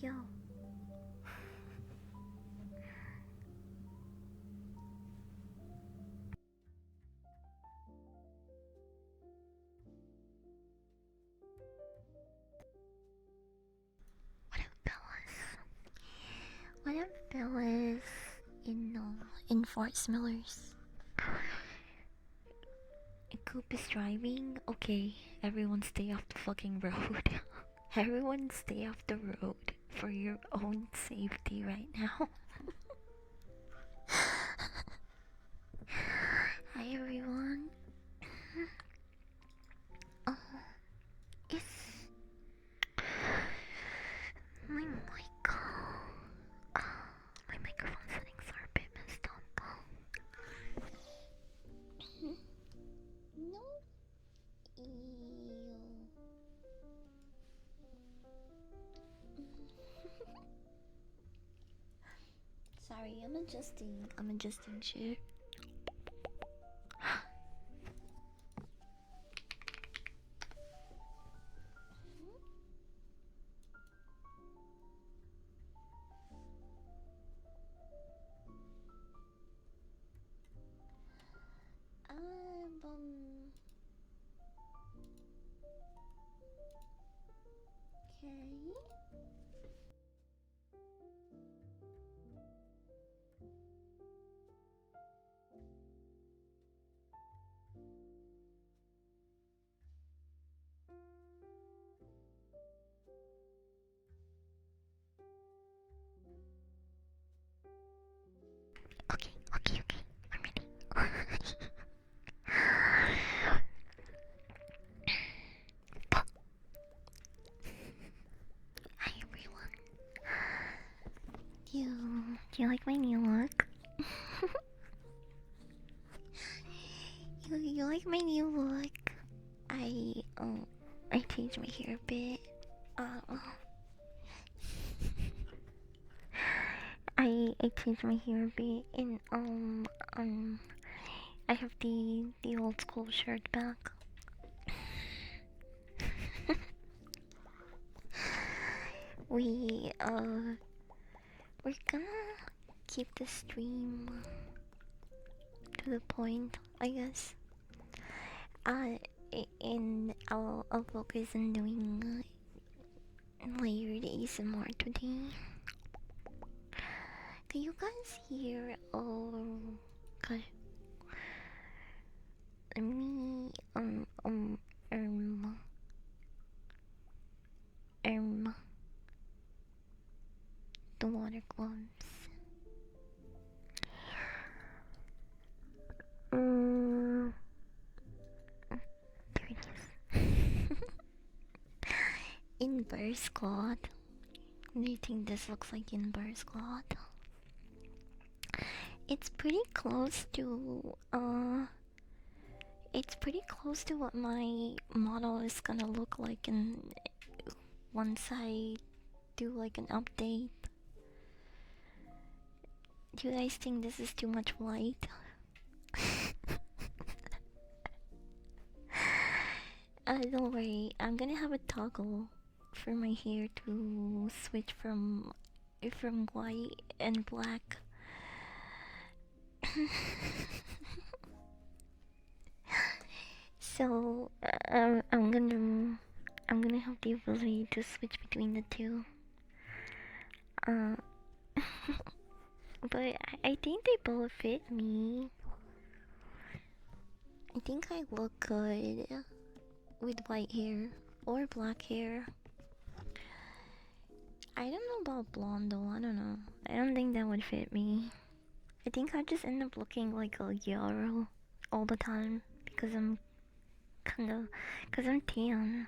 Yo. What up, fellas? In Fort Smillers. Coop is driving? Okay, everyone stay off the fucking road. Everyone stay off the road for your own safety right now. Hi, everyone. Oh, it's my mic. My microphone settings are a bit messed up. No. Ew. Sorry, I'm adjusting shit. Okay. Okay, okay, okay. I'm ready. Hi everyone. Do you like my new look? you like my new look? I changed my hair a bit. Uh, I changed my hair a bit and I have the old school shirt back. we we're gonna keep the stream to the point, I guess. Uh and I'll focus on doing layered ASMR today. Can you guys hear? Oh, God. Me, um, um, the water gloves. There it is. Inverse cloth. Do you think this looks like inverse cloth? It's pretty close to, it's pretty close to what my model is gonna look like in once I do like an update. Do you guys think this is too much white? Don't worry, I'm gonna have a toggle for my hair to switch from white and black. So I'm gonna have the ability to switch between the two. Uh, but I think they both fit me. I think I look good with white hair or black hair. I don't know about blonde though. I don't know. I don't think that would fit me. I think I just end up looking like a yarrow all the time because I'm because I'm tan.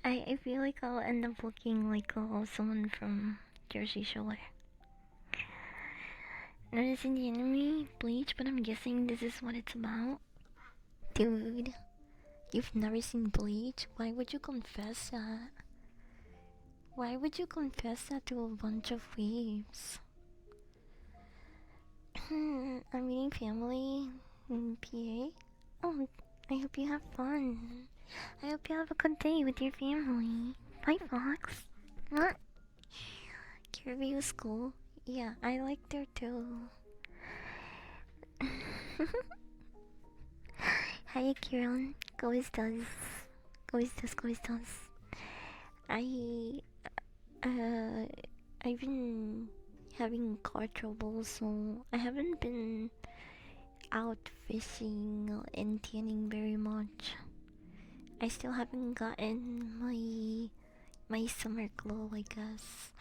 I feel like I'll end up looking like someone from Jersey Shore. Noticing the enemy bleach, but I'm guessing this is what it's about. Dude, you've never seen Bleach? Why would you confess that? Why would you confess that to a bunch of weebs? I'm meeting family in PA. Oh, I hope you have fun. I hope you have a good day with your family. Bye, Fox. Mwah. Kirby was cool. Yeah, I liked her too. Hi, Kieran. ¿Cómo estás? ¿Cómo estás? ¿Cómo estás? I, uh, I've been having car trouble, so I haven't been out fishing and tanning very much. I still haven't gotten my summer glow, I guess.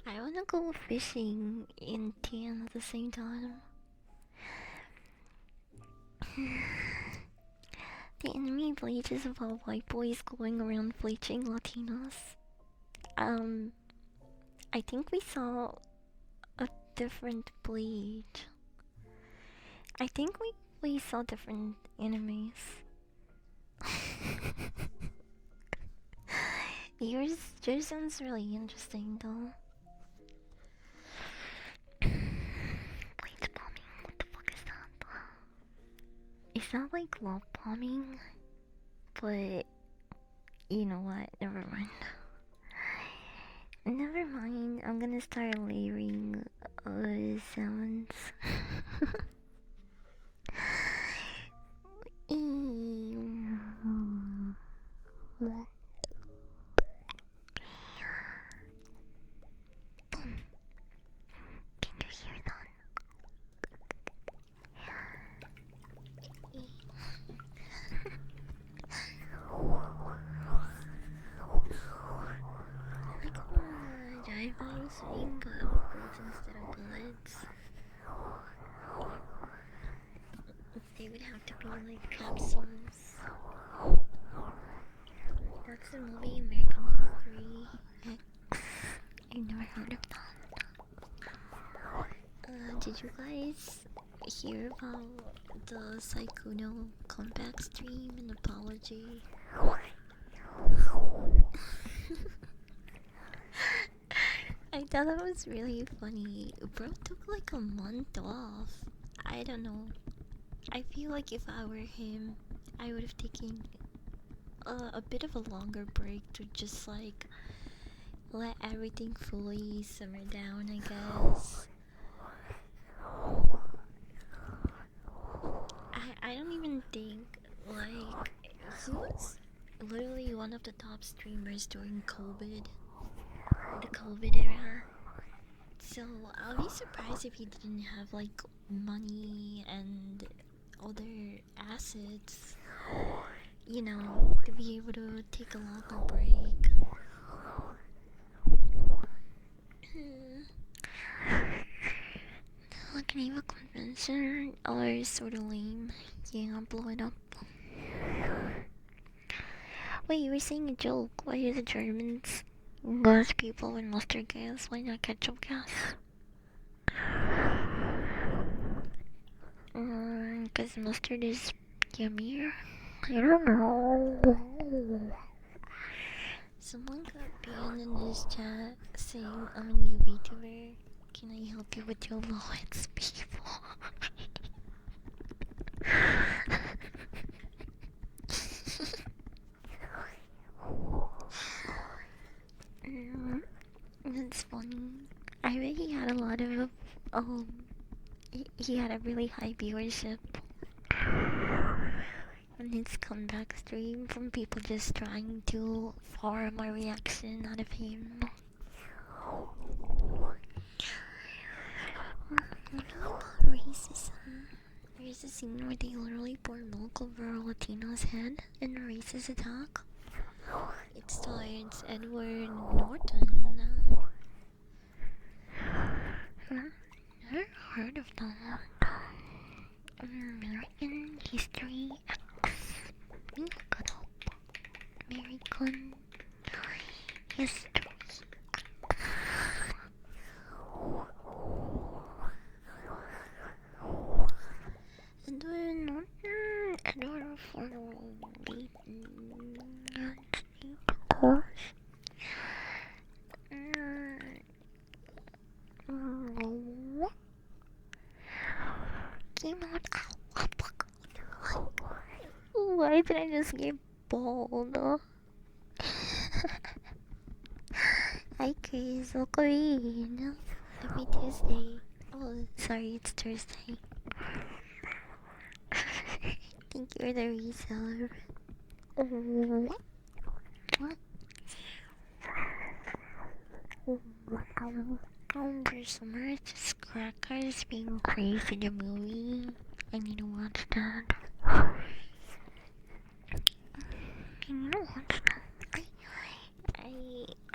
I wanna go fishing and tan at the same time. The enemy bleach is about white boys going around bleaching Latinos. I think we saw a different bleach. I think we saw different enemies. yours sounds really interesting though. Bleach bombing, what the fuck is that? Is that like love bombing? But you know what? Never mind. Never mind. I'm gonna start layering sounds. Can you hear that? Like drive-bys being bullets instead of bullets. They would have to be like capsules. That's the movie American History X. I never heard of that. Did you guys hear about the Saikuno comeback stream and apology? I thought that was really funny. Bro took like a month off. I don't know. I feel like if I were him, I would have taken a bit of a longer break to just like let everything fully simmer down, I guess. I don't even think like he was literally one of the top streamers during COVID, the COVID era. So I'll be surprised if he didn't have like money and other assets, you know, to be able to take a longer break. Like an evil convention or sort of lame. Yeah, blow it up. Wait, you were saying a joke. Why are the Germans gas people with mustard gas? Why not ketchup gas? Because mustard is yummier. I don't know. Someone got banned in this chat saying I'm a new VTuber. Can I help you with your lowest people? That's funny. I bet he had a lot of he had a really high viewership on his comeback stream from people just trying to farm a reaction out of him. What about racism? There's a scene where they literally pour milk over a Latino's head in a racist attack. It stars Edward Norton. Never heard of that. American History X. Look it up. American History X. Edward Norton. Edward Norton. Of course. Came out. Oh, fuck. Why did I just get bald? Hi Chris, welcome in. Happy Tuesday. Oh, sorry, it's Thursday. Thank you for the reseller. Oh, what? There's so much crackers being crazy in the movie. I need to watch that. I need to watch that.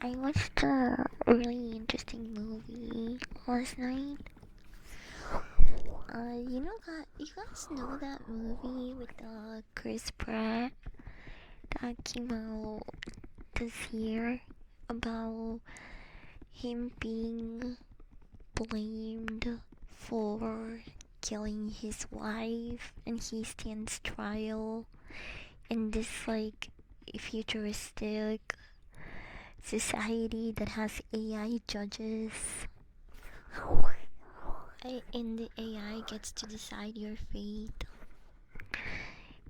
I watched a really interesting movie last night. You guys know that movie with Chris Pratt that came out this year about him being blamed for killing his wife, and he stands trial in this like futuristic society that has AI judges. And the AI gets to decide your fate.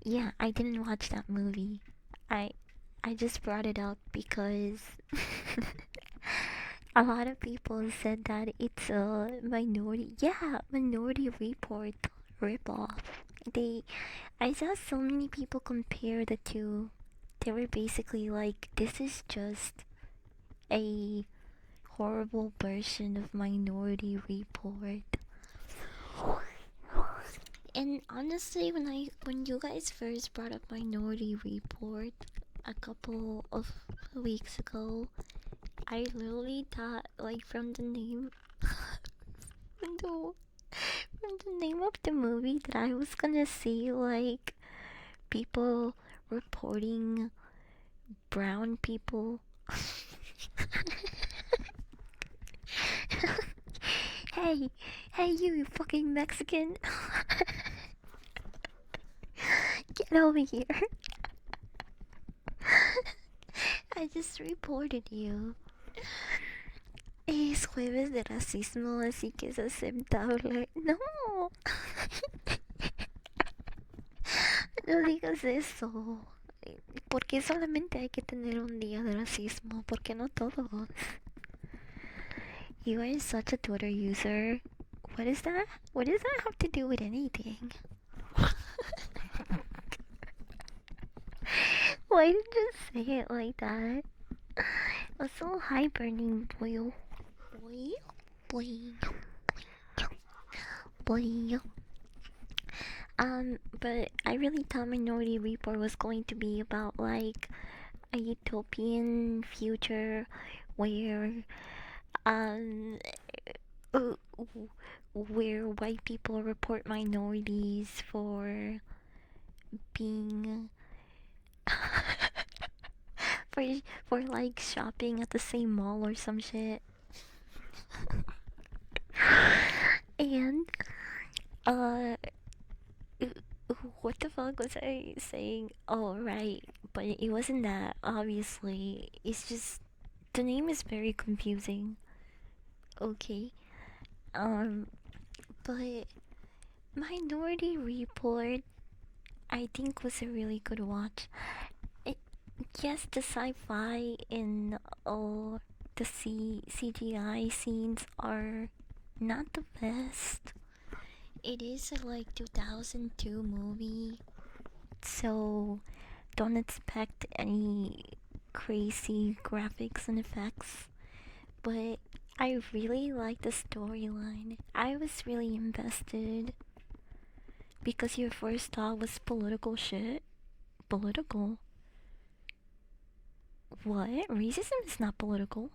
Yeah, I didn't watch that movie. I I just brought it up because a lot of people said that it's a Minority Report ripoff. They I saw so many people compare the two. They were basically like, this is just a horrible version of Minority Report. And honestly, when you guys first brought up Minority Report a couple of weeks ago, I literally thought, like, from the name, from the, from the name of the movie, that I was gonna see like people reporting brown people. Hey, hey, you fucking Mexican! Get over here! I just reported you. Es jueves de racismo, así que es aceptable. No, no digas eso. Porque solamente hay que tener un día de racismo, porque no todos. You are such a Twitter user. What is that? What does that have to do with anything? Why did you say it like that? A so hyper-named boil. Boil? Boil. Boil. But I really thought Minority Report was going to be about like a utopian future where um uh, where white people report minorities for being for for like shopping at the same mall or some shit. And uh what the fuck was I saying? Oh right, but it wasn't that, obviously. It's just the name is very confusing. Okay. Um but Minority Report, I think, was a really good watch. It, yes, the sci-fi and all the CGI scenes are not the best. It is a like 2002 movie, so don't expect any crazy graphics and effects. But I really like the storyline. I was really invested because your first thought was political shit. Political? What? Racism is not political.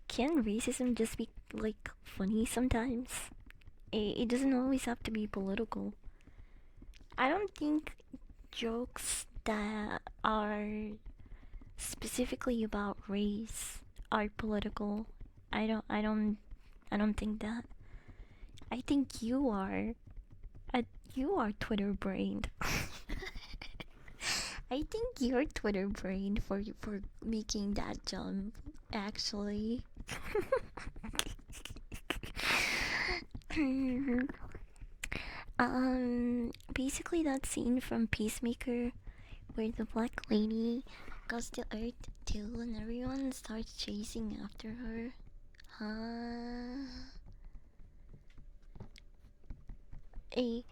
Can racism just be like funny sometimes? It doesn't always have to be political. I don't think jokes that are specifically about race are political. I don't think that. I think you are. You are Twitter brained. I think you're Twitter brained for making that jump. Actually. Basically that scene from Peacemaker where the black lady goes to Earth too and everyone starts chasing after her. Huh? Hey,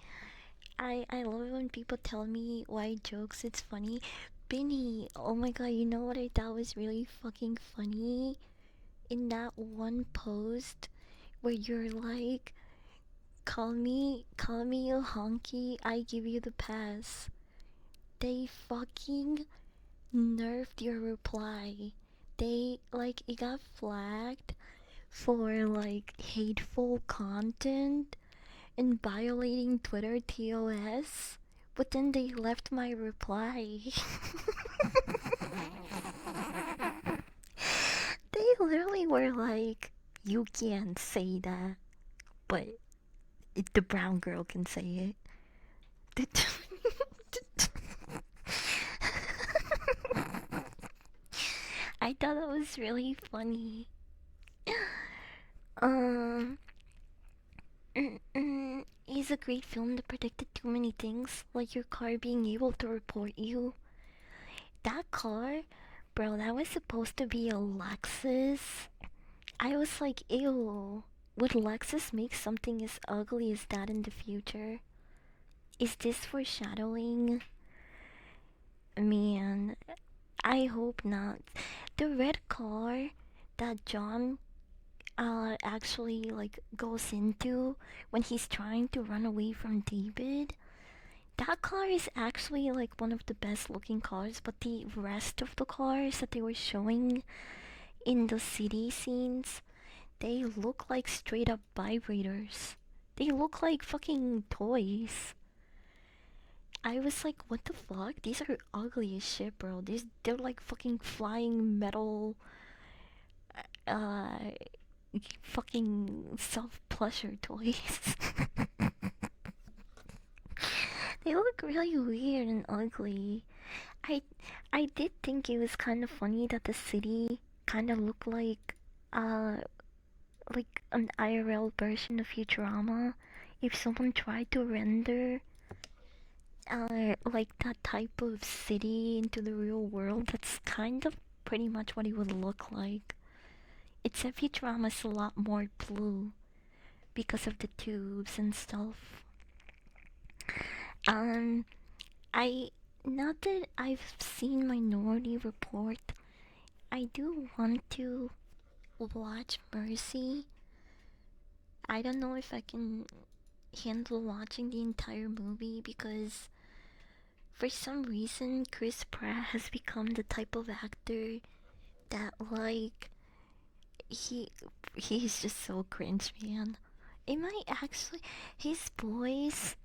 I love when people tell me why jokes it's funny. Benny, oh my god, you know what I thought was really fucking funny? In that one post where you're like, call me a honky, I give you the pass. They fucking nerfed your reply. They, like, it got flagged for, like, hateful content and violating Twitter TOS, but then they left my reply. They literally were like, you can't say that, but the brown girl can say it. I thought that was really funny. Um, it's a great film that predicted too many things, like your car being able to report you. That car, bro, that was supposed to be a Lexus. I was like, ew. Would Lexus make something as ugly as that in the future? Is this foreshadowing? Man, I hope not. The red car that John actually like goes into when he's trying to run away from David. That car is actually like one of the best looking cars, but the rest of the cars that they were showing in the city scenes, they look like straight up vibrators. They look like fucking toys. I was like, what the fuck? These are ugly as shit, bro. They're like fucking flying metal, uh, fucking self pleasure toys. They look really weird and ugly. I I did think it was kind of funny that the city kind of looked uh like an IRL version of Futurama. If someone tried to render like that type of city into the real world, that's kind of pretty much what it would look like. Except Futurama's a lot more blue because of the tubes and stuff. Um, I Not that I've seen Minority Report, I do want to watch Mercy. I don't know if I can handle watching the entire movie because for some reason Chris Pratt has become the type of actor that like he he's just so cringe, man. It might actually his voice,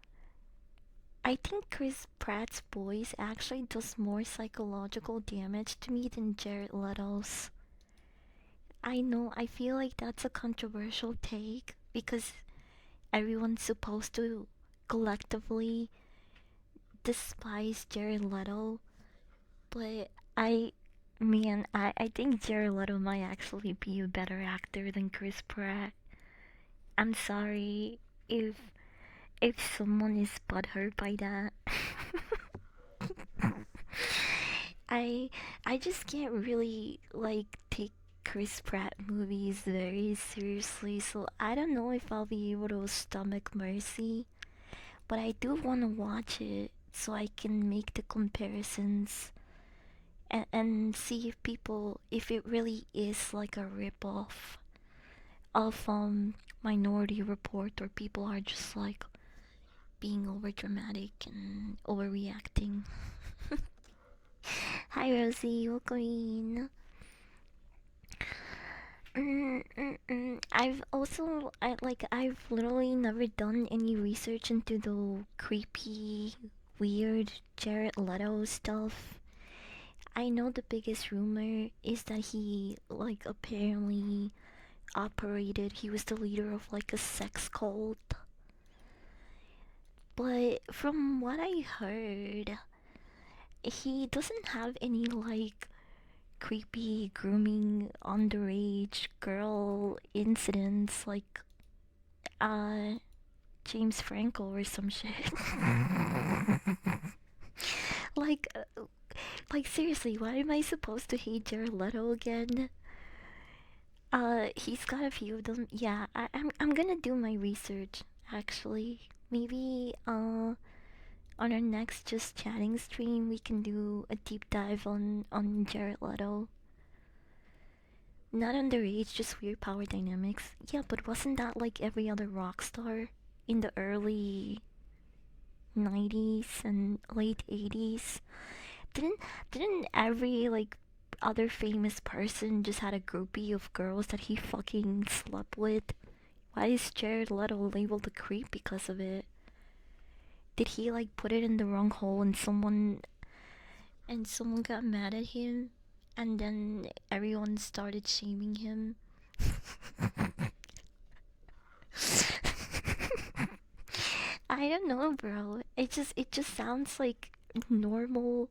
I think Chris Pratt's voice actually does more psychological damage to me than Jared Leto's. I know, I feel like that's a controversial take because everyone's supposed to collectively despise Jared Leto, but I think Jared Leto might actually be a better actor than Chris Pratt. I'm sorry if someone is butthurt by that. I I just can't really like take Chris Pratt movies very seriously, so I don't know if I'll be able to stomach Mercy, but I do want to watch it so I can make the comparisons and see if it really is like a rip-off of Minority Report, or people are just like being over dramatic and overreacting. Hi Rosie, welcome in. I've literally never done any research into the creepy, weird Jared Leto stuff. I know the biggest rumor is that he like apparently he was the leader of like a sex cult. But from what I heard, he doesn't have any like creepy grooming underage girl incidents uh James Franco or some shit. like, like seriously, why am I supposed to hate Jared Leto again? He's got a few of them. Yeah, I'm gonna do my research actually. Maybe on our next just chatting stream we can do a deep dive on Jared Leto. Not underage, just weird power dynamics. Yeah, but wasn't that like every other rock star in the early 90s and late 80s? Didn't didn't every like other famous person just had a groupie of girls that he fucking slept with? Why is Jared Leto labeled a creep because of it? Did he like put it in the wrong hole and someone got mad at him and then everyone started shaming him? I don't know, bro. It just sounds like normal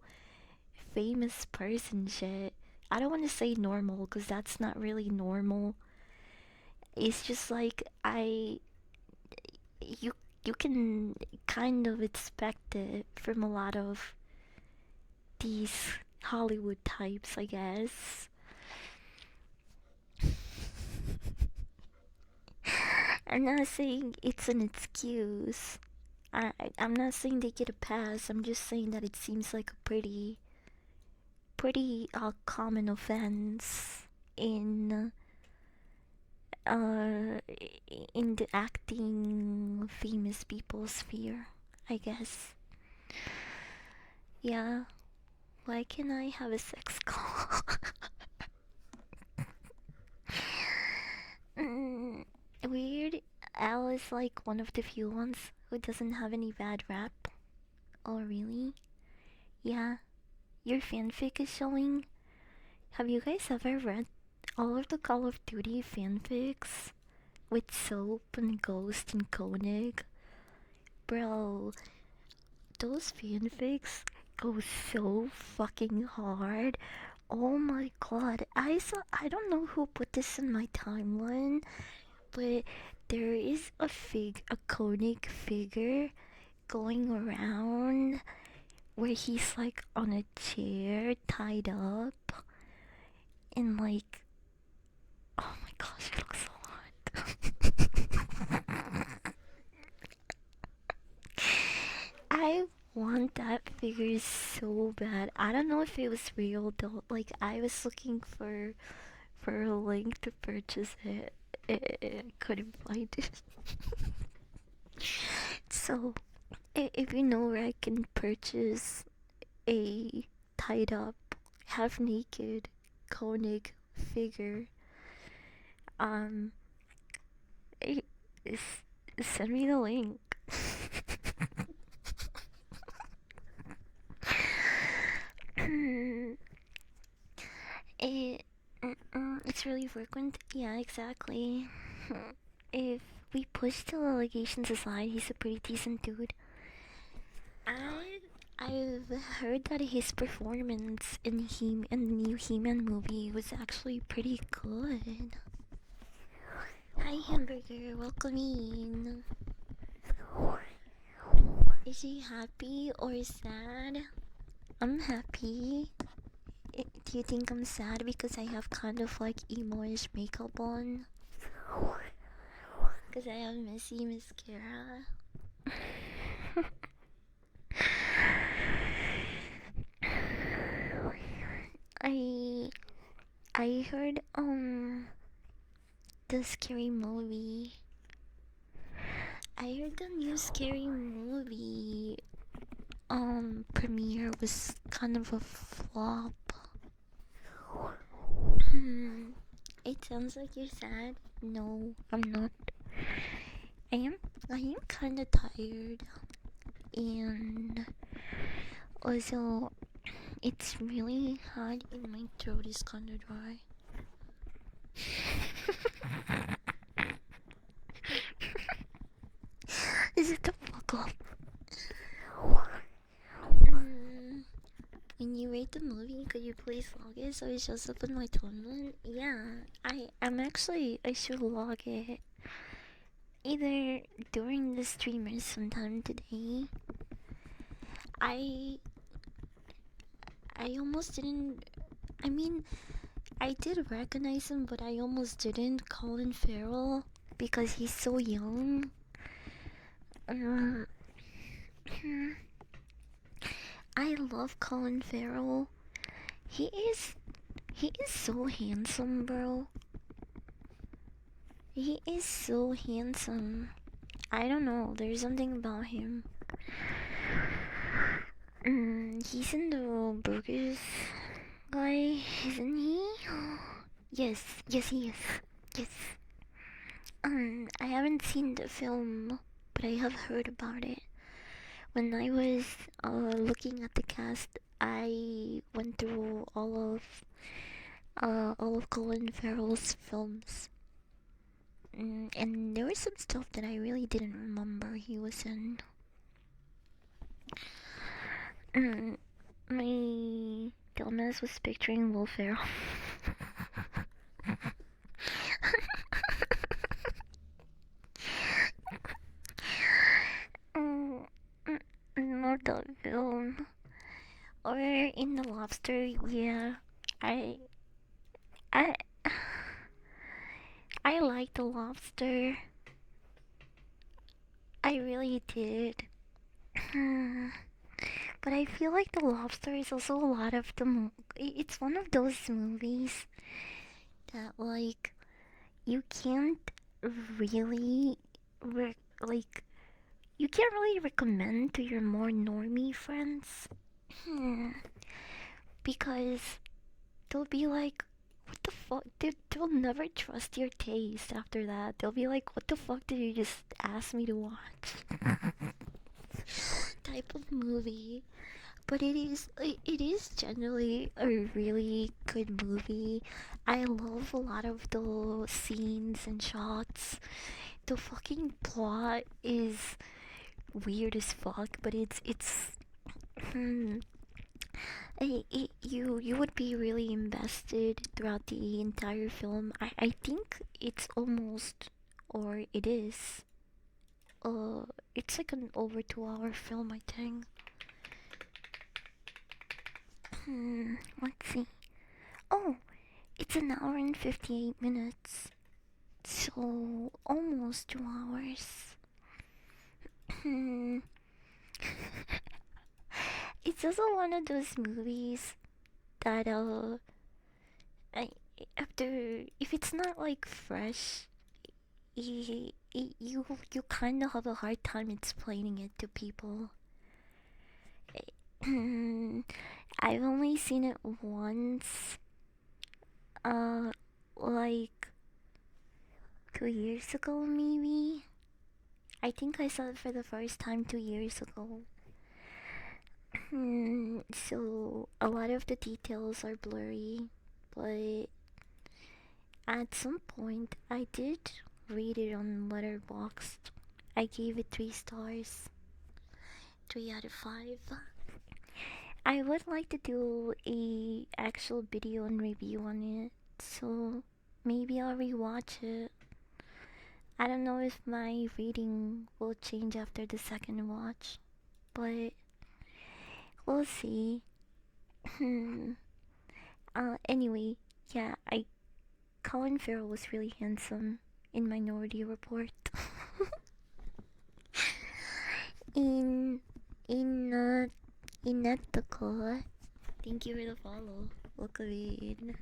famous person shit. I don't want to say normal because that's not really normal. It's just like you you can kind of expect it from a lot of these Hollywood types, I guess. I'm not saying it's an excuse. I'm not saying they get a pass. I'm just saying that it seems like a pretty common offense in uh in the acting famous people sphere, I guess. Yeah. Why can I have a sex call? mm, Weird Al is like one of the few ones who doesn't have any bad rap. Oh really? Yeah. Your fanfic is showing. Have you guys ever read all of the Call of Duty fanfics with Soap and Ghost and Koenig? Bro, those fanfics go so fucking hard. Oh my god. I don't know who put this in my timeline, but there is a Koenig figure going around where he's like on a chair tied up and like, oh my gosh, it looks so hot. I want that figure so bad. I don't know if it was real though. Like I was looking for a link to purchase it. I couldn't find it. So if you know where I can purchase a tied up, half naked Koenig figure, um, i- send me the link. it, it's really frequent. Yeah, exactly. If we push the allegations aside, he's a pretty decent dude. I I've heard that his performance in the new He-Man movie was actually pretty good. Hi Hamburger, welcome in. Is he happy or sad? I'm happy. Do you think I'm sad because I have kind of like emo-ish makeup on? Because I have messy mascara? I I heard the scary movie. I heard the new scary movie premiere was kind of a flop. It sounds like you're sad. No, I'm not. I am kinda tired and also it's really hard and my throat is kinda dry. Is it the fuck up? When you rate the movie, could you please log it so it shows up in my timeline? Yeah, I should log it. either during the stream or sometime today. I I almost didn't. I mean, I did recognize him, but I almost didn't. Colin Farrell, because he's so young. Um, I love Colin Farrell. He is he is so handsome, bro. He is so handsome. I don't know. There's something about him. He's in the Burgers guy, isn't he? Yes, yes, he is. Yes. I haven't seen the film, but I have heard about it. When I was looking at the cast, I went through all of Colin Farrell's films, and there was some stuff that I really didn't remember he was in. My dumbass was picturing Will Ferrell. Mm, Not that film. Or in The Lobster, yeah. I I I like The Lobster. I really did. But I feel like The Lobster is also a lot of it's one of those movies that like you can't really like you can't really recommend to your more normie friends. Because they'll be like, what the fuck? They'll never trust your taste after that. They'll be like, what the fuck did you just ask me to watch? Type of movie. But it is generally a really good movie. I love a lot of the scenes and shots. The fucking plot is weird as fuck, but it's hmm, you would be really invested throughout the entire film. I think it's almost, or it is, uh, it's like an over 2 hour film, I think. Let's see. Oh, it's an hour and 58 minutes. So, almost 2 hours. It's also one of those movies that, I, after, if it's not like fresh, you kind of have a hard time explaining it to people. I've only seen it once, uh, like 2 years ago, maybe. I think I saw it for the first time 2 years ago. So a lot of the details are blurry, but at some point I did rate it on Letterboxd. I gave it 3 stars, 3 out of 5. I would like to do a actual video and review on it, so maybe I'll rewatch it. I don't know if my rating will change after the second watch, but we'll see. Anyway, yeah, Colin Farrell was really handsome in Minority Report. in in Inetako. Thank you for the follow. Welcome.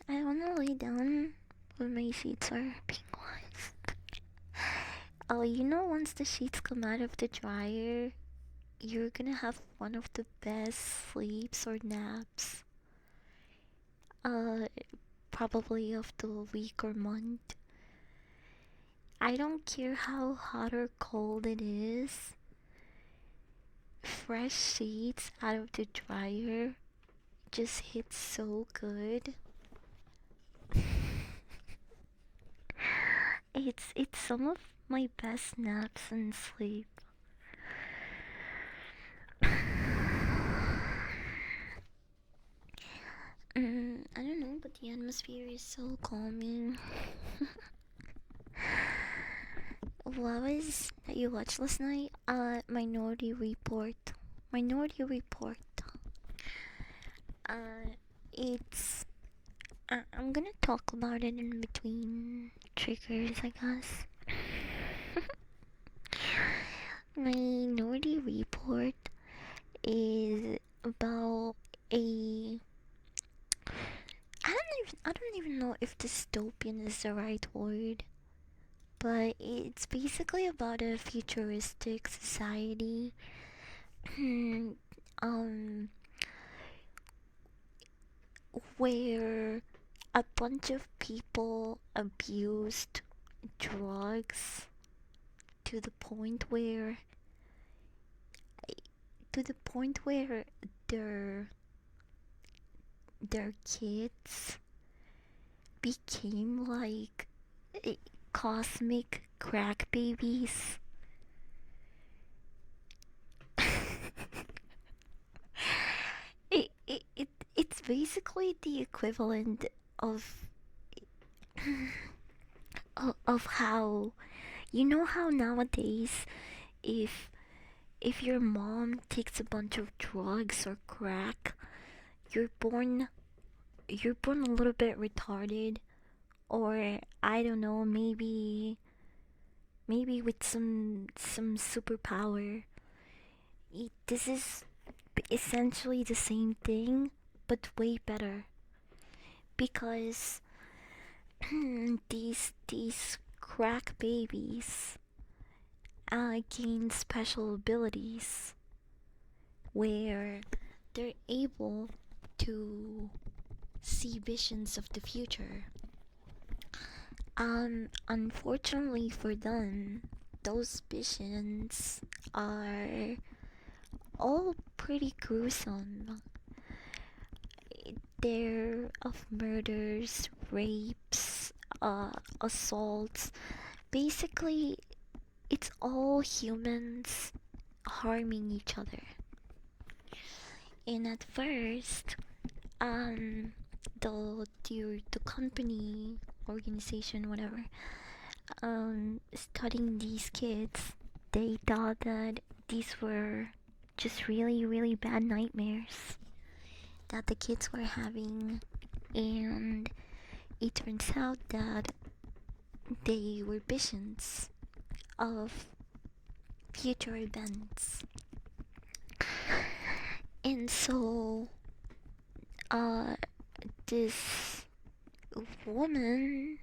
I wanna lay down when my sheets are being washed. Oh, once the sheets come out of the dryer, you're gonna have one of the best sleeps or naps. Uh, Probably of the week or month. I don't care how hot or cold it is. Fresh sheets out of the dryer just hits so good. It's some of my best naps and sleep. I don't know, but The atmosphere is so calming. What was that you watched last night? Minority Report. Minority Report. It's. I'm gonna talk about it in between triggers, I guess. Minority Report is about a. I don't even know if dystopian is the right word, but it's basically about a futuristic society. um, where a bunch of people abused drugs to the point where their kids became like cosmic crack babies. It's basically the equivalent of of how, you know how nowadays, if your mom takes a bunch of drugs or crack, you're born a little bit retarded, or I don't know, maybe with some superpower. This is essentially the same thing, but way better, because these crack babies gain special abilities where they're able to see visions of the future. Unfortunately for them, those visions are all pretty gruesome. They're of murders, rapes, assaults. Basically, it's all humans harming each other. And at first, the company, organization, whatever, studying these kids, they thought that these were just really, really bad nightmares that the kids were having, and it turns out that they were visions of future events. And so, uh, this woman,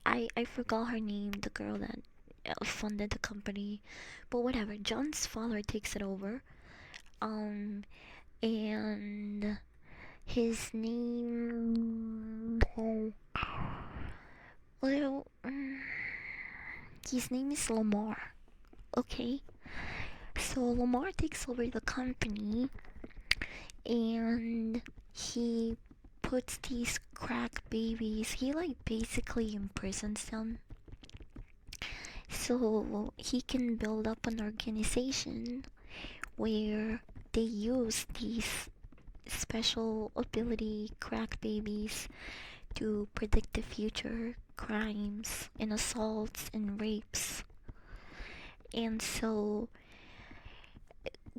I forgot her name, the girl that funded the company, but whatever. John's father takes it over, and his name, well, his name is Lamar. Okay, so Lamar takes over the company, and he puts these crack babies, he like basically imprisons them so he can build up an organization where they use these special ability crack babies to predict the future crimes and assaults and rapes. And so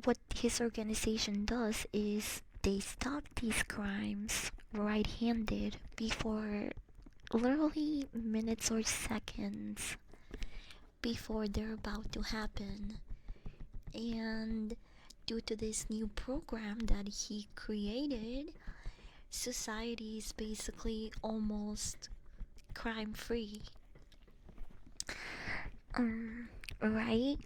what his organization does is they stop these crimes right-handed before, literally minutes or seconds before they're about to happen. And due to this new program that he created, society is basically almost crime free. Right?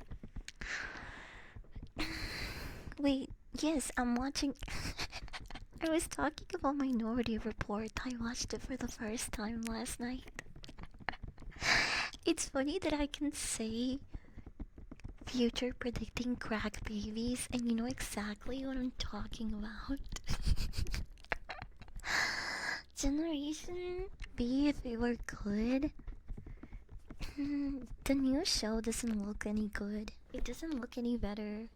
Wait, yes, I'm watching. I was talking about Minority Report. I watched it for the first time last night. It's funny that I can say future predicting crack babies and you know exactly what I'm talking about. Generation B, if it were good, the new show doesn't look any good. It doesn't look any better.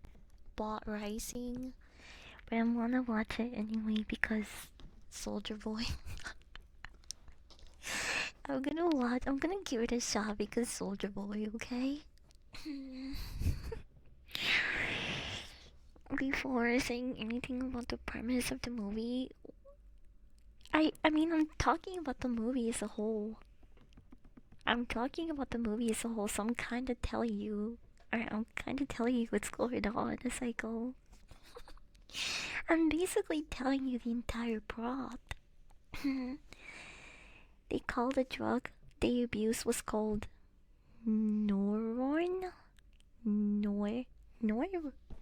Bot Rising, but I wanna watch it anyway because Soldier Boy. I'm gonna watch. I'm gonna give it a shot because Soldier Boy, okay? Before saying anything about the premise of the movie, I mean, I'm talking about the movie as a whole. I'm talking about the movie as a whole, so I'm kind of telling you, or I'm kind of telling you what's going on as I go. I'm basically telling you the entire plot. They call the drug they abused was called Neuron? Nor... Nor...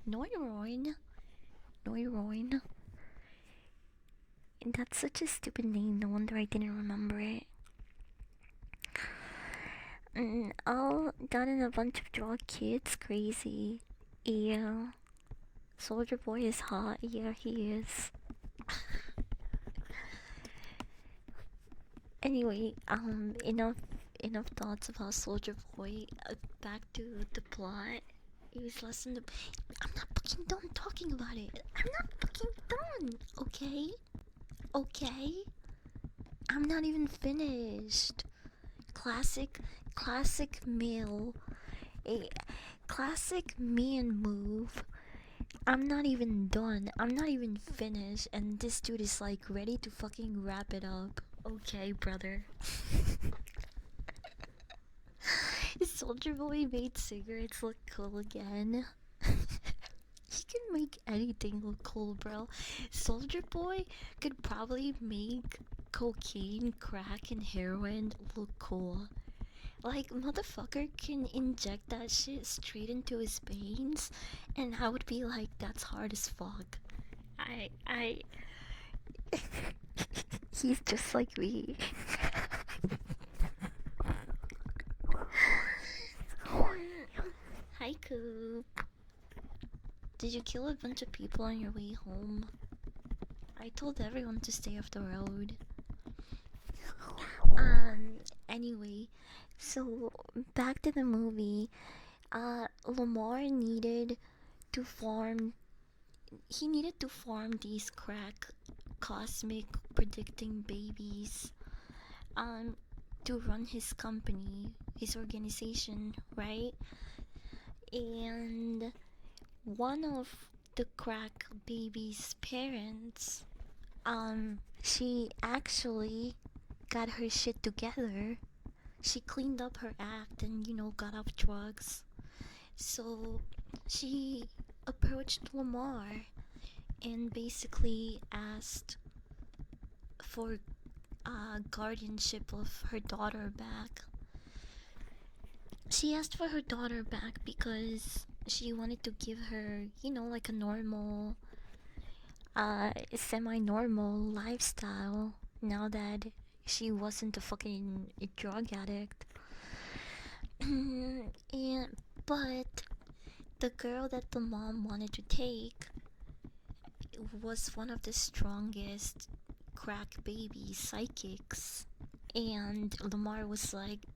Neuron? Neuron? And that's such a stupid name, no wonder I didn't remember it. All done in a bunch of drug kids, crazy. Yeah. Soldier Boy is hot, yeah, he is. Anyway, enough thoughts about Soldier Boy. Back to the plot. It was less than the. I'm not fucking done talking about it. I'm not fucking done. Okay. Okay. I'm not even finished. Classic male. A classic man move. I'm not even done. I'm not even finished, and this dude is like ready to fucking wrap it up. Okay, brother. Soldier Boy made cigarettes look cool again. He can make anything look cool, bro. Soldier Boy could probably make cocaine, crack, and heroin look cool. Like, motherfucker can inject that shit straight into his veins, and I would be like, that's hard as fuck. I. He's just like me. Hi, Coop. Did you kill a bunch of people on your way home? I told everyone to stay off the road. Anyway, so back to the movie. Lamar needed to form. He needed to form these crack, cosmic, predicting babies. To run his company, his organization, right? And one of the crack baby's parents, she actually got her shit together. She cleaned up her act and, got off drugs. So she approached Lamar and basically asked for guardianship of her daughter back. She asked for her daughter back because she wanted to give her, like a normal, semi-normal lifestyle now that she wasn't a fucking drug addict. But the girl that the mom wanted to take was one of the strongest crack baby psychics. And Lamar was like,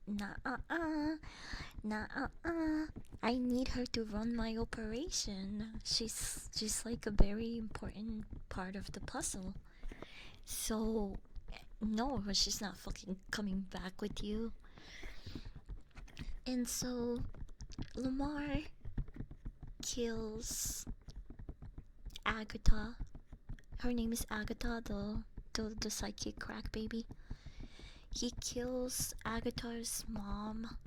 I need her to run my operation. She's like a very important part of the puzzle. So, no, she's not fucking coming back with you. And so, Lamar kills Agatha. Her name is Agatha, the psychic crack baby. He kills Agatha's mom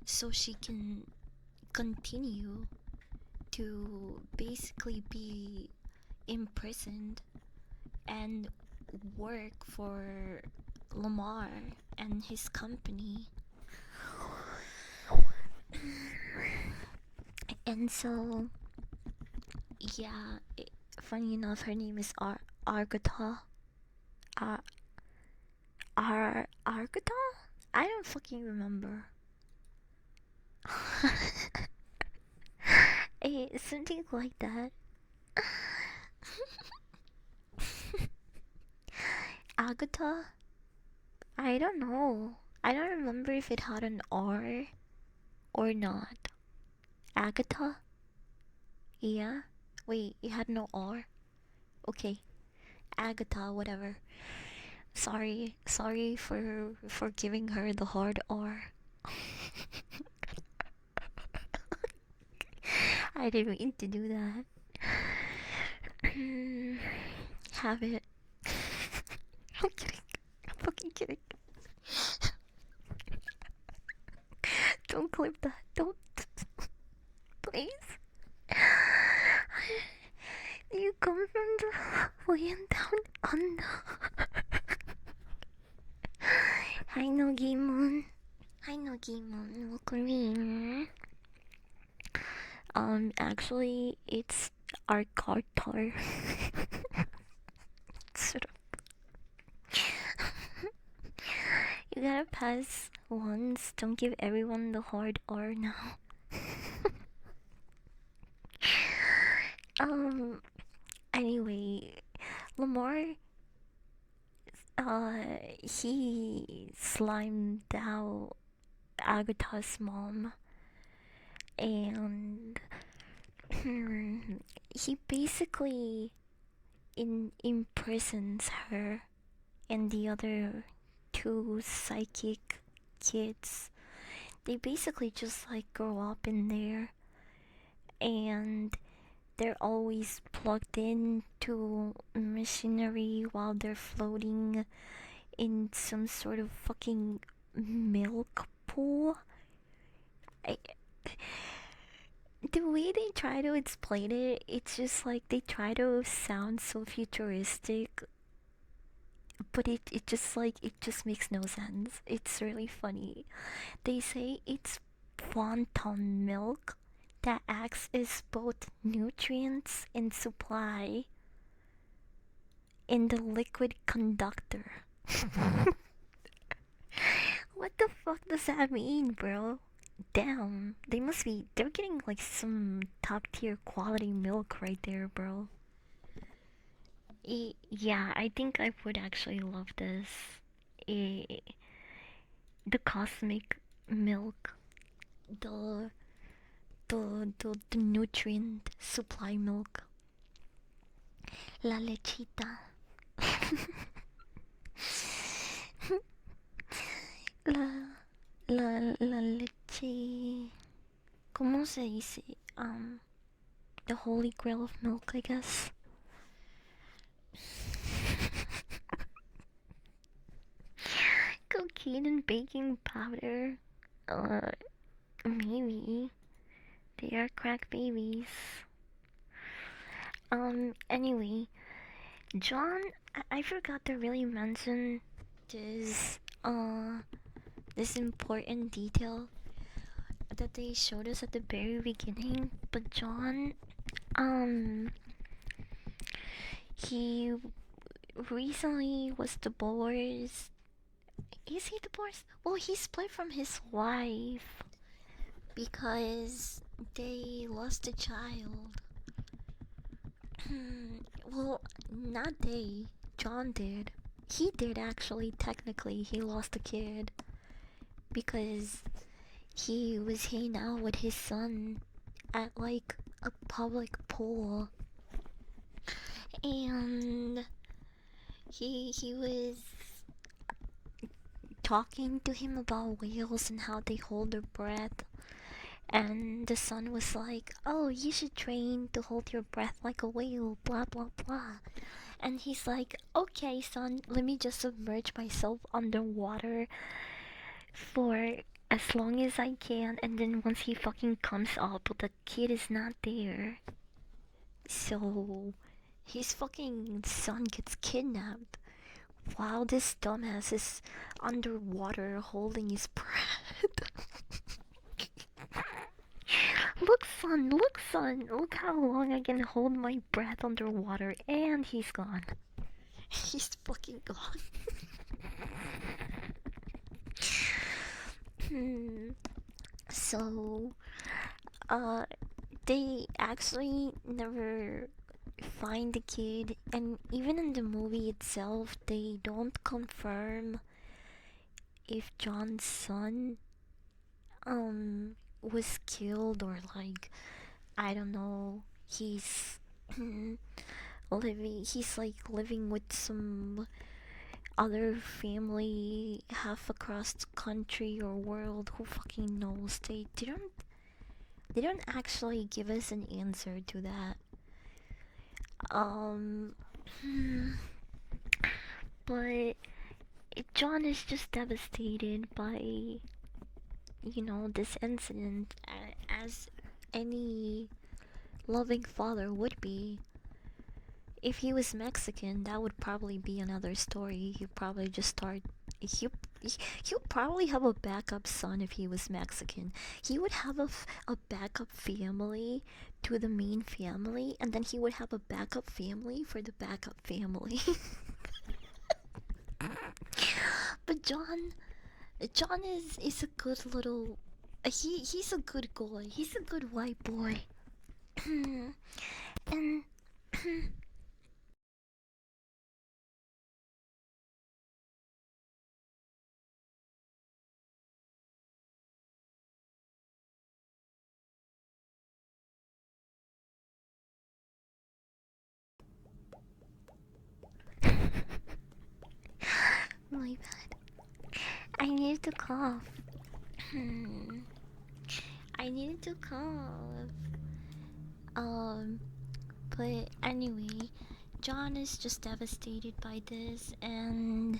so she can continue to basically be imprisoned and work for Lamar and his company. And so, yeah, funny enough, her name is Argata. Argata? I don't fucking remember. Something like that. Agatha? I don't know. I don't remember if it had an R or not. Agatha? Yeah? Wait, it had no R? Okay. Agatha, whatever. Sorry for giving her the hard R. I didn't mean to do that. Have it. I'm kidding. I'm fucking kidding. Don't clip that. Don't. Please. You come from the land down under. Hi, no Gimon. Hi, no Gimon. Welcome in. Actually, it's our Kartar. Sort of. You gotta pass once. Don't give everyone the hard R now. Anyway, Lamar, he slimed out Agatha's mom, and he basically imprisons her and the other two psychic kids. They basically just like grow up in there, and they're always plugged in to machinery while they're floating in some sort of fucking milk pool. The way they try to explain it, it's just like they try to sound so futuristic, but it just like it just makes no sense. It's really funny. They say it's wonton milk that acts as both nutrients and supply in the liquid conductor. What the fuck does that mean, bro? Damn, they're getting like some top tier quality milk right there, bro. Yeah, I think I would actually love this. Eh, the cosmic milk, the the nutrient supply milk. La lechita. la, la leche. ¿Cómo se dice? The holy grail of milk, I guess. Cocaine and baking powder. Uh, maybe. They are crack babies. Anyway, John, I forgot to really mention this, this important detail that they showed us at the very beginning, but John, um, he recently was divorced. Is he divorced? Well, he split from his wife because they lost a child. Well, not they. John did. He did actually, technically. He lost a kid because he was hanging out with his son at like a public pool, and he was talking to him about whales and how they hold their breath. And the son was like, "Oh, you should train to hold your breath like a whale, blah blah blah." And he's like, "Okay, son, let me just submerge myself underwater for as long as I can, and then once he fucking comes up, the kid is not there." So his fucking son gets kidnapped while this dumbass is underwater holding his breath. Look, son, look how long I can hold my breath underwater, and he's gone. He's fucking gone. So, they actually never find the kid, and even in the movie itself, they don't confirm if John's son, was killed or like, I don't know, he's he's like living with some other family half across the country or world, who fucking knows, they don't actually give us an answer to that. Um, hmm, but John is just devastated by, this incident, as any loving father would be. If he was Mexican, that would probably be another story. He'd probably just start. He he'll probably have a backup son if he was Mexican. He would have a backup family to the main family, and then he would have a backup family for the backup family. But John is a good little. He's a good boy. He's a good white boy. And my bad. I needed to cough. I needed to cough. Um, but anyway, John is just devastated by this, and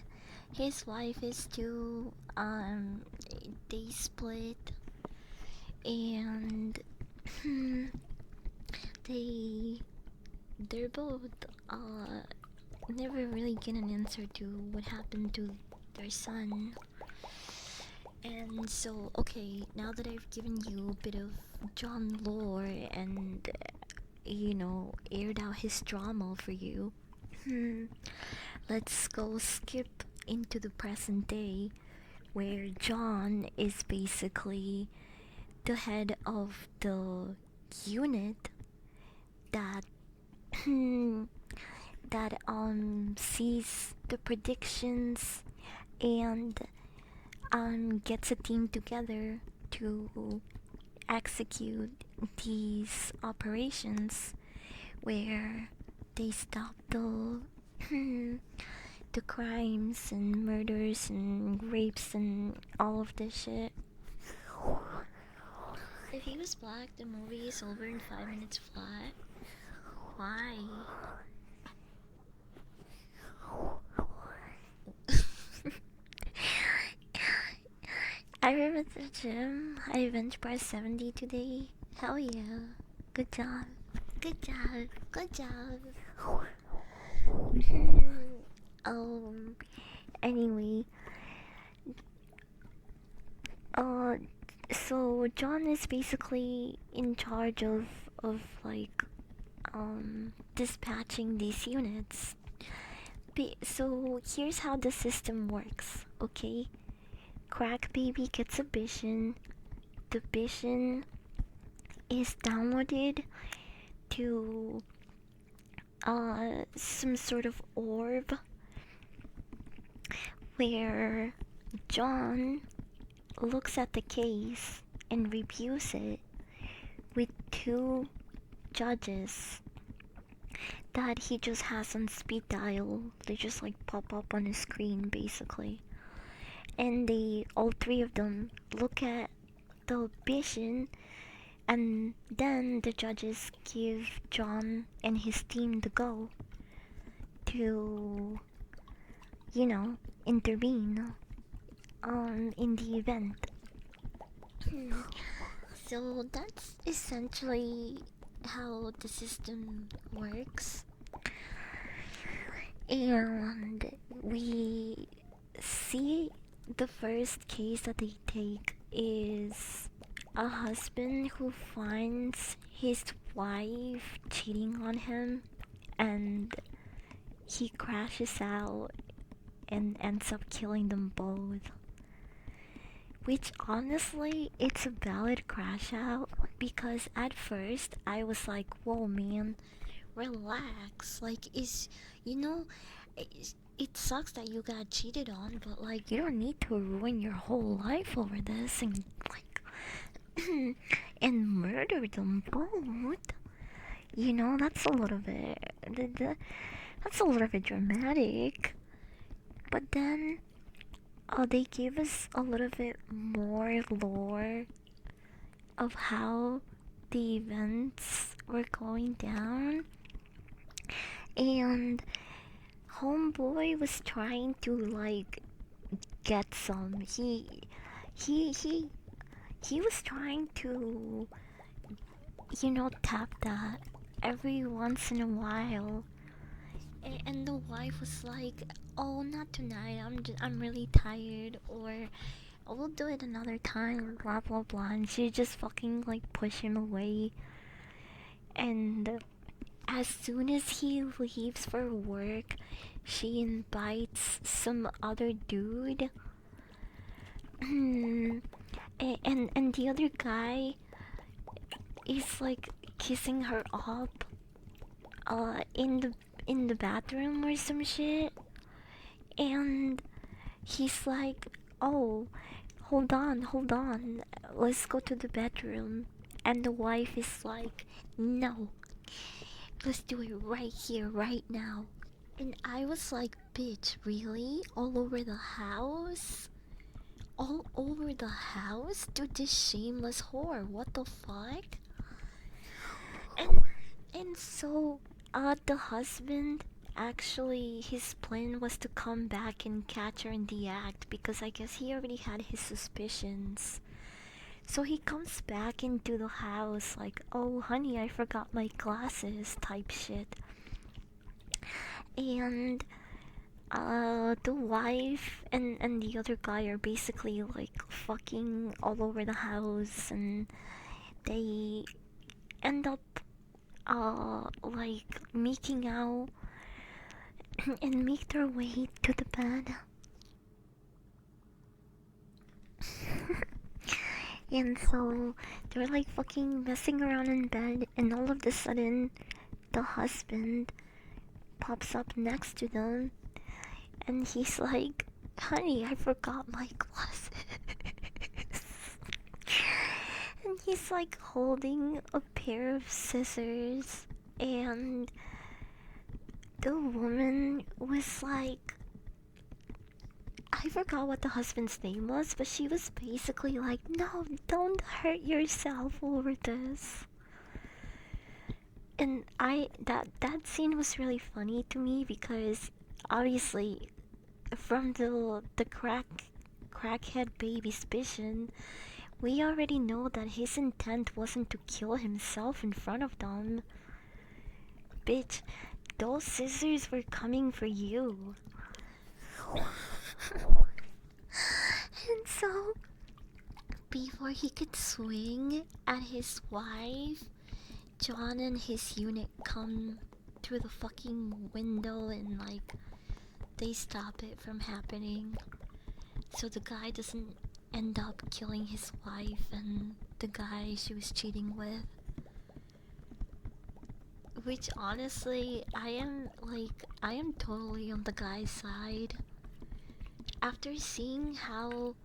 his wife is too. They split, and they they're both never really get an answer to what happened to their son. And so, okay, now that I've given you a bit of John lore and, aired out his drama for you, let's go skip into the present day where John is basically the head of the unit that that sees the predictions and gets a team together to execute these operations where they stop the the crimes and murders and rapes and all of this shit. If he was black, the movie is over in 5 minutes flat. Why? I remember the gym. I bench pressed 70 today. Hell yeah. Good job. Good job. Good job. um. Anyway. Uh. So John is basically in charge of like dispatching these units. So here's how the system works. Okay. Crack Baby gets a vision. The vision is downloaded to some sort of orb where John looks at the case and reviews it with two judges that he just has on speed dial. They just like pop up on his screen basically. And all three of them look at the vision, and then the judges give John and his team the go to, intervene in the event. So that's essentially how the system works. And we see the first case that they take is a husband who finds his wife cheating on him, and he crashes out and ends up killing them both. Which honestly, it's a valid crash out, because at first I was like, whoa man, relax. Like, it sucks that you got cheated on, but like, you don't need to ruin your whole life over this and like, and murder them both. That's a little bit, that's a little bit dramatic. But then, they gave us a little bit more lore of how the events were going down, and homeboy was trying to like get some. He he he was trying to, tap that every once in a while. And the wife was like, "Oh, not tonight. I'm really tired," or "I will do it another time." Blah blah blah. And she just fucking like push him away. And as soon as he leaves for work, she invites some other dude. And the other guy is like kissing her up in the bathroom or some shit. And he's like, "Oh, hold on, let's go to the bedroom." And the wife is like, "No, let's do it right here, right now." And I was like, "Bitch, really? All over the house? All over the house? Dude, this shameless whore, what the fuck?" And so the husband, actually his plan was to come back and catch her in the act, because I guess he already had his suspicions. So he comes back into the house like, "Oh honey, I forgot my glasses," type shit. And the wife and the other guy are basically like fucking all over the house, and they end up like making out and make their way to the bed. And so they're like fucking messing around in bed, and all of a sudden the husband pops up next to them, and he's like, "Honey, I forgot my glasses." And he's like holding a pair of scissors, and the woman was like, I forgot what the husband's name was, but she was basically like, "No, don't hurt yourself over this." And that scene was really funny to me, because obviously from the crackhead baby's vision, we already know that his intent wasn't to kill himself in front of them. Bitch, those scissors were coming for you. And so, before he could swing at his wife, John and his unit come through the fucking window, and like they stop it from happening, so the guy doesn't end up killing his wife and the guy she was cheating with. Which honestly, I am totally on the guy's side. After seeing how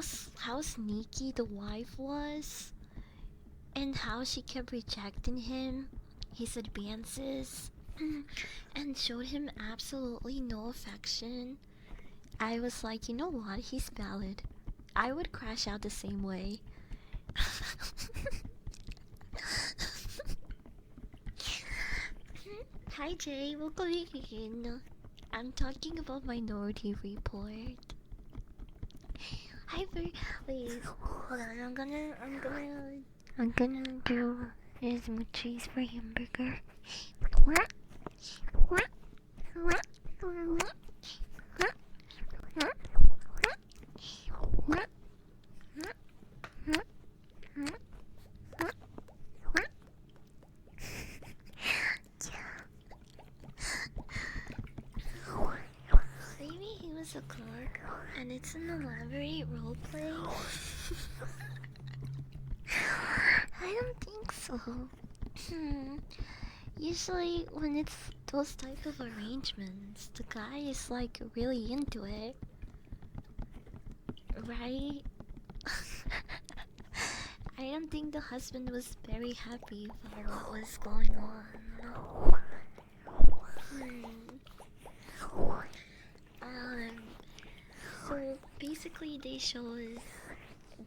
sneaky the wife was, and how she kept rejecting him, his advances, and showed him absolutely no affection, I was like, you know what, he's valid. I would crash out the same way. Hi Jay, welcome in. I'm talking about Minority Report. Hi wait, hold on, I'm gonna do this with cheese for hamburger. What? What? What? What? Maybe he was a clerk, and it's an elaborate roleplay. I don't think so. Usually, when it's those type of arrangements, the guy is like really into it, right? I don't think the husband was very happy about what was going on. basically they show us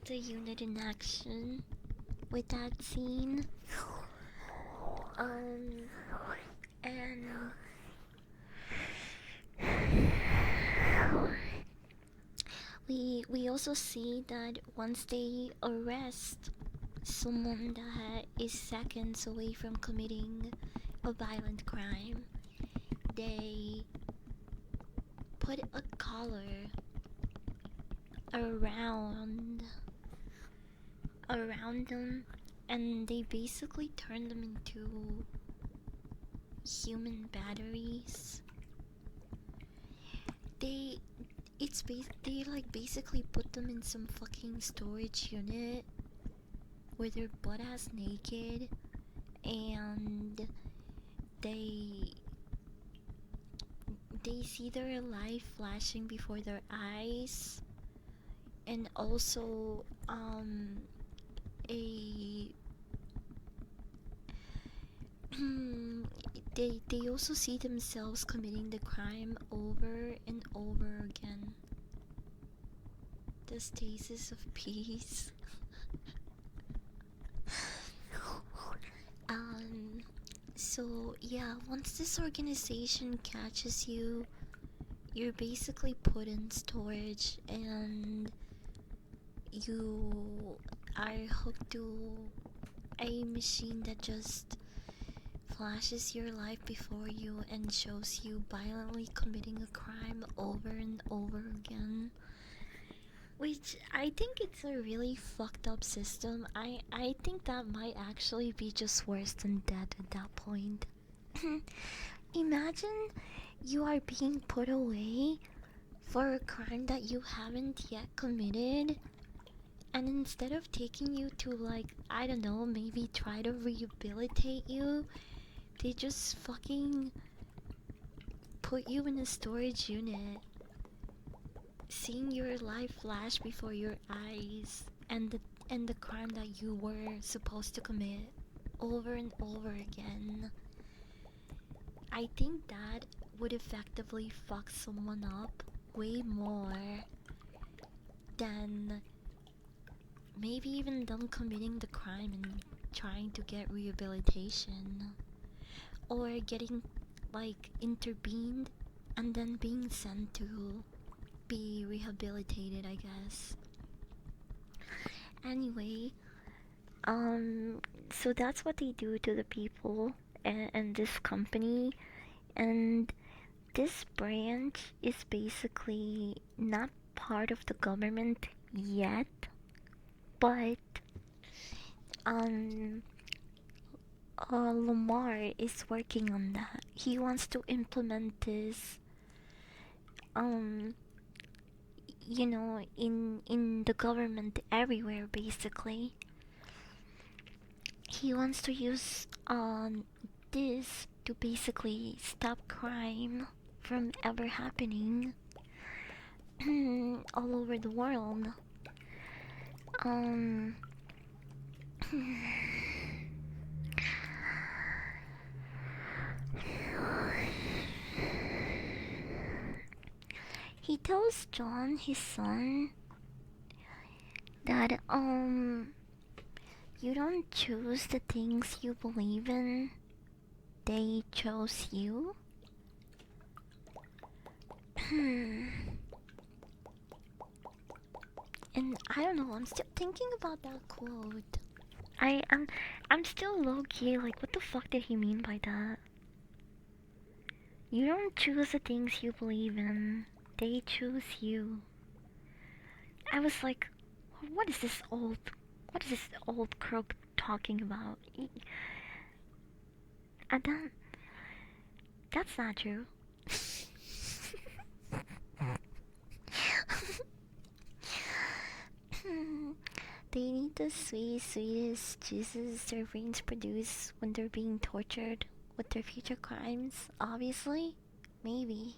the unit in action with that scene. And we also see that once they arrest someone that is seconds away from committing a violent crime, they put a collar around them, and they basically turn them into human batteries. They like basically put them in some fucking storage unit where they're butt ass naked, and they see their life flashing before their eyes, and also a they also see themselves committing the crime over and over again. The stasis of peace. So yeah, once this organization catches you, you're basically put in storage, and you are hooked to a machine that just flashes your life before you and shows you violently committing a crime over and over again. Which I think it's a really fucked up system. I think that might actually be just worse than death at that point. Imagine you are being put away for a crime that you haven't yet committed, and instead of taking you to, like, I don't know, maybe try to rehabilitate you, they just fucking put you in a storage unit, seeing your life flash before your eyes, and the crime that you were supposed to commit over and over again. I think that would effectively fuck someone up way more than maybe even them committing the crime and trying to get rehabilitation, or getting, like, intervened and then being sent to be rehabilitated, I guess. Anyway, so that's what they do to the people and this company, and this branch is basically not part of the government yet, but um Lamar is working on that. He wants to implement this, um in the government everywhere, basically. He wants to use this to basically stop crime from ever happening all over the world. Um he tells John, his son, that you don't choose the things you believe in, they chose you. And I don't know, I'm still thinking about that quote. I'm still low key like, what the fuck did he mean by that? You don't choose the things you believe in, they choose you. I was like, what is this old crook talking about? And then, that's not true. They need the sweetest juices their brains produce when they're being tortured with their future crimes, obviously. Maybe.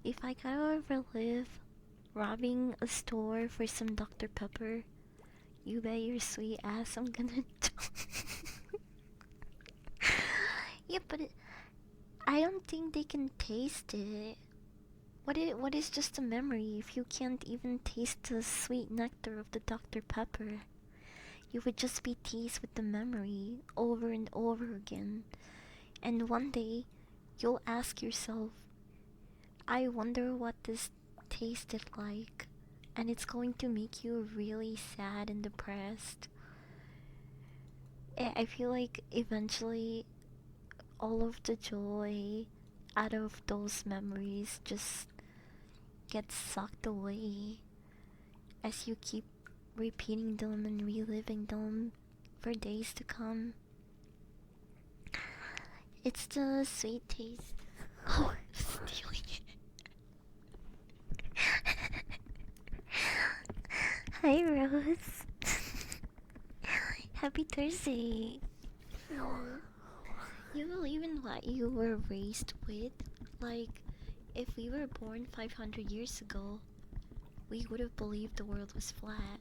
If I gotta relive robbing a store for some Dr. Pepper, you bet your sweet ass I'm gonna yeah, but I don't think they can taste it. What is just a memory if you can't even taste the sweet nectar of the Dr. Pepper? You would just be teased with the memory over and over again. And one day, you'll ask yourself, I wonder what this tasted like. And it's going to make you really sad and depressed. I feel like eventually all of the joy out of those memories just gets sucked away as you keep repeating them and reliving them for days to come. It's the sweet taste. Oh, stealing it. Hi, Rose. Happy Thursday. You believe in what you were raised with? Like, if we were born 500 years ago, we would have believed the world was flat.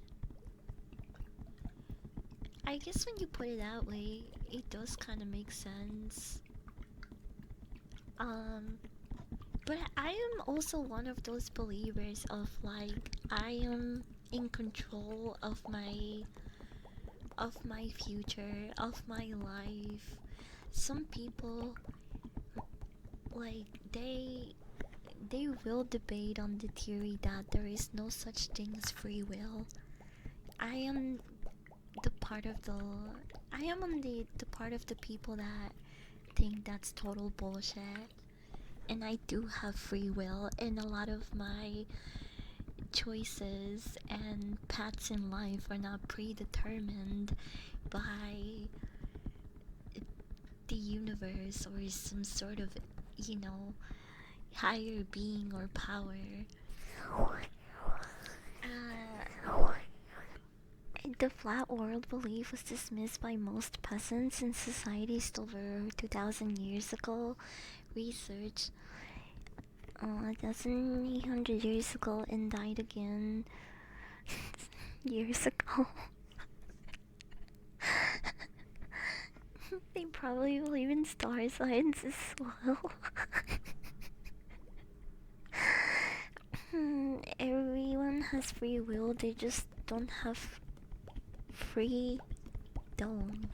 I guess when you put it that way, it does kind of make sense. But I am also one of those believers of like I am in control of my future, of my life. Some people like they will debate on the theory that there is no such thing as free will. I am the part of the I am on the part of the people that think that's total bullshit. And I do have free will, and a lot of my choices and paths in life are not predetermined by the universe or some sort of, you know, higher being or power. The flat world belief was dismissed by most peasants in societies over 2,000 years ago. Research 1,800 years ago and died again years ago. They probably believe in star signs as well. Everyone has free will, they just don't have free don't.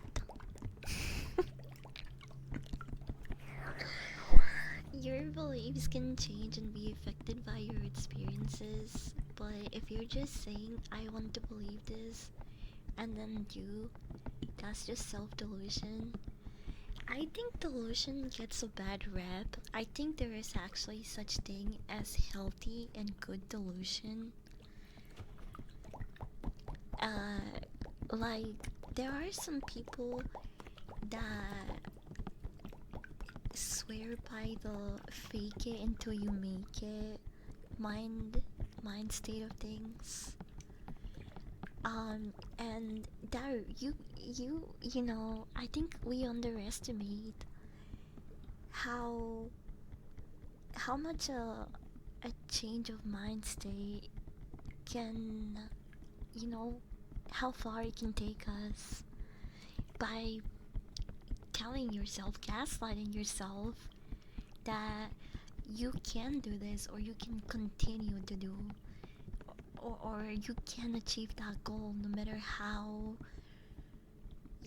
Your beliefs can change and be affected by your experiences, but if you're just saying, I want to believe this, and then do, that's just self-delusion. I think delusion gets a bad rep. I think there is actually such thing as healthy and good delusion. Like, there are some people that swear by the fake it until you make it mind state of things. And that you know, I think we underestimate how much a change of mind state can, you know, how far it can take us by telling yourself, gaslighting yourself that you can do this or you can continue to do, or you can achieve that goal no matter how,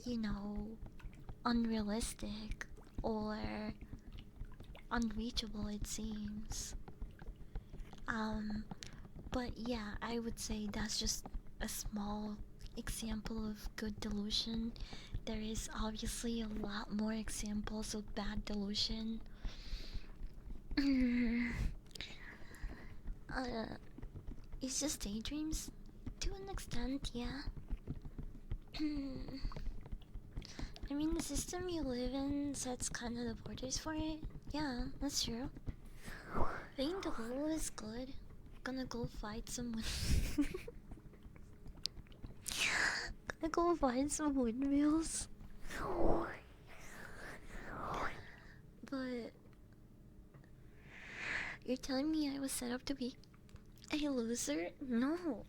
you know, unrealistic or unreachable it seems. But yeah, I would say that's just a small example of good delusion. There is obviously a lot more examples of bad delusion. It's just daydreams to an extent, yeah. I mean, the system you live in sets kind of the borders for it. Yeah, that's true. Being the rule is good. Gonna go fight someone. Gonna go find some windmills. But you're telling me I was set up to be a loser? No.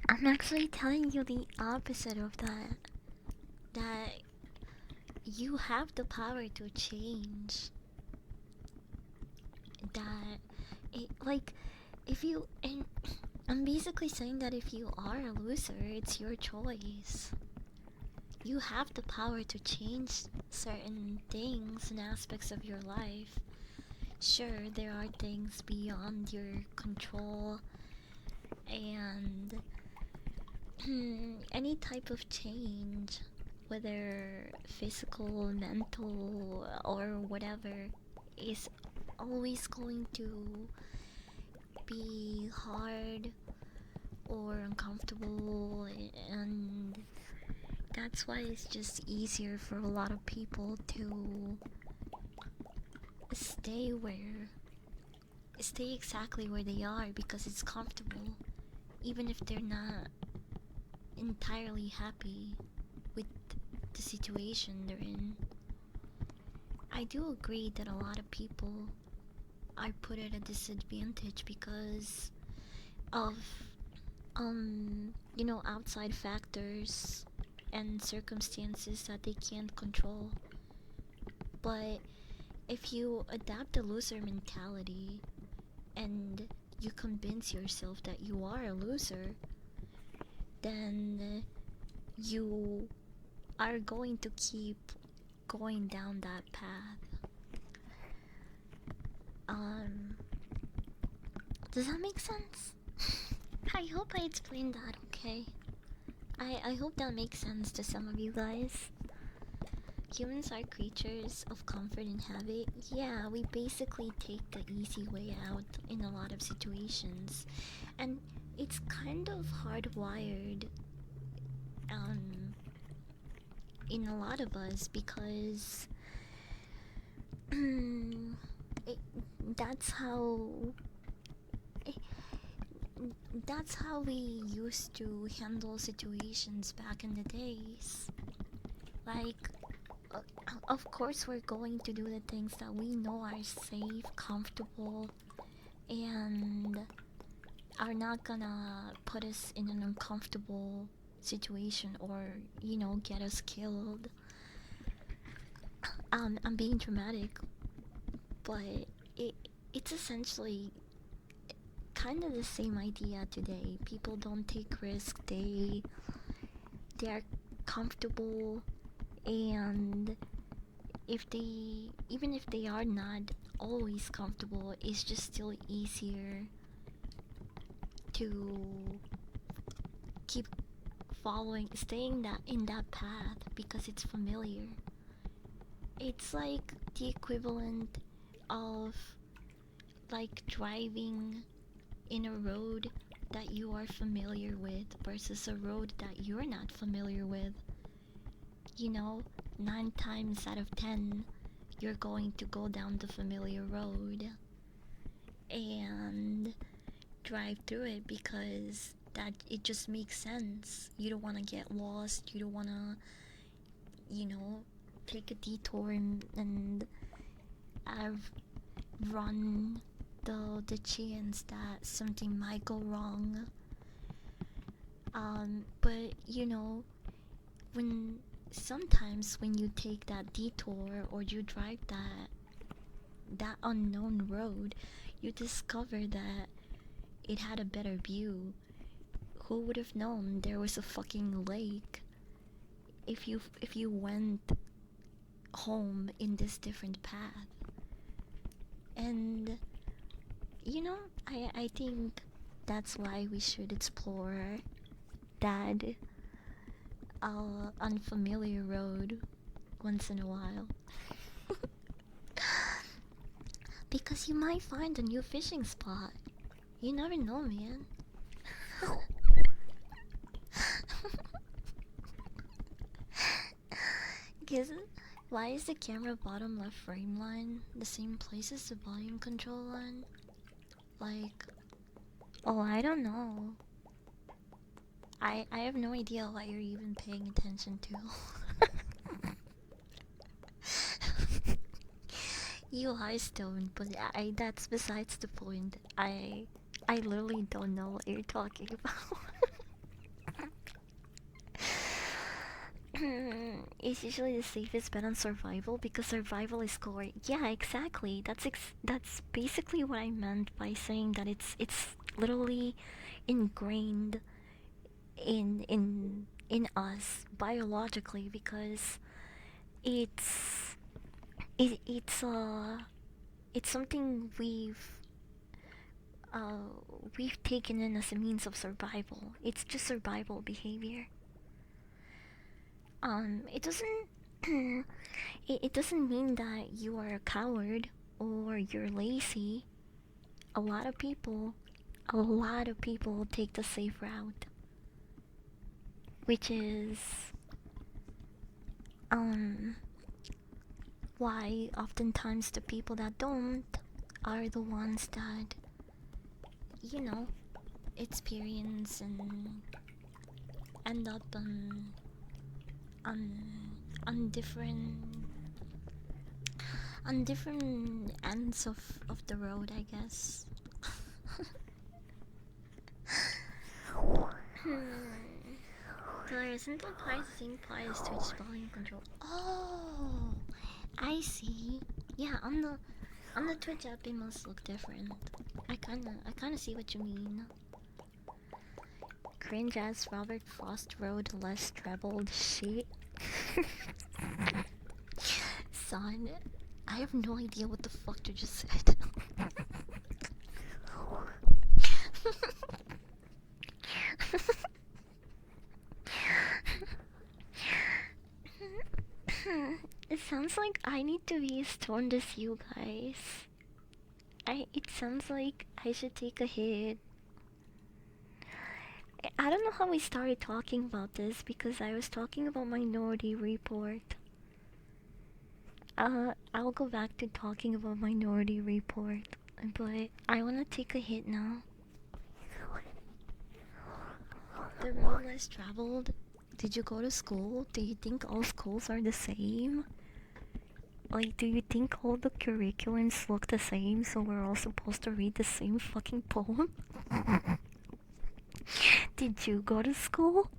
I'm actually telling you the opposite of that. That you have the power to change. That Like, if you and I'm basically saying that if you are a loser, it's your choice. You have the power to change certain things and aspects of your life. Sure, there are things beyond your control, and any type of change, whether physical, mental, or whatever, is always going to be hard or uncomfortable, and that's why it's just easier for a lot of people to stay where stay exactly where they are because it's comfortable, even if they're not entirely happy with the situation they're in. I do agree that a lot of people are put at a disadvantage because of outside factors and circumstances that they can't control. But if you adapt a loser mentality and you convince yourself that you are a loser, then you are going to keep going down that path. Um, does that make sense? I hope I explained that okay. I hope that makes sense to some of you guys. Humans are creatures of comfort and habit. Yeah, we basically take the easy way out in a lot of situations. And it's kind of hardwired um, in a lot of us because it, that's how it, that's how we used to handle situations back in the days. Like, uh, of course, we're going to do the things that we know are safe, comfortable, and are not gonna put us in an uncomfortable situation or, get us killed. I'm being dramatic, but it it's essentially kind of the same idea today. People don't take risks. They are comfortable, and even if they are not always comfortable, it's just still easier to keep staying that in that path because it's familiar. It's like the equivalent of like driving in a road that you are familiar with versus a road that you're not familiar with. You know, 9 times out of 10, you're going to go down the familiar road and drive through it because that it just makes sense. You don't want to get lost. You don't want to, you know, take a detour and I've run the chance that something might go wrong. But when sometimes when you take that detour or you drive that unknown road, you discover that it had a better view. Who would have known there was a fucking lake if you went home in this different path? And I think that's why we should explore that unfamiliar road once in a while. Because you might find a new fishing spot. You never know, man. Because why is the camera bottom left frame line the same place as the volume control line? Like, oh, I don't know. I have no idea what you're even paying attention to. You are stoned, but that's besides the point. I literally don't know what you're talking about. is usually the safest bet on survival because survival is core. Yeah, exactly. That's basically what I meant by saying that it's literally ingrained in us biologically because it's it, it's uh it's something uh we've taken in as a means of survival. It's just survival behavior. It doesn't it doesn't mean that you are a coward or you're lazy. A lot of people a lot of people take the safe route, which is um why oftentimes the people that don't are the ones that you know experience and end up on on different on different ends of the road, I guess. There isn't a price sync price Twitch volume control. Oh, I see. Yeah, on the Twitch app it must look different. I kinda see what you mean. Cringe ass Robert Frost road less traveled shit. Son, I have no idea what the fuck you just said. It sounds like I need to be as stoned as you guys. It sounds like I should take a hit. I don't know how we started talking about this because I was talking about Minority Report. I'll go back to talking about Minority Report, but I wanna take a hit now. The road less traveled. Did you go to school? Do you think all schools are the same? Like, do you think all the curriculums look the same so we're all supposed to read the same fucking poem? Did you go to school?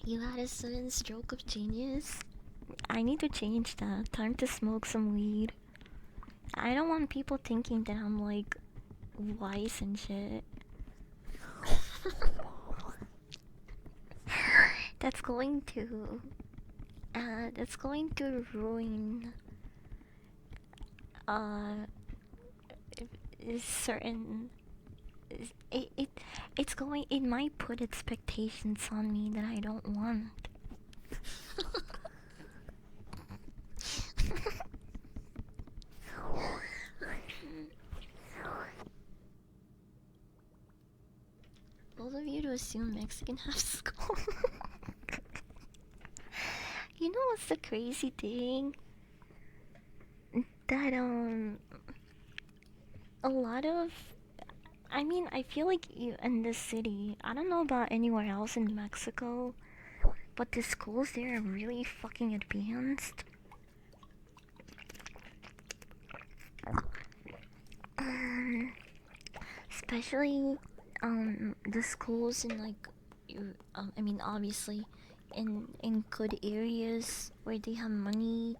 You had a sudden stroke of genius? I need to change that. Time to smoke some weed. I don't want people thinking that I'm like wise and shit. That's going to ruin uh certain it it might put expectations on me that I don't want. Both of you to assume Mexican have skull. You know what's the crazy thing? That a lot of I mean, I feel like you in this city, I don't know about anywhere else in Mexico, but the schools there are really fucking advanced. Um, Especially the schools in like I mean obviously in good areas where they have money.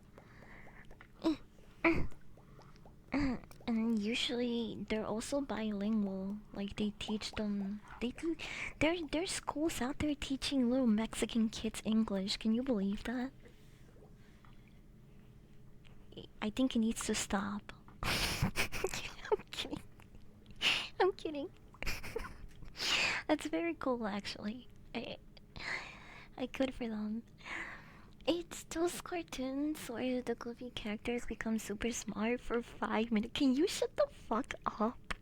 And usually they're also bilingual. Like they teach them. There's schools out there teaching little Mexican kids English. Can you believe that? I think it needs to stop. I'm kidding. I'm kidding. That's very cool, actually. I good for them. It's those cartoons where the goofy characters become super smart for 5 minutes. Can you shut the fuck up?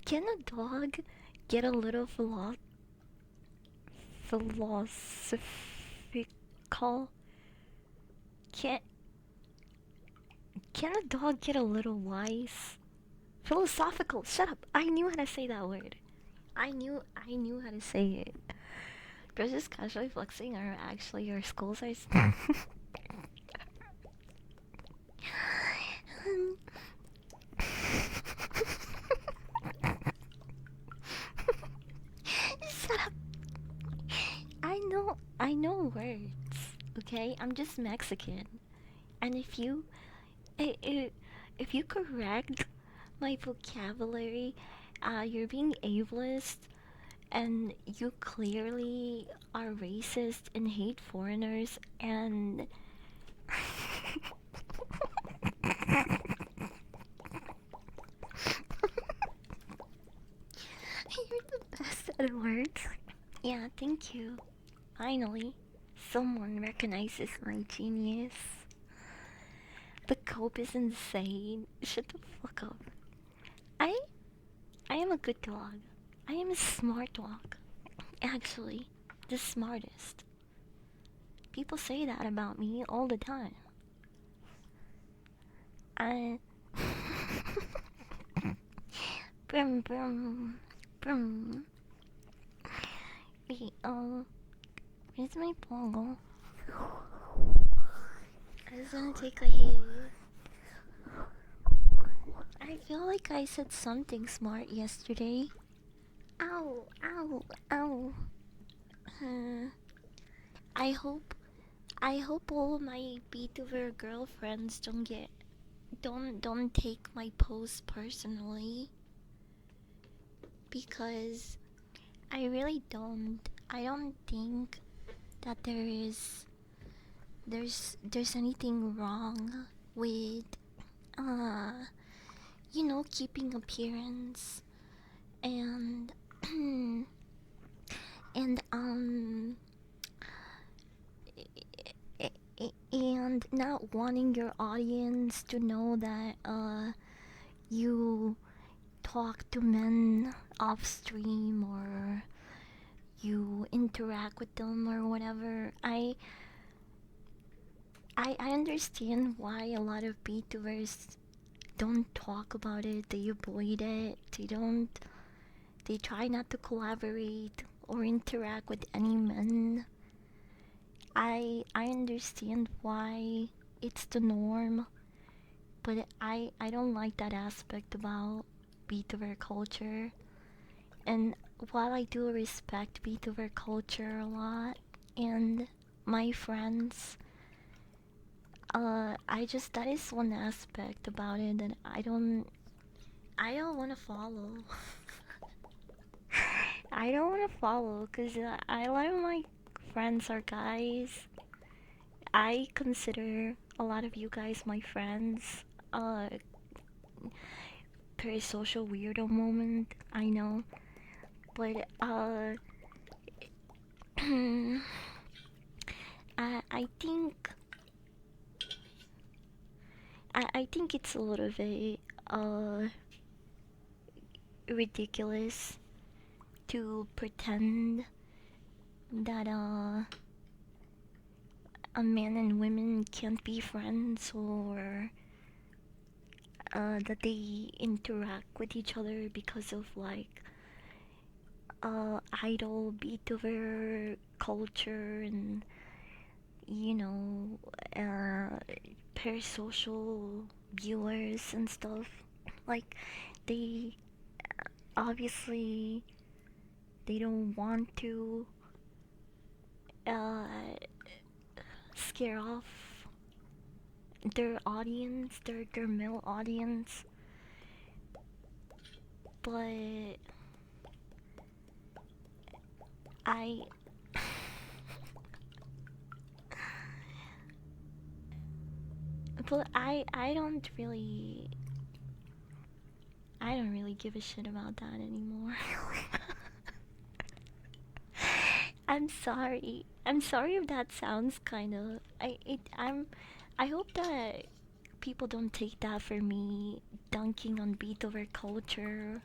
Can a dog get a little philosophical? Can can a dog get a little wise? Philosophical. Shut up. I knew how to say that word. I knew how to say it. But just casually flexing or actually your schools are I'm just Mexican. And i- if you correct my vocabulary, you're being ableist, and you clearly are racist and hate foreigners, and you're the best at words. Yeah, thank you. Finally, someone recognizes my genius. The cope is insane. Shut the fuck up. I I am a good dog. I am a smart dog. Actually, the smartest. People say that about me all the time. I brum brum brum. Wait, where's my pongo? I was gonna take a hit. I feel like I said something smart yesterday. Ow, ow, ow. Uh, I hope I hope all of my VTuber girlfriends don't take my post personally, because I really don't. I don't think that there's anything wrong with uh keeping appearance, and and and not wanting your audience to know that you talk to men off stream, or you interact with them or whatever. I understand why a lot of VTubers don't talk about it. They avoid it. They try not to collaborate or interact with any men. I understand why it's the norm, but I don't like that aspect about VTuber culture. And while I do respect VTuber culture a lot, and my friends, I just, that is one aspect about it that I don't want to follow. I don't want to follow because a lot of my friends are guys. I consider a lot of you guys my friends. Uh, per social weirdo moment, I know, but I think I think it's a little bit ridiculous to pretend that a man and women can't be friends, or that they interact with each other because of like idol VTuber culture, and you know uh parasocial viewers and stuff. Like, they obviously they don't want to uh scare off their audience, their male audience, but I I don't really give a shit about that anymore. I'm sorry. I'm sorry if that sounds kind of I hope that people don't take that for me dunking on beat-over culture,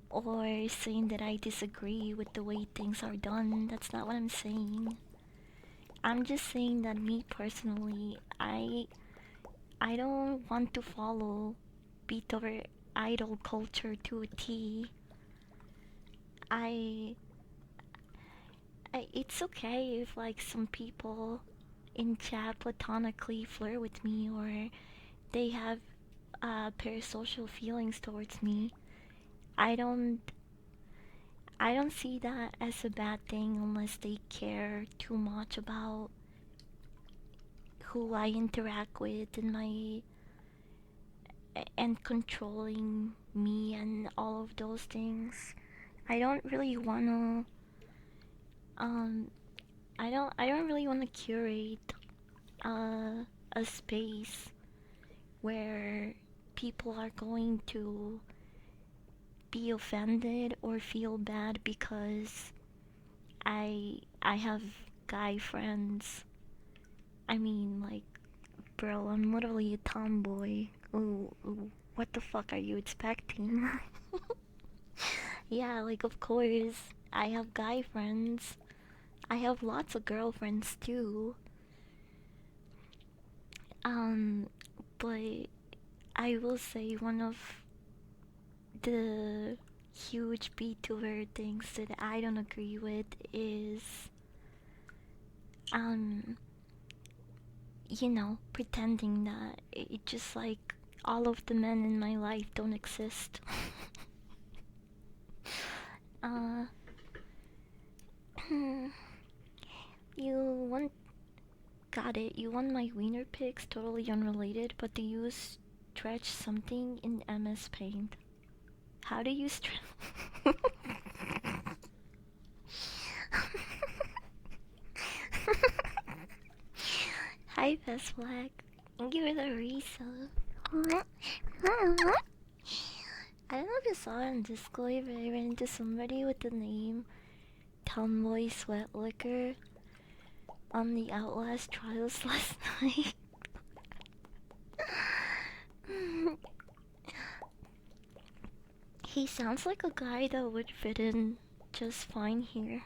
or saying that I disagree with the way things are done. That's not what I'm saying. I'm just saying that me personally, I don't want to follow beat-over idol culture to a T. I it's okay if like some people in chat platonically flirt with me, or they have parasocial feelings towards me. I don't I don't see that as a bad thing unless they care too much about who I interact with and my and controlling me and all of those things. I don't really wanna um I don't really wanna curate a space where people are going to be offended or feel bad because I have guy friends. I mean, like, bro, I'm literally a tomboy. Ooh, what the fuck are you expecting? Yeah, like, of course, I have guy friends. I have lots of girlfriends too. Um, but I will say one of the huge B2er things that I don't agree with is, um, pretending that it just like all of the men in my life don't exist. uh, you want got it. You want my wiener pics, totally unrelated, but do you stretch something in MS Paint? How do you stretch? Hi, Best Black. Give it a resub. I don't know if you saw it on Discord, but I ran into somebody with the name Tomboy Sweat Liquor on the Outlast trials last night. He sounds like a guy that would fit in just fine here.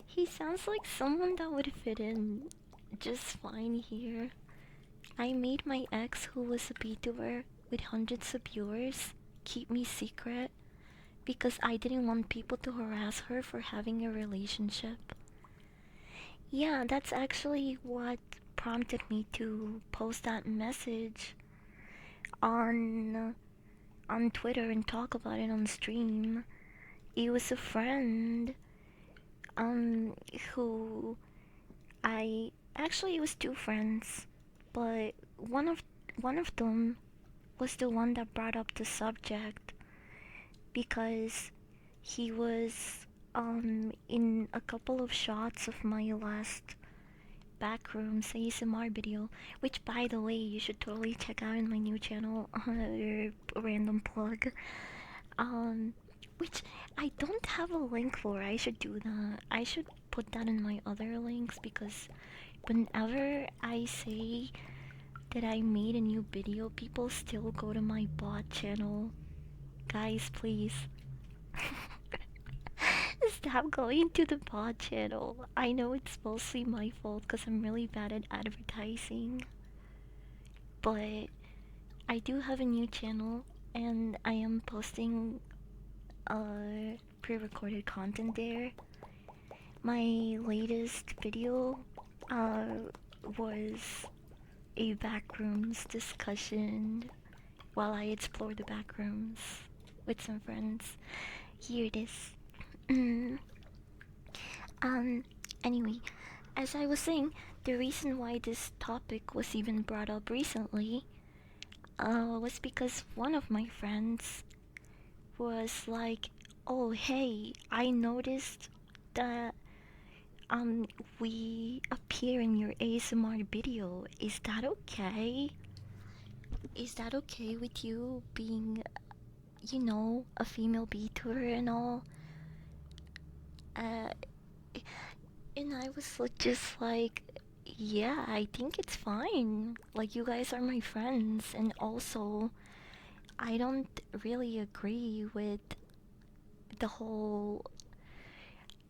He sounds like someone that would fit in just fine here. I made my ex, who was a VTuber with hundreds of viewers, keep me secret because I didn't want people to harass her for having a relationship. Yeah, that's actually what prompted me to post that message on on Twitter and talk about it on stream. It was a friend um who I actually it was two friends, but one of them was the one that brought up the subject because he was in a couple of shots of my last Backrooms ASMR video, which by the way you should totally check out in my new channel. Random plug. Um, which I don't have a link for. I should do that. I should put that in my other links because whenever I say that I made a new video, people still go to my bot channel. Guys, please. Stop going to the bot channel. I know it's mostly my fault because I'm really bad at advertising. But I do have a new channel and I am posting pre-recorded content there. My latest video was a backrooms discussion while I explore the backrooms with some friends. Here it is. um, anyway, as I was saying, the reason why this topic was even brought up recently was because one of my friends was like, "Oh, hey, I noticed that we appear in your ASMR video. Is that okay? Is that okay with you being, a female VTuber and all?" Uh, and I was just like, "Yeah, I think it's fine. Like, you guys are my friends, and also, I don't really agree with the whole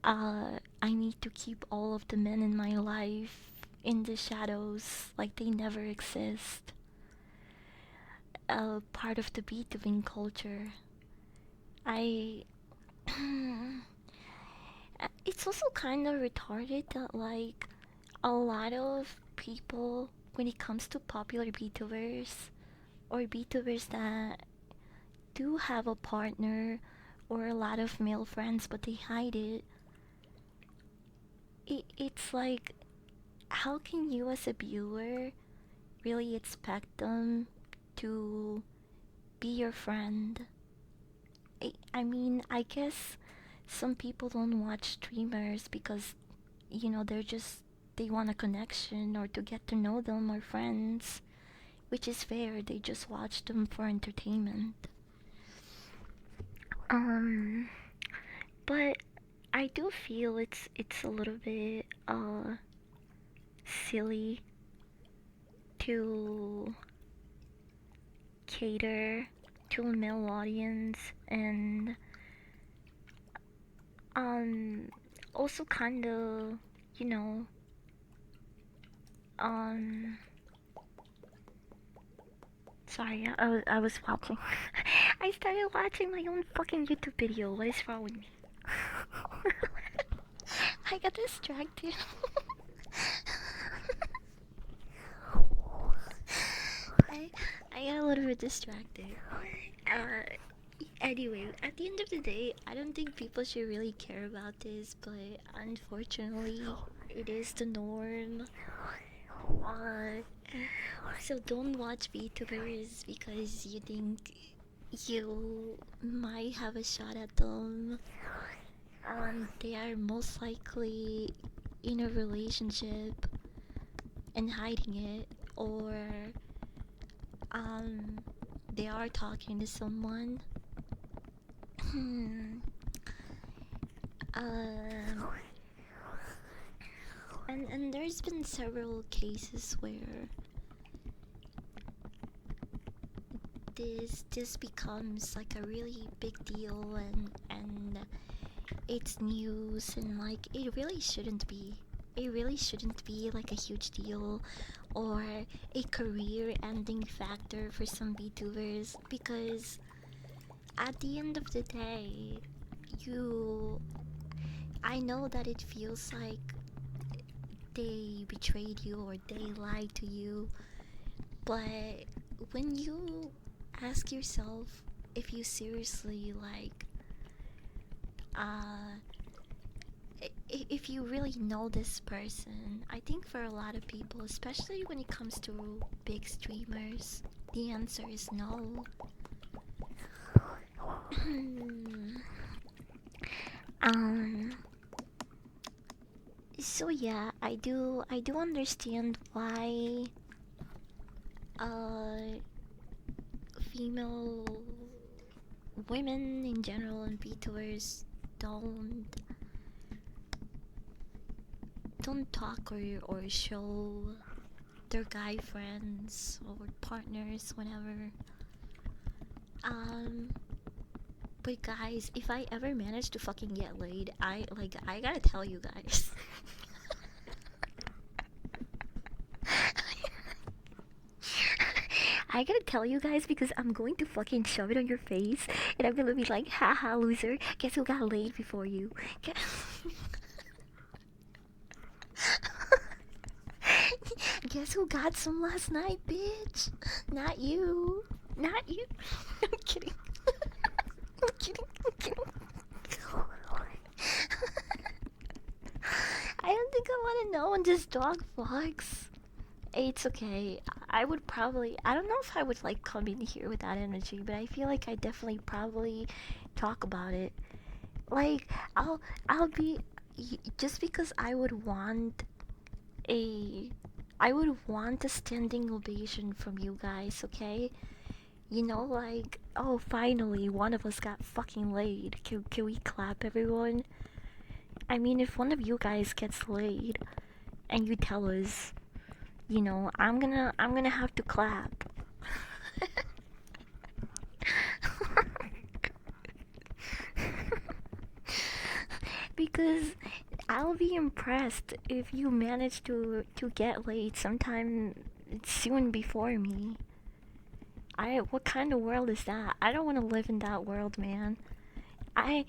I need to keep all of the men in my life in the shadows like they never exist. Part of the B2B culture. I. It's also kind of retarded that, like, a lot of people, when it comes to popular VTubers, or VTubers that do have a partner or a lot of male friends but they hide it, it's like how can you as a viewer really expect them to be your friend? I mean, I guess some people don't watch streamers because, they're just, they want a connection or to get to know them or friends, which is fair. They just watch them for entertainment. Um, but I do feel it's a little bit silly to cater to a male audience and um also kind of, you know, um sorry, I was watching. I started watching my own fucking YouTube video. What is wrong with me? I got distracted. I I got a little bit distracted. Uh, Anyway, at the end of the day, I don't think people should really care about this, but unfortunately, it is the norm. Uh, so don't watch VTubers because you think you might have a shot at them. They are most likely in a relationship and hiding it, or um, they are talking to someone. Hmm. Um, and there's been several cases where this becomes like a really big deal, and it's news, and like it really shouldn't be. It really shouldn't be like a huge deal or a career ending factor for some VTubers, because at the end of the day, you I know that it feels like they betrayed you or they lied to you, but when you ask yourself if you seriously like uh if you really know this person, I think for a lot of people, especially when it comes to big streamers, the answer is no. um so yeah, I do understand why uh female women in general and VTubers don't don't talk or show their guy friends or partners whenever. Um, but guys, if I ever manage to fucking get laid, I gotta tell you guys. I gotta tell you guys because I'm going to fucking shove it on your face and I'm gonna be like, haha, loser. Guess who got laid before you? Guess who got some last night, bitch? Not you. Not you. I'm kidding. I'm kidding. I'm kidding. I don't think I want to know when this dog fucks. It's okay. I would probably. I don't know if I would like come in here with that energy, but I feel like I definitely probably talk about it. Like I'll be just because a I would want a standing ovation from you guys, okay? Like, oh, finally, one of us got fucking laid. Can we clap, everyone? I mean, if one of you guys gets laid and you tell us, I'm gonna have to clap. Because I'll be impressed if you manage to get laid sometime soon before me. What kind of world is that? I don't want to live in that world, man. I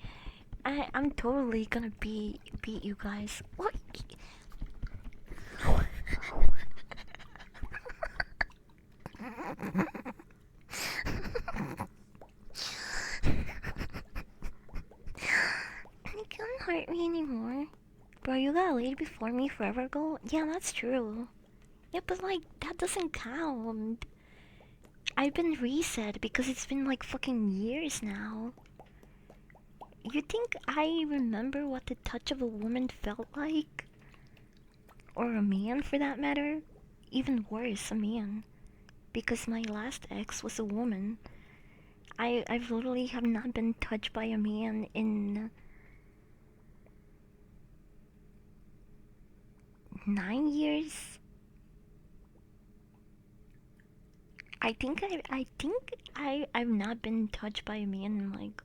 I'm totally gonna beat you guys. What? You can't hurt me anymore, Bro, you got laid before me forever ago? Yeah, that's true. Yeah, but like, that doesn't count. I've been reset because it's been like fucking years now. You think I remember what the touch of a woman felt like? Or a man for that matter? Even worse, a man. Because my last ex was a woman. I've literally have not been touched by a man in 9 years. I've not been touched by a man in like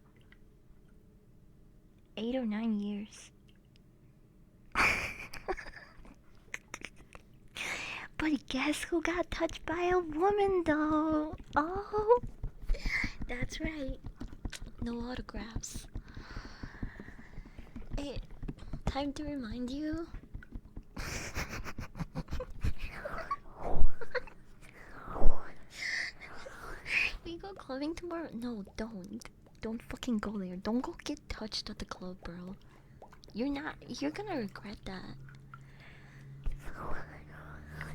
8 or 9 years. But guess who got touched by a woman though? Oh, that's right. No autographs. Hey, time to remind you. We go clubbing tomorrow? No, don't. Don't fucking go there. Don't go get touched at the club, bro. You're gonna regret that.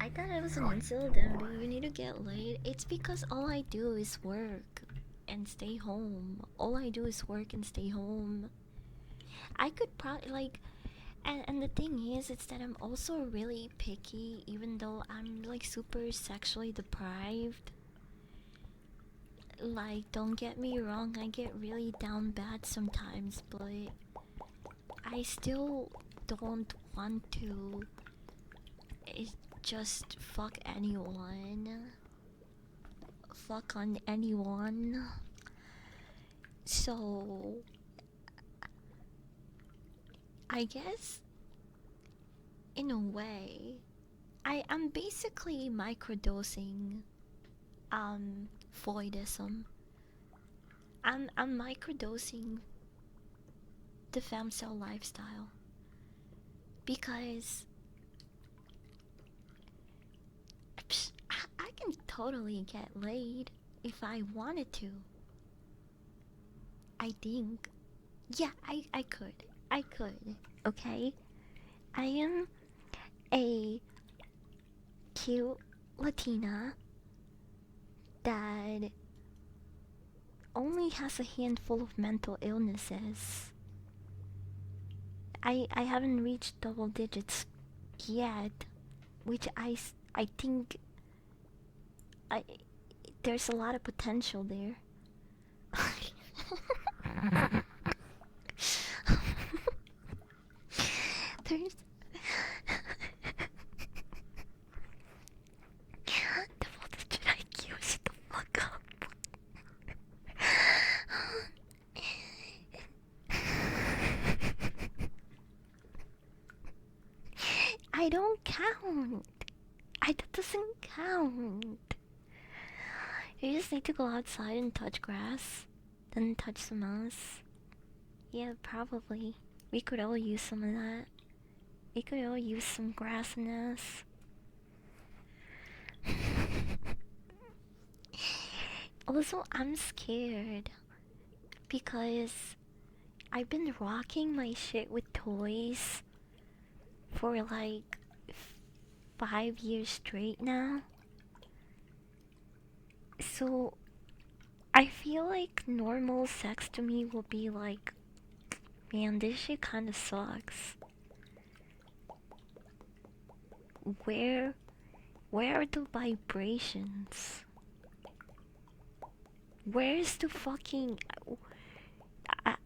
I thought I was an insult, but you need to get laid. It's because all I do is work and stay home. All I do is work and stay home. I could probably like, and the thing is, it's that I'm also really picky, even though I'm like super sexually deprived. Like, don't get me wrong, I get really down bad sometimes, but I still don't want to just fuck anyone. Fuck on anyone. So, I guess, in a way, I'm basically microdosing, voidism. I'm microdosing the femcel lifestyle. Because I can totally get laid if I wanted to. I think. Yeah, I could. I could. Okay? I am a cute Latina that only has a handful of mental illnesses. I haven't reached double digits yet, which I think I there's a lot of potential there. There's double digit IQ. Shut the fuck up. I don't count. That doesn't count. You just need to go outside and touch grass, then touch some else. Yeah, probably. We could all use some of that. We could all use some grass in us. Also, I'm scared because I've been rocking my shit with toys for like 5 years straight now. So I feel like normal sex to me will be like, man, this shit kinda sucks. Where are the vibrations? Where's the fucking... I,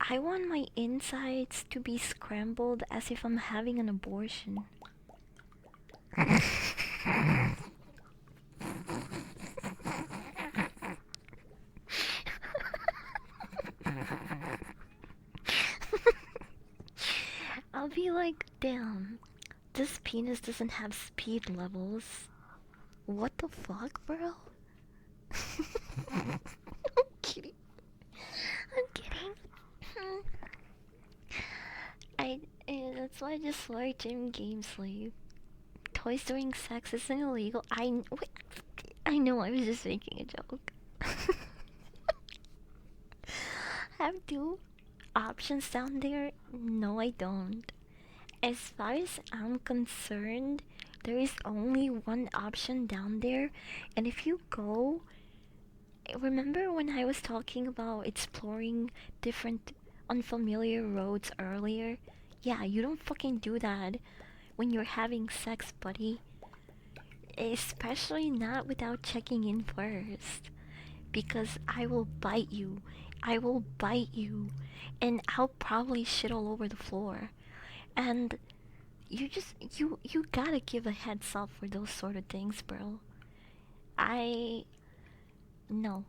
I want my insides to be scrambled as if I'm having an abortion. I'll be like, damn, this penis doesn't have speed levels. What the fuck, bro? I'm kidding. I'm kidding. That's why I just swore Jim Game Slave. Toys during sex isn't illegal. I know, I was just making a joke. Have two options down there? No, I don't. As far as I'm concerned, there is only one option down there, and if you go, remember when I was talking about exploring different unfamiliar roads earlier? Yeah, you don't fucking do that when you're having sex, buddy. Especially not without checking in first. Because I will bite you. I will bite you. And I'll probably shit all over the floor. And you gotta give a heads up for those sort of things, bro. I no.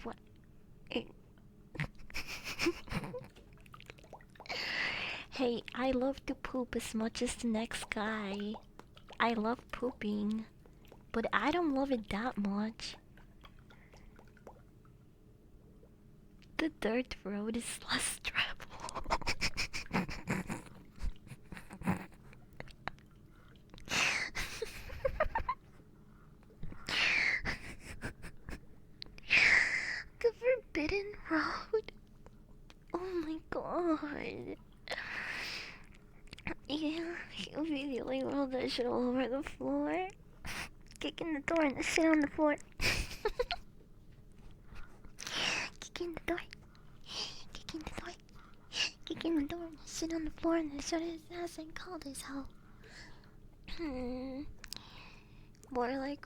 What? Eh. Hey, I love to poop as much as the next guy. I love pooping, but I don't love it that much. The dirt road is less travel. The forbidden road. Oh my god. Yeah, he'll be the only one that shit all over the floor. Kicking the door and the shit on the floor. Kicking the door. Kicking the door. Kicking the door and the shit on the floor and the shit his ass and cold as hell. More like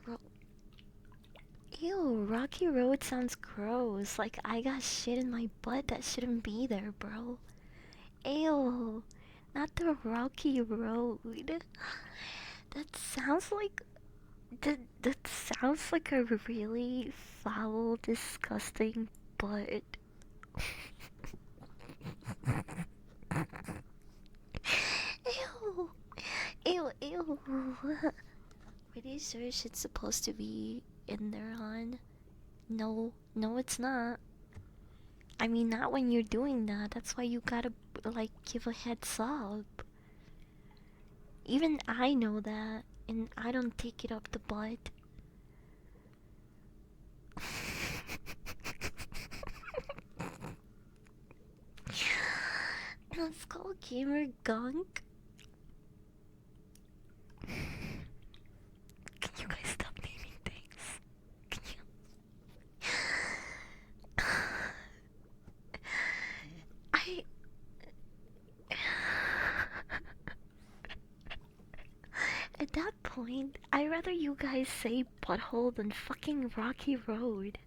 ew, Rocky Road sounds gross. Like I got shit in my butt that shouldn't be there, bro. Ew, not the Rocky Road. That sounds like that sounds like a really foul, disgusting butt. Ew, ew, ew. Pretty sure shit's supposed to be in there, hon. No, no, it's not. I mean, not when you're doing that. That's why you gotta, like, give a heads up. Even I know that, and I don't take it up the butt. Let's call Gamer Gunk. Can you guys stop naming things? Can you? I. At that point, I'd rather you guys say butthole than fucking Rocky Road.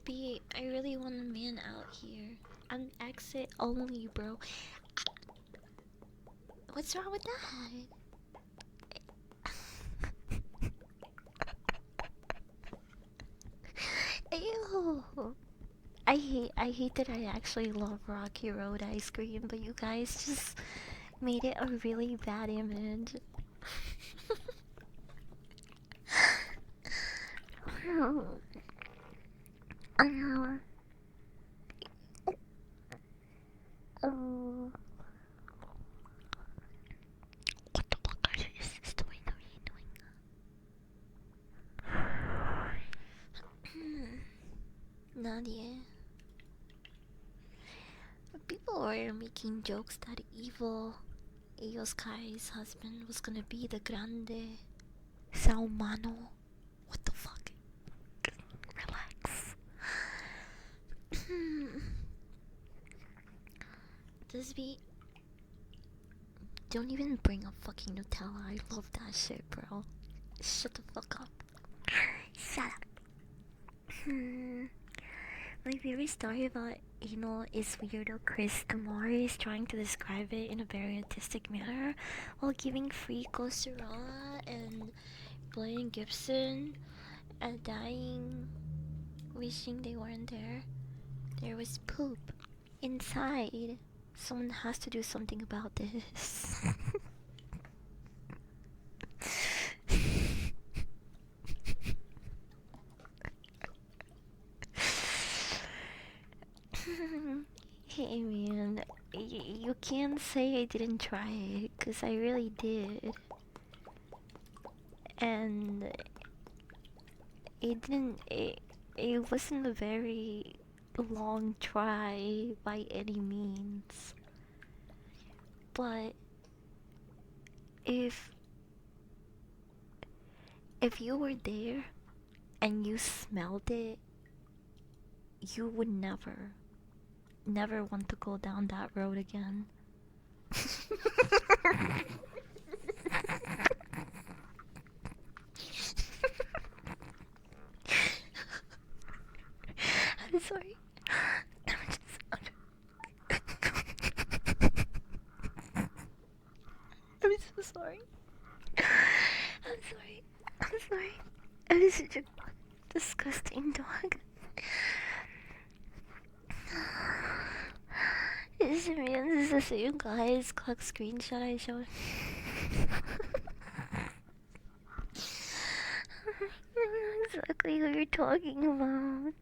B, I really want a man out here. I'm exit only, bro. What's wrong with that? Ew. I hate that I actually love Rocky Road ice cream, but you guys just made it a really bad image. Oh. What the fuck are you doing? What are you doing? Nadia. People were making jokes that evil Eoskai's husband was gonna be the Grande Saumano. What the fuck? Relax. This beat. Don't even bring up fucking Nutella. I love that shit, bro. Shut the fuck up. Shut up. My favorite story about anal is weirdo Chris Damore is trying to describe it in a very artistic manner while giving free Kosura and Blaine Gibson a dying, wishing they weren't there. There was poop inside. Someone has to do something about this. Hey man, you can't say I didn't try it, cause I really did. And it it wasn't a very long try by any means. But if if you were there and you smelled it, you would never want to go down that road again. I'm sorry. I'm so sorry. I'm sorry. I'm sorry. I'm such a disgusting dog. This is the same guy's clock screenshot I showed. I don't know exactly who you're talking about.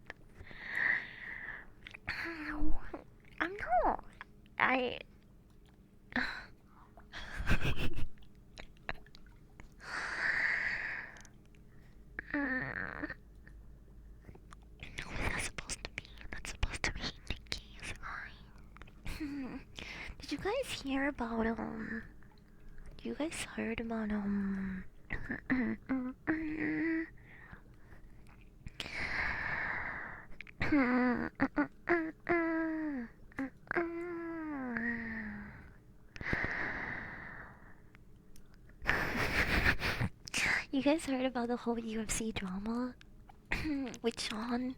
I'm not. I. Who is that supposed to be? That's supposed to be Nikki's eye. Did you guys hear about You guys heard about You guys heard about the whole UFC drama with Sean,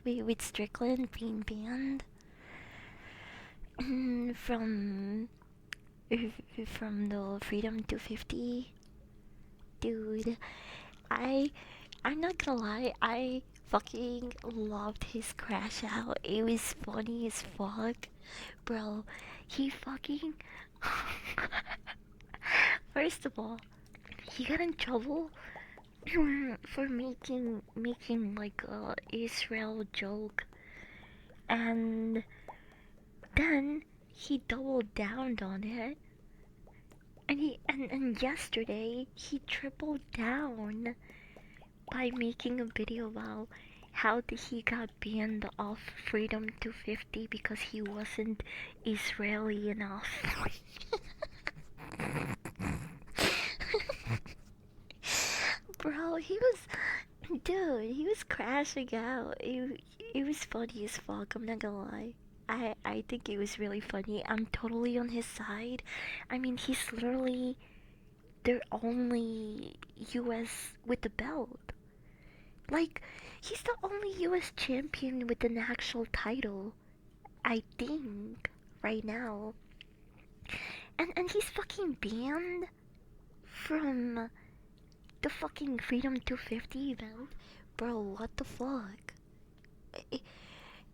with Strickland being banned from the Freedom 250? Dude, I'm not gonna lie, I fucking loved his crash out. It was funny as fuck. Bro, he fucking first of all, he got in trouble for making like a Israel joke, and then he doubled down on it, and and yesterday he tripled down by making a video about how he got banned off Freedom 250 because he wasn't Israeli enough. Bro, he was crashing out. It was funny as fuck, I'm not gonna lie. I think it was really funny. I'm totally on his side. I mean, he's literally the only US with the belt. Like, he's the only US champion with an actual title, I think, right now. And he's fucking banned from the fucking Freedom 250 event. Bro, what the fuck? I-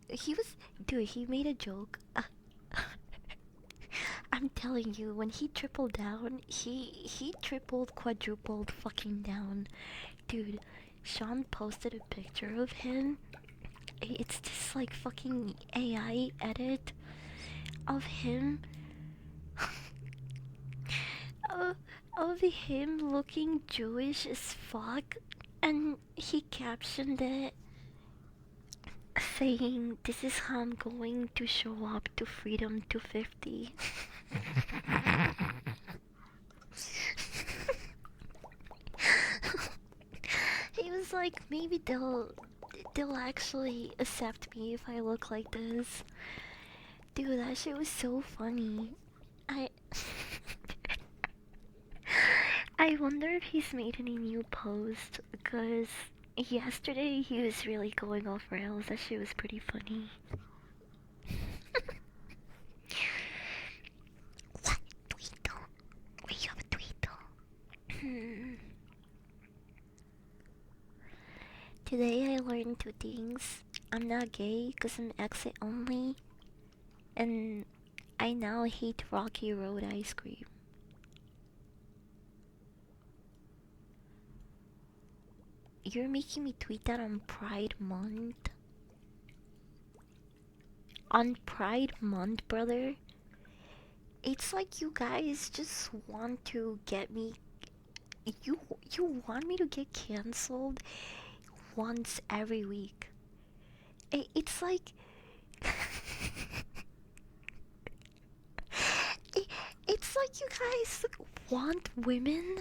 He was. Dude, he made a joke. I'm telling you, when he tripled down, he tripled, quadrupled fucking down. Dude, Sean posted a picture of him. It's just like fucking AI edit of him. of, of him looking Jewish as fuck. And he captioned it saying, "This is how I'm going to show up to Freedom 250." He was like, maybe they'll actually accept me if I look like this. Dude, that shit was so funny. I I wonder if he's made any new posts, because yesterday he was really going off rails. That shit was pretty funny. What? Tweeto? We have a tweeto. Today I learned two things. I'm not gay because I'm exit only, and I now hate Rocky Road ice cream. You're making me tweet that on Pride Month? On Pride Month, brother? It's like you guys just want to get me. You want me to get cancelled once every week. It's like it, it's like you guys want women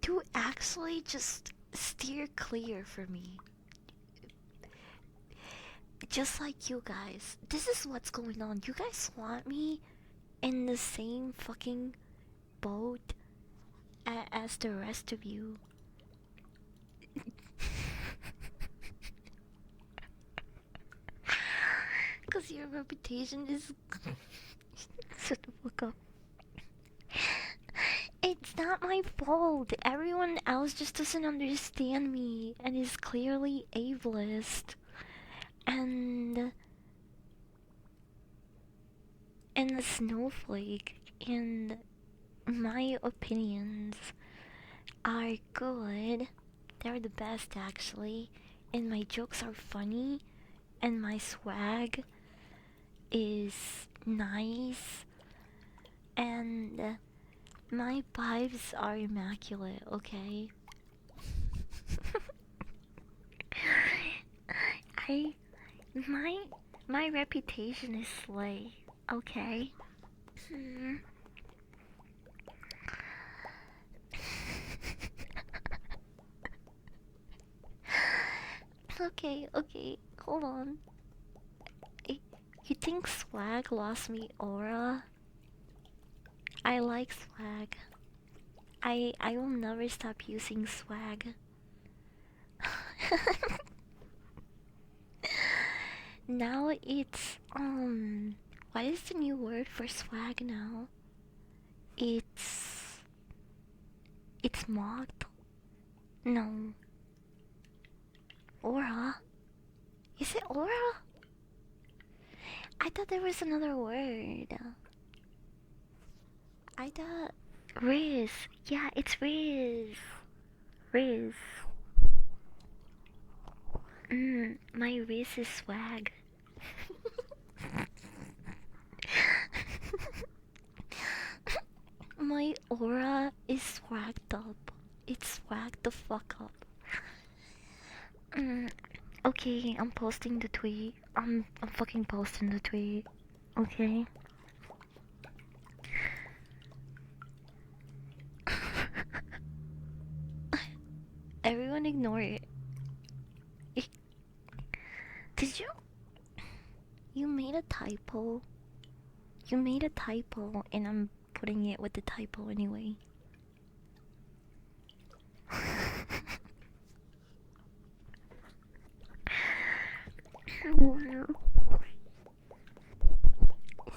to actually just steer clear for me. Just like you guys. This is what's going on. You guys want me in the same fucking boat as the rest of you. Because your reputation is. Shut the fuck up. It's not my fault. Everyone else just doesn't understand me and is clearly ableist. And. And a snowflake. And my opinions are good. They're the best, actually. And my jokes are funny. And my swag is nice. And my vibes are immaculate, okay? I my my reputation is slay, okay? Hmm. Okay, hold on. You think swag lost me aura? I like swag. I will never stop using swag. Now it's what is the new word for swag now? It's it's mocked. No. Aura? Is it aura? I thought there was another word. I thought Riz. Yeah, it's Riz. Riz. My Riz is swag. My aura is swagged up. It's swagged the fuck up. Okay, I'm posting the tweet. I'm fucking posting the tweet. Okay. Everyone ignore it. Did you? You made a typo. You made a typo, and I'm putting it with the typo anyway.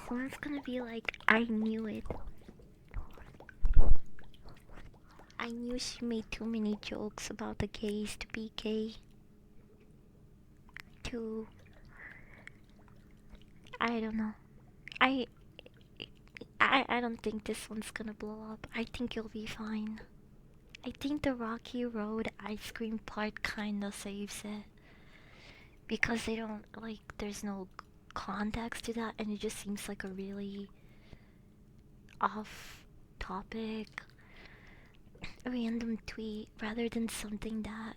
Someone's gonna be like, I knew it. I knew she made too many jokes about the gays to be gay. To I don't know. I I don't think this one's gonna blow up. I think you'll be fine. I think the Rocky Road ice cream part kinda saves it. Because they don't, like, there's no context to that, and it just seems like a really off topic, random tweet rather than something that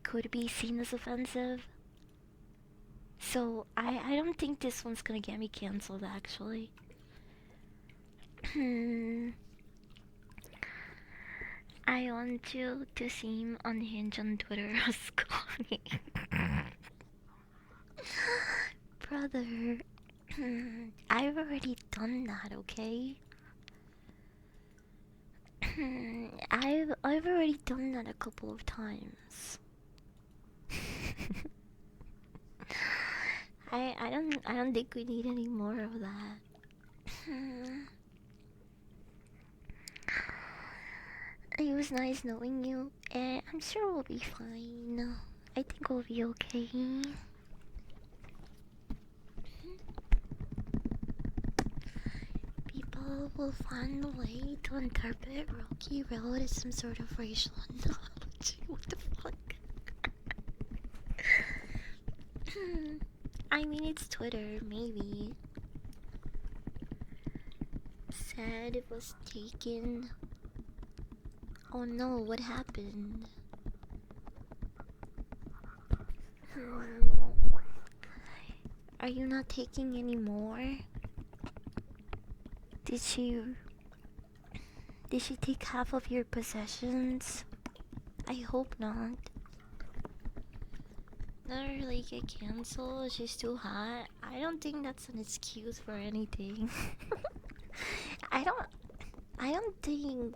could be seen as offensive. So, I don't think this one's gonna get me cancelled, actually. I want you to seem unhinged on Twitter as Connie. Brother, I've already done that, okay? I've already done that a couple of times. I don't think we need any more of that. It was nice knowing you, and I'm sure we'll be fine. I think we'll be okay. People will find a way to interpret Rocky Road as some sort of racial analogy. What the fuck? I mean, it's Twitter, maybe. Said it was taken. Oh no, what happened? Are you not taking any more? Did she... Did she take half of your possessions? I hope not. Never really get canceled. She's too hot. I don't think that's an excuse for anything. I don't. I don't think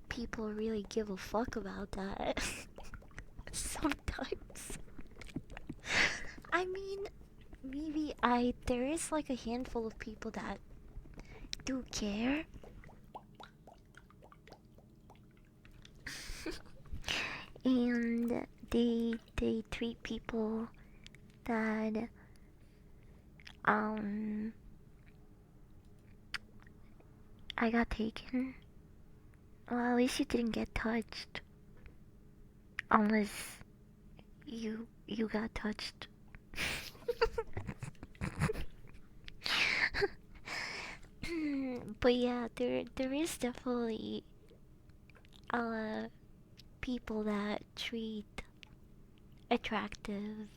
people really give a fuck about that. Sometimes. I mean, maybe there is like a handful of people that do care. And they treat people that I got taken. Well, at least you didn't get touched. Unless you got touched. But yeah, there is definitely people that treat attractive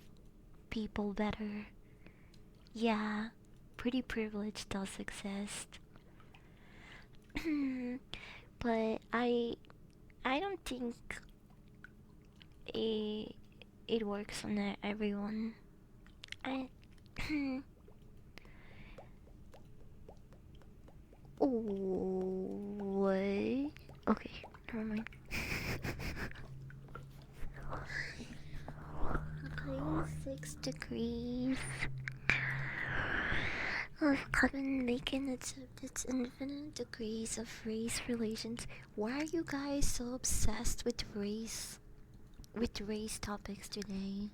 people better. Yeah, pretty privilege does exist. But I don't think it it works on everyone. I oh, what? Okay, never mind. Okay, 6 degrees of Copenhagen. It's infinite degrees of race relations. Why are you guys so obsessed with race? With race topics today?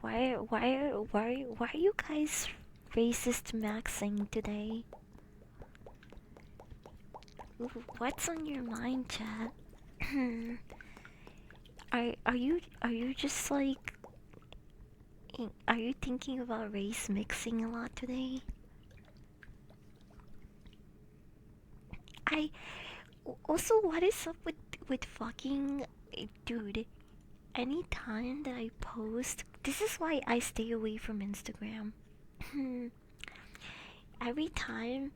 Why are you guys racist maxing today? What's on your mind, chat? Are you just like, are you thinking about race mixing a lot today? I also, what is up with fucking dude? Anytime that I post, this is why I stay away from Instagram. Every time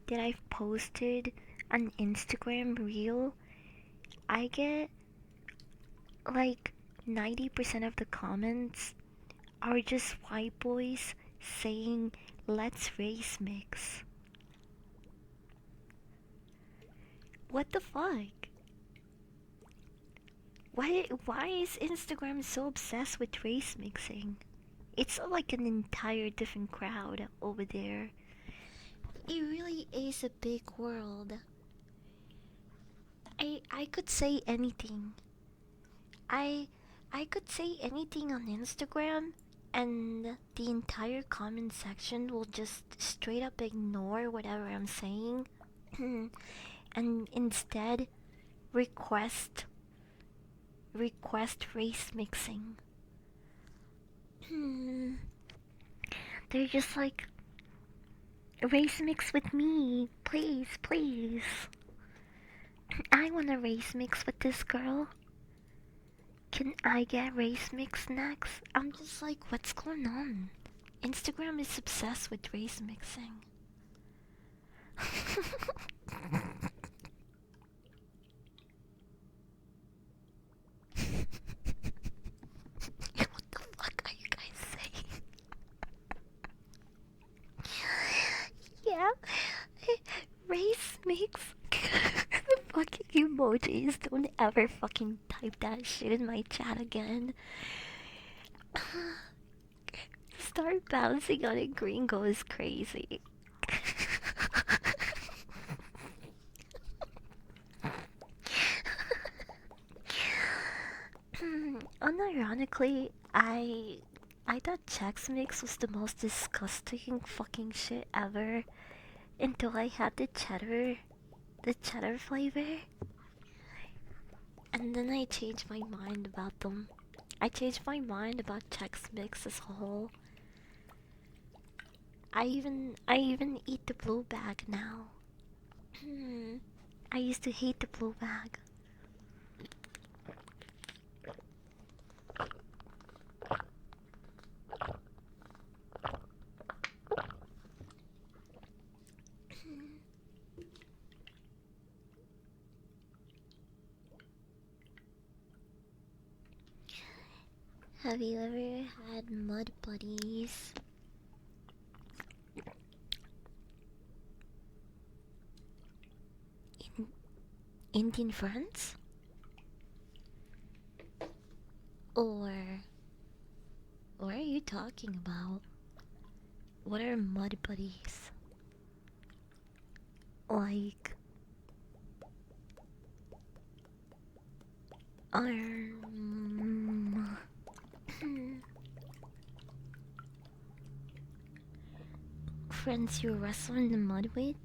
that I've posted an Instagram reel, I get like 90% of the comments are just white boys saying, let's race mix. What the fuck? Why is Instagram so obsessed with race mixing? It's like an entire different crowd over there. It really is a big world. I could say anything. I could say anything on Instagram and the entire comment section will just straight up ignore whatever I'm saying and instead request race mixing. They're just like, race mix with me, please, please. I wanna race mix with this girl. Can I get race mix next? I'm just like, what's going on? Instagram is obsessed with race mixing. What the fuck are you guys saying? Yeah, race mix. Fucking emojis. Don't ever fucking type that shit in my chat again. Start bouncing on a gringo is crazy. Unironically, I thought Chex Mix was the most disgusting fucking shit ever until I had the cheddar flavor. And then I changed my mind about them. I changed my mind about Chex Mix as a whole. I even eat the blue bag now. I used to hate the blue bag. Have you ever had mud buddies? In Indian friends? Or what are you talking about? What are mud buddies? Like, um, friends you wrestle in the mud with?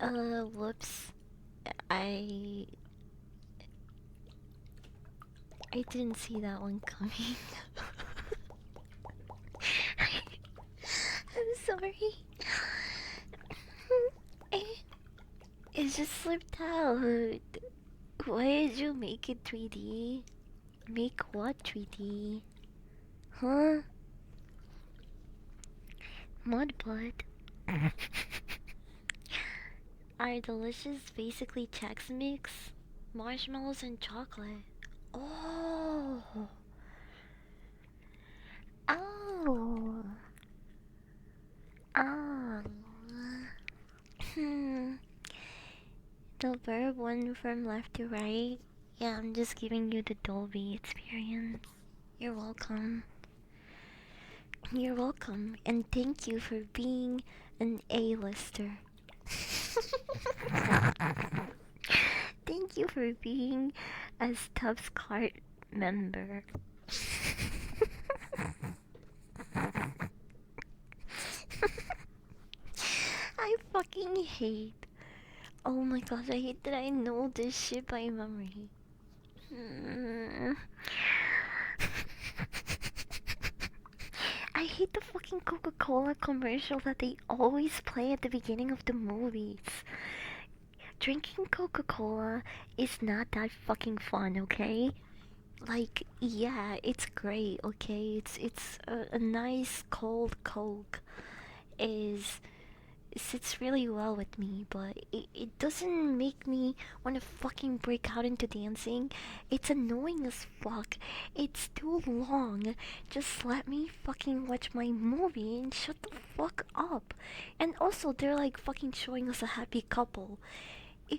Uh, whoops. I I didn't see that one coming. I'm sorry. It just slipped out. Why did you make it 3D? Make what 3D? Huh? Mudblood are delicious, basically Chex Mix, marshmallows, and chocolate. Oh! Oh! Oh! Hmm. The verb one from left to right. Yeah, I'm just giving you the Dolby experience. You're welcome. You're welcome, and thank you for being an A-lister. Thank you for being a Stubbs Cart member. I fucking hate. Oh my god, I hate that I know this shit by memory. I hate the fucking Coca-Cola commercial that they always play at the beginning of the movies. Drinking Coca-Cola is not that fucking fun, okay? Like, yeah, it's great, okay? It's a nice cold Coke is sits really well with me, but it doesn't make me want to fucking break out into dancing. It's annoying as fuck. It's too long. Just let me fucking watch my movie and shut the fuck up. And also, they're like fucking showing us a happy couple. It,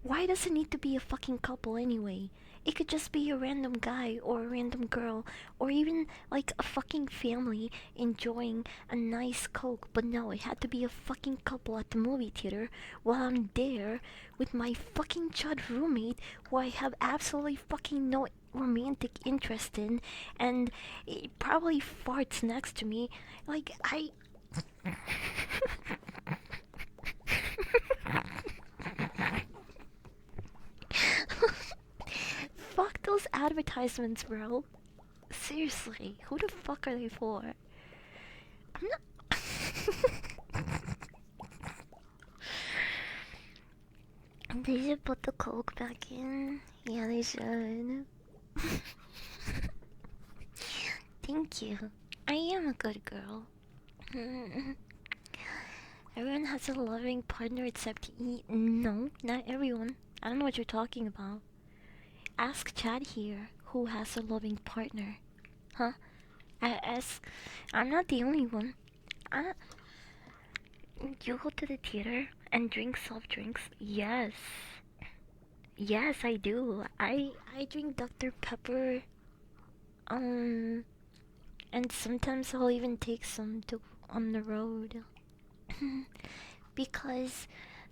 why does it need to be a fucking couple anyway? It could just be a random guy or a random girl or even like a fucking family enjoying a nice Coke. But no, it had to be a fucking couple at the movie theater while I'm there with my fucking chud roommate who I have absolutely fucking no romantic interest in, and it probably farts next to me. Like, I. Fuck those advertisements, bro. Seriously, who the fuck are they for? I'm not. They should put the Coke back in. Yeah, they should. Thank you. I am a good girl. Everyone has a loving partner except E. No, not everyone. I don't know what you're talking about. Ask Chad here, who has a loving partner. Huh? Ask. I'm not the only one. Uh, you go to the theater and drink soft drinks? Yes. Yes, I do. I drink Dr. Pepper. Um, and sometimes I'll even take some to on the road. Because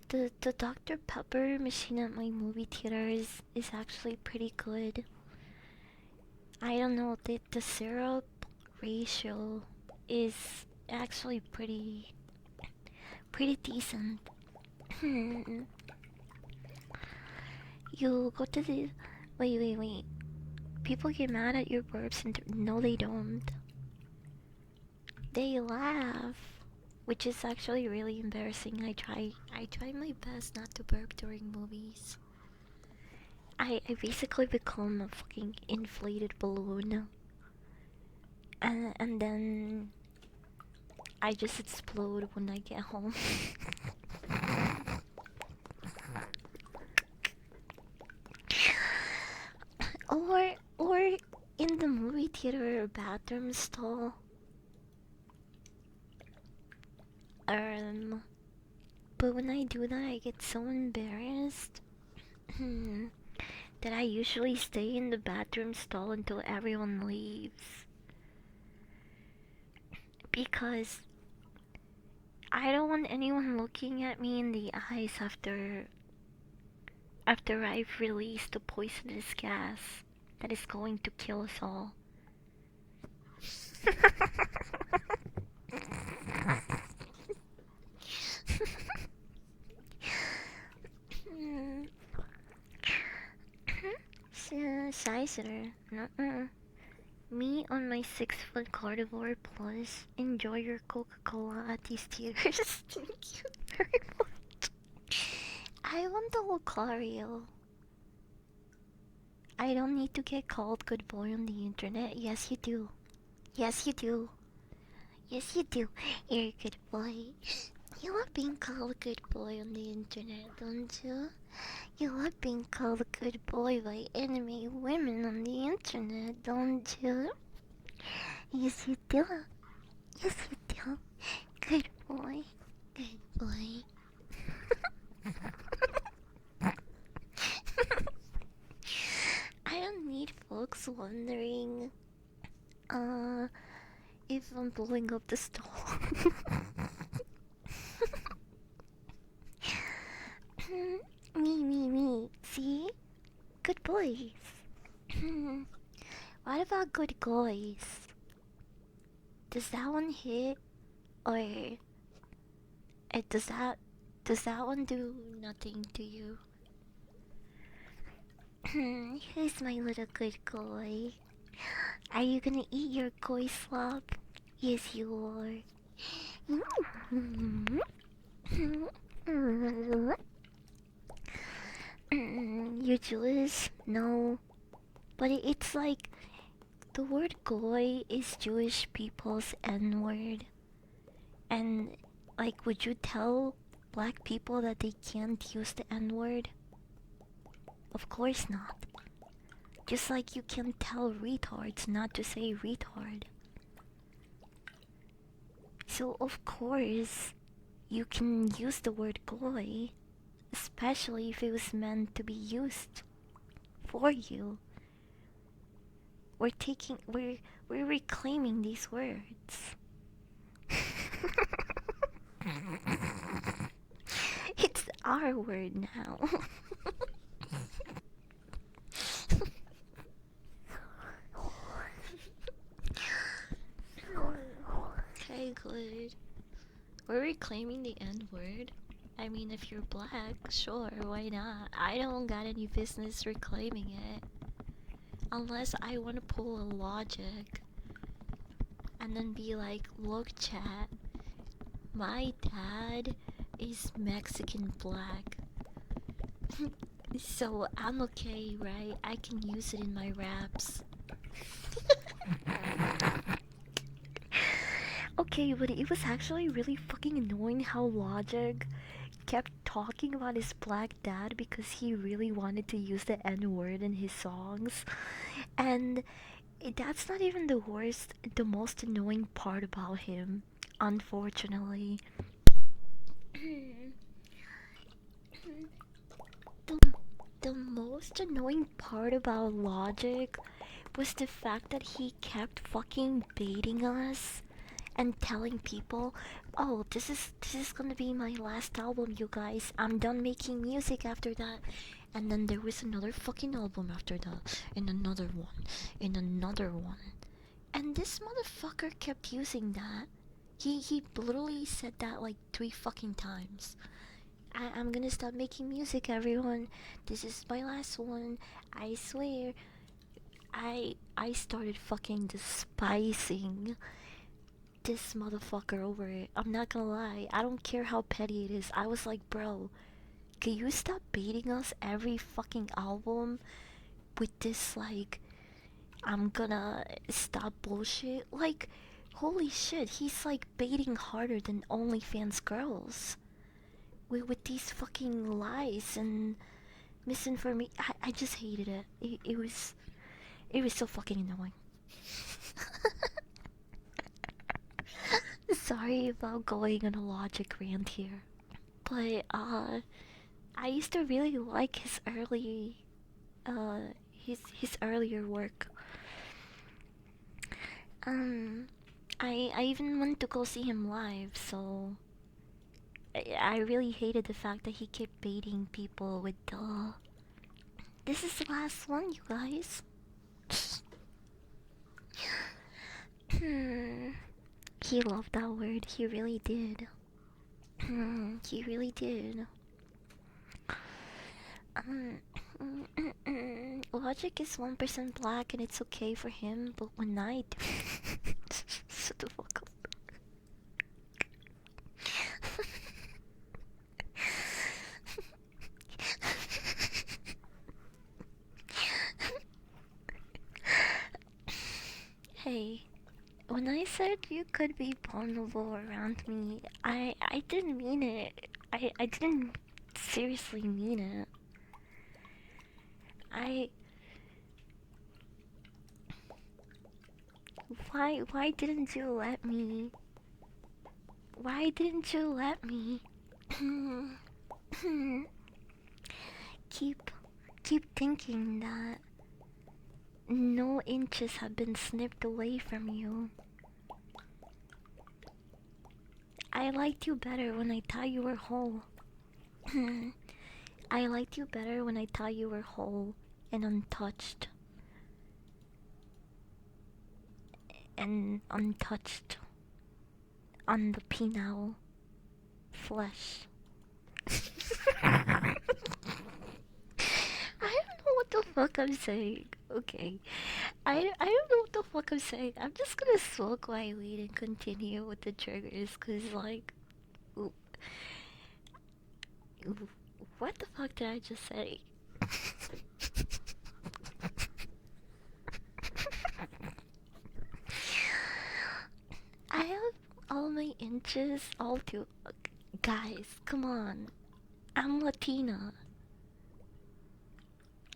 the Dr. Pepper machine at my movie theater is actually pretty good. I don't know, the syrup ratio is actually pretty decent. You go to the wait. People get mad at your burps and no they don't. They laugh, which is actually really embarrassing. I try my best not to burp during movies. I basically become a fucking inflated balloon. And then I just explode when I get home. or in the movie theater bathroom stall. Um, but when I do that, I get so embarrassed that I usually stay in the bathroom stall until everyone leaves. Because I don't want anyone looking at me in the eyes after I've released the poisonous gas that is going to kill us all. Sizer. Me on my 6 foot carnivore plus enjoy your Coca-Cola at these theaters. Thank you very much. I want the Lucario. I don't need to get called good boy on the internet. Yes, you do. Yes, you do. Yes, you do. You're a good boy. You love being called a good boy on the internet, don't you? You love being called a good boy by enemy women on the internet, don't you? Yes, you do. Yes, you do. Good boy. Good boy. I don't need folks wondering, uh, if I'm blowing up the stall. Me. See? Good boys. What about good guys? Does that one hit? Or does that one do nothing to you? Who's my little good boy? Are you gonna eat your koi slop? Yes, you are. You're Jewish? No. But it's like the word goy is Jewish people's N word. And like, would you tell black people that they can't use the N word? Of course not. Just like you can tell retards not to say retard. So of course, you can use the word goy, especially if it was meant to be used for you. We're reclaiming these words. It's our word now. Okay, good. We're reclaiming the N word. I mean, if you're black, sure, why not? I don't got any business reclaiming it. Unless I want to pull a logic and then be like, look, chat, my dad is Mexican black. So I'm okay, right? I can use it in my raps. Okay, but it was actually really fucking annoying how Logic kept talking about his black dad because he really wanted to use the N-word in his songs. And that's not even the most annoying part about him, unfortunately. the, the most annoying part about Logic was the fact that he kept fucking baiting us and telling people, "Oh, this is gonna be my last album, you guys. I'm done making music after that." And then there was another fucking album after that, and another one, and another one. And this motherfucker kept using that. He literally said that like 3 fucking times. I'm gonna stop making music, everyone. This is my last one. I swear. I started fucking despising this motherfucker over it. I'm not gonna lie. I don't care how petty it is. I was like, bro, can you stop baiting us every fucking album with this, like, I'm gonna stop bullshit? Like, Holy shit, he's like baiting harder than OnlyFans girls. With these fucking lies and misinformation. I just hated it. It was so fucking annoying. Sorry about going on a logic rant here. But I used to really like his his earlier work. Um I even went to go see him live, so I really hated the fact that he kept baiting people with the this is the last one, you guys. He loved that word, he really did. He really did. Um, Logic is 1% black and it's okay for him, but when I do. Shut the fuck up. Hey, when I said you could be vulnerable around me, I didn't mean it. I didn't seriously mean it. I why didn't you let me? Why didn't you let me? keep keep thinking that no inches have been snipped away from you. I liked you better when I thought you were whole. I liked you better when I thought you were whole and untouched. And untouched on the penile flesh. I don't know what the fuck I'm saying. Okay. I don't know what the fuck I'm saying. I'm just gonna smoke my weed and continue with the triggers, cause like, w- what the fuck did I just say? I have all my inches all to. Guys, come on. I'm Latina.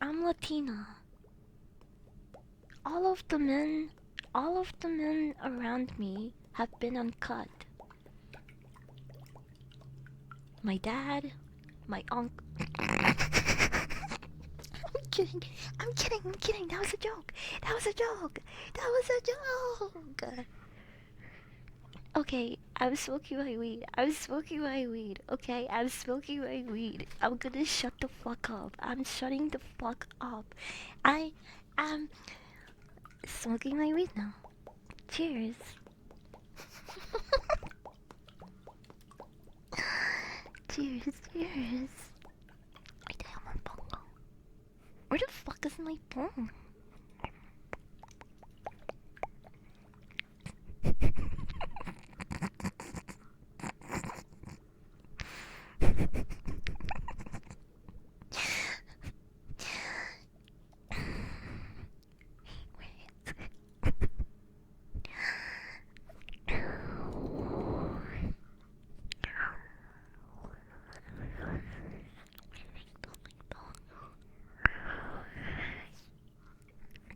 I'm Latina. All of the men, all of the men around me have been uncut. My dad, my uncle. I'm kidding. I'm kidding. I'm kidding. That was a joke. That was a joke. That was a joke. Okay, I'm smoking my weed. I'm smoking my weed. Okay, I'm smoking my weed. I'm gonna shut the fuck up. I'm shutting the fuck up. I am smoking my weed now. Cheers. Cheers, cheers. I think I'm on bongo. Where the fuck is my phone?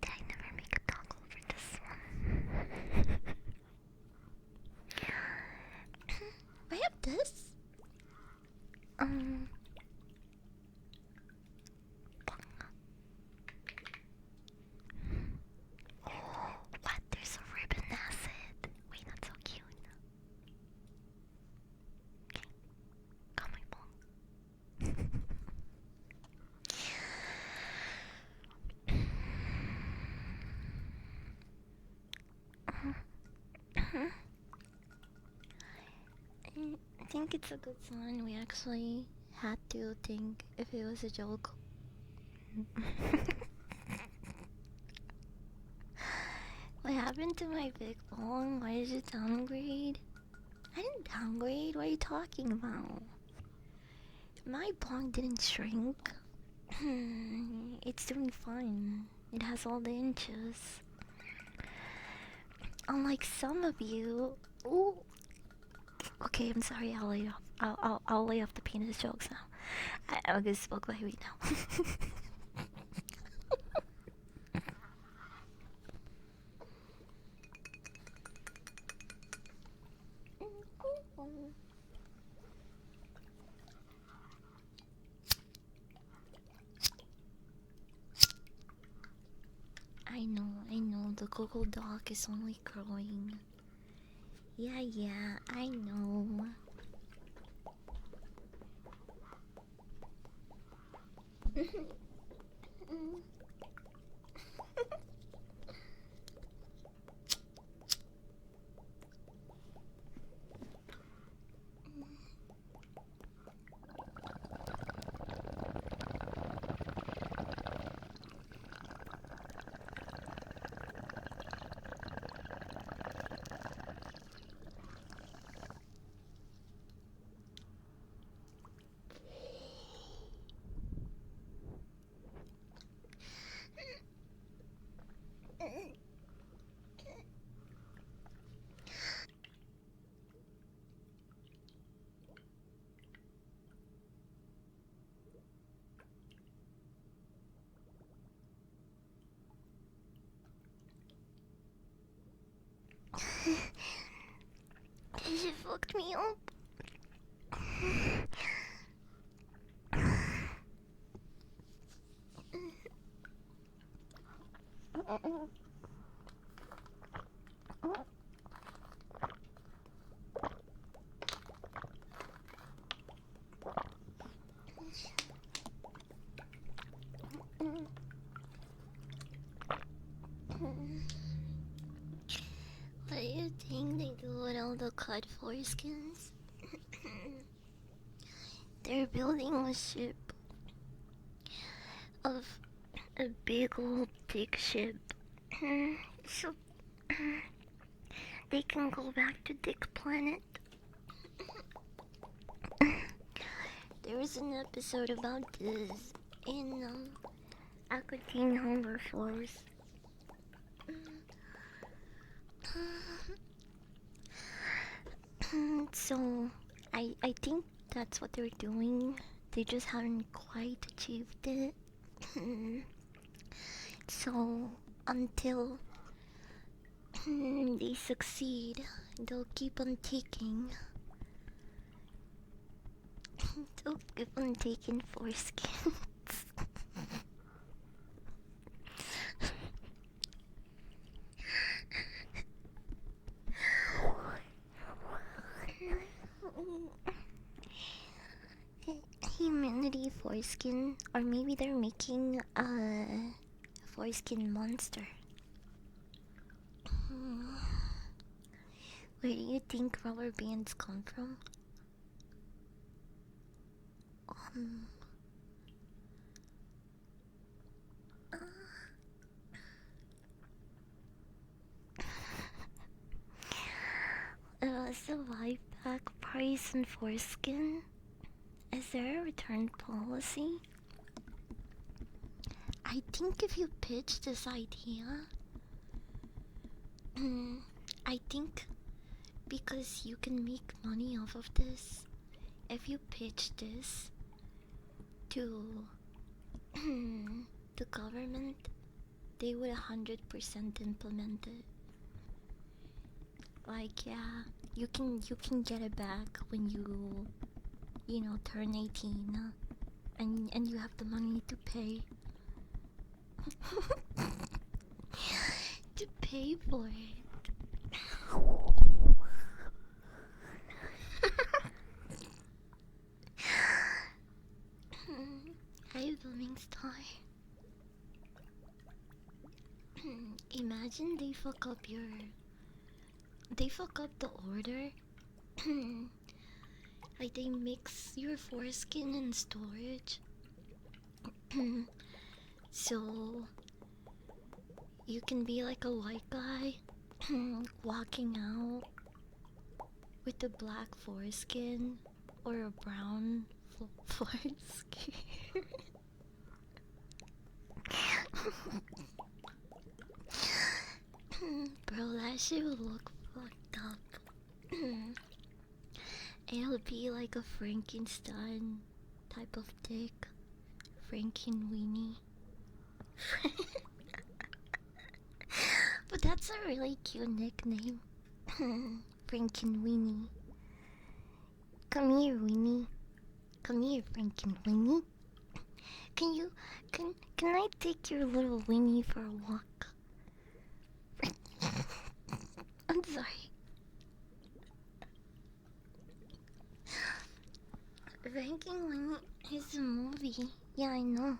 Did I never make a toggle for this one? I have this. Um. Oh, what? There's a ribbon acid. Wait, that's so cute. Okay, got my bong. I think it's a good sign we actually had to think if it was a joke. What happened to my big bong? Why did it downgrade? I didn't downgrade. What are you talking about? My bong didn't shrink. It's doing fine. It has all the inches. Unlike some of you. Ooh. Okay, I'm sorry. I'll lay off. I'll lay off the penis jokes now. I'll just spoke like we now. I know. The Google Doc is only growing. Yeah, I know. She fucked me up. What do you think they do with all the cut foreskins? They're building a ship of a big old big ship. So they can go back to Dick Planet. There was an episode about this in Aquatine Hunger Force. So I think that's what they're doing. They just haven't quite achieved it. So until they succeed, they'll keep on taking. They'll keep on taking foreskins. Humanity foreskin, or maybe they're making a foreskin monster. Where do you think rubber bands come from? Um, Is the life back price and foreskin? Is there a return policy? I think if you pitch this idea, I think because you can make money off of this, if you pitch this to the government, they would 100% implement it. Like, yeah, you can get it back when you know, turn 18, and you have the money to pay to pay for it. Hi, Blooming Star. Imagine they fuck up the order. Like they mix your foreskin in storage. So you can be like a white guy walking out with a black foreskin or a brown foreskin. Bro, That shit would look fucked up. It'll be like a Frankenstein type of dick. Frankenweenie. But that's a really cute nickname. Frankenweenie. Come here, Weenie. Come here, Frankenweenie. Can I take your little Weenie for a walk? I'm sorry. Frankenweenie is a movie. Yeah, I know.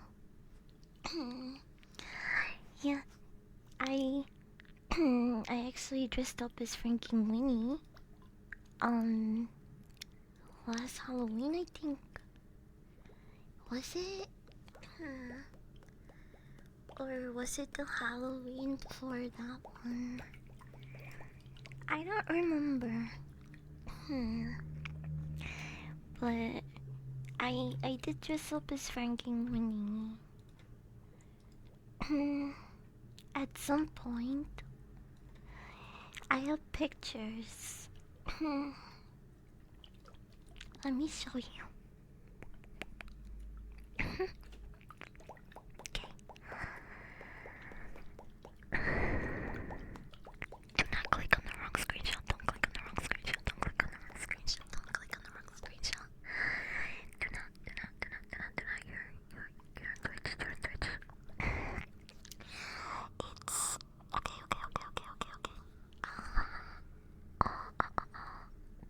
Yeah, I I actually dressed up as Frankenweenie. Um, last Halloween, I think. Was it? Or was it the Halloween before that one? I don't remember. But I did dress up as Frankenweenie. At some point, I have pictures. Let me show you. Okay. Do not click on the wrong screenshot. Don't click on the wrong screenshot. Don't click on the wrong screenshot. Don't click on the wrong screenshot. Do not. You're glitch. It's okay.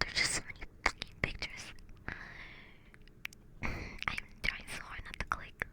There's just so many fucking pictures. I'm trying so hard not to click.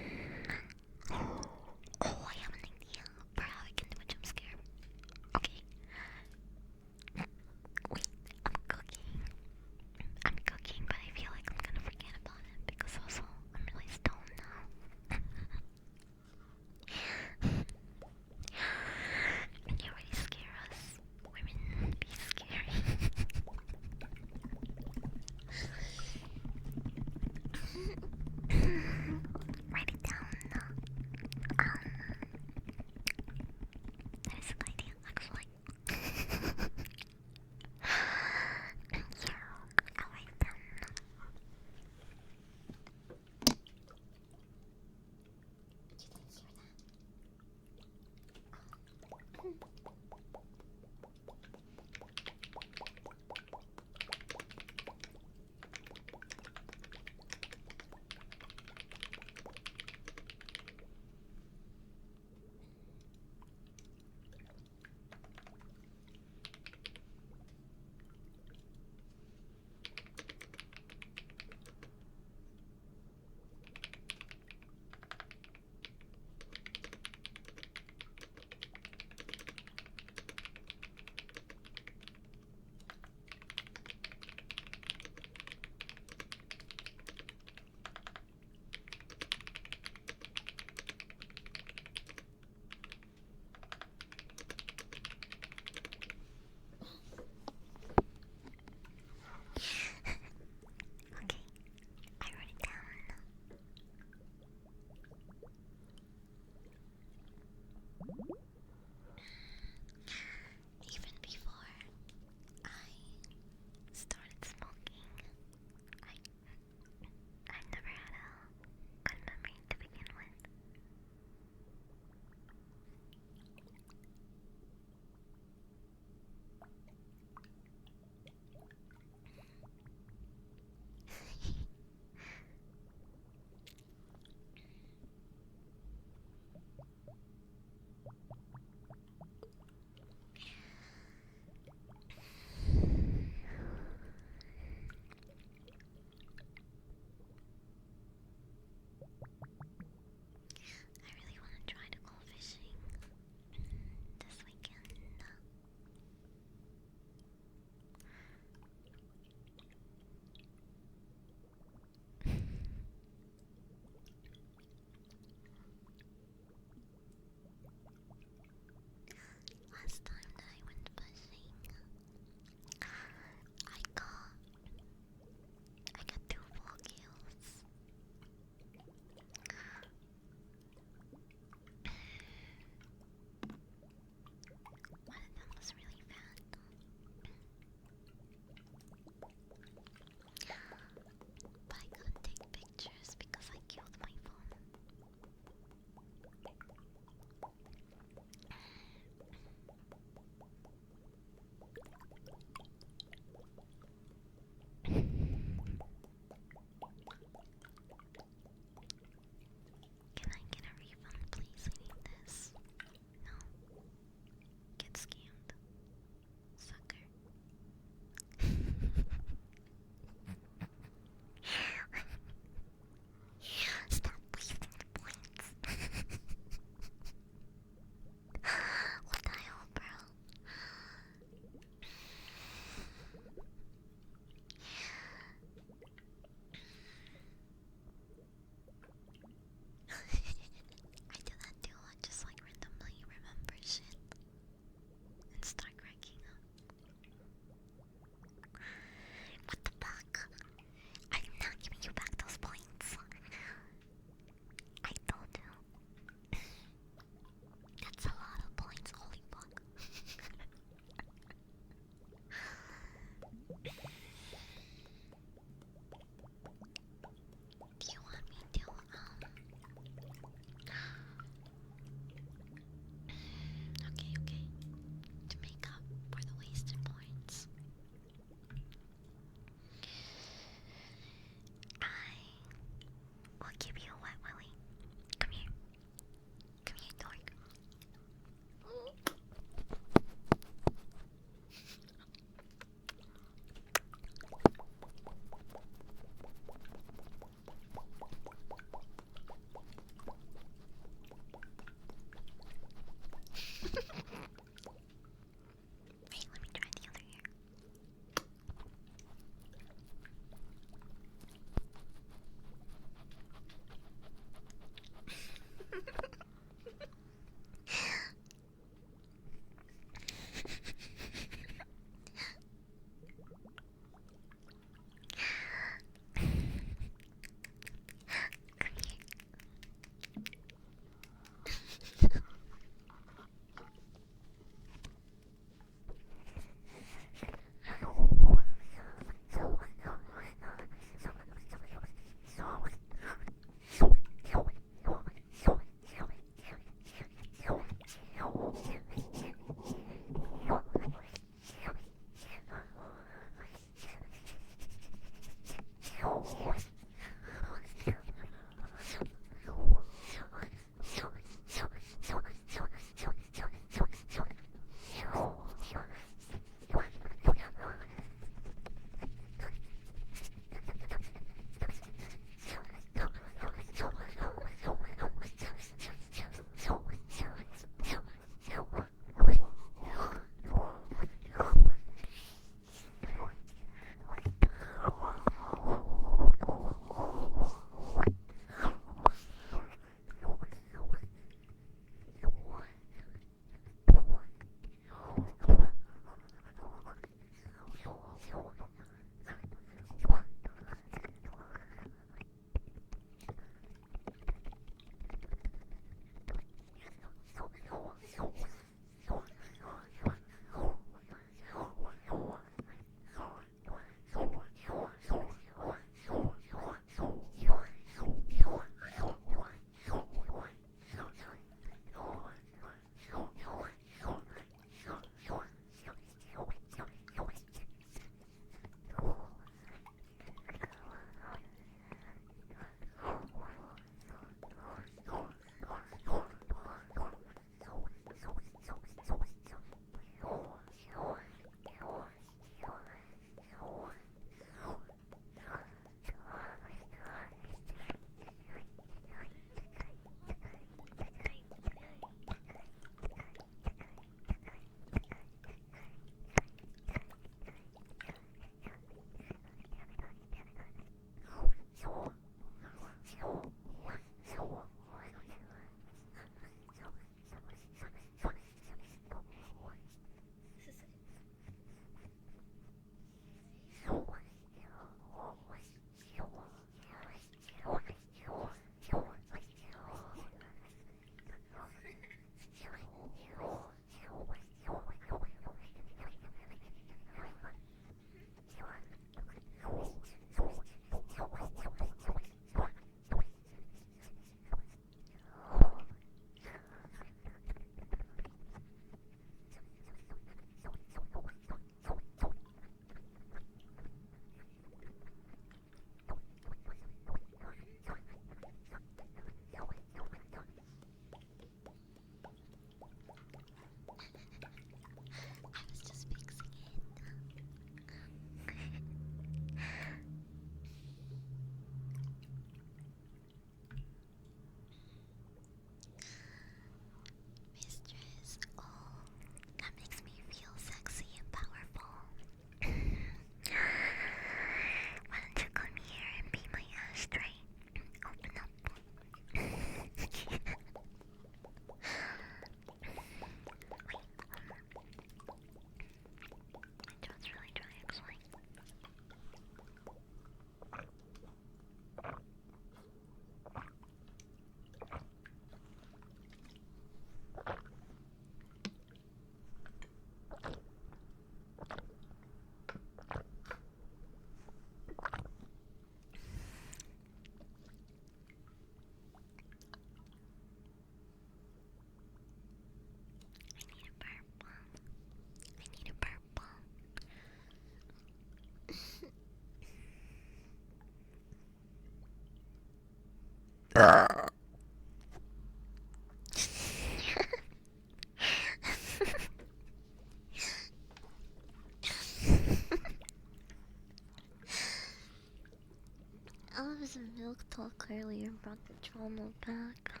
milk talk earlier brought the trauma back,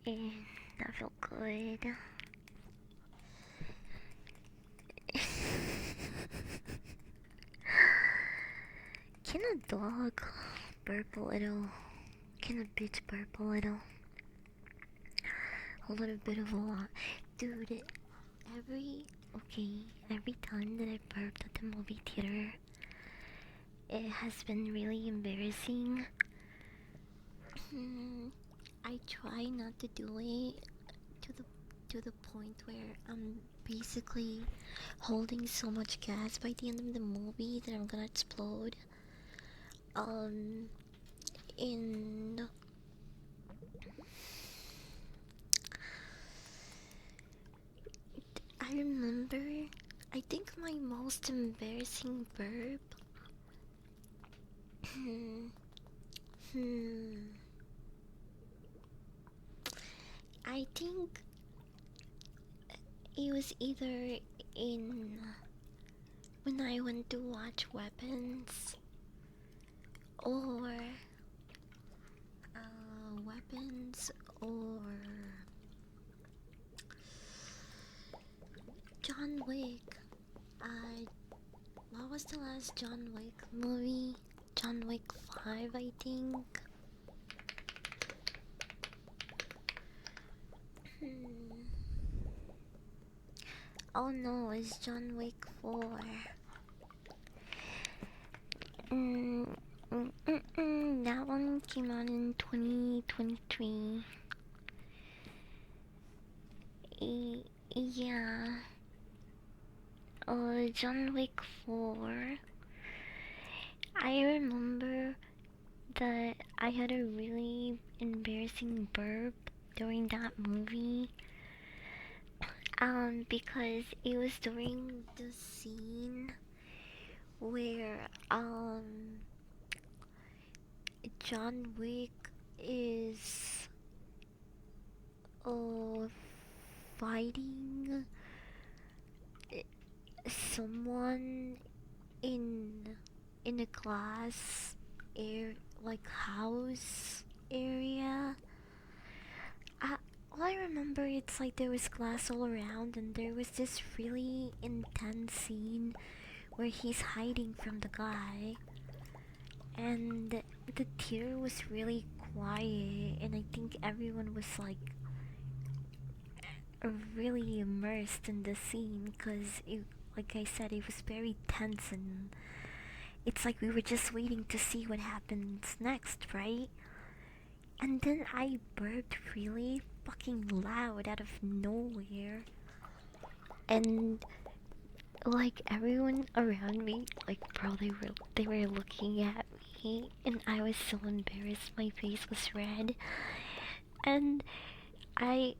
and that felt good. Can a dog burp a little? Can a bitch burp a little? A little bit of a lot. Dude, every time that I burped at the movie theater, it has been really embarrassing. I try not to do it to the point where I'm basically holding so much gas by the end of the movie that I'm gonna explode. Um, and I remember, I think my most embarrassing burp. I think it was either in when I went to watch Weapons, or Weapons, or John Wick. What was the last John Wick movie? John Wick 5, I think. Oh no, it's John Wick 4. That one came out in 2023. Yeah. John Wick 4. I remember that I had a really embarrassing burp during that movie. Because it was during the scene where, John Wick is, uh, fighting someone in a glass air, like house area. All I remember, it's like there was glass all around, and there was this really intense scene where he's hiding from the guy, and the theater was really quiet, and I think everyone was like really immersed in the scene, because like I said, it was very tense, and it's like we were just waiting to see what happens next, right? And then I burped really fucking loud out of nowhere, and like everyone around me, like bro, they were looking at me, and I was so embarrassed. My face was red, and I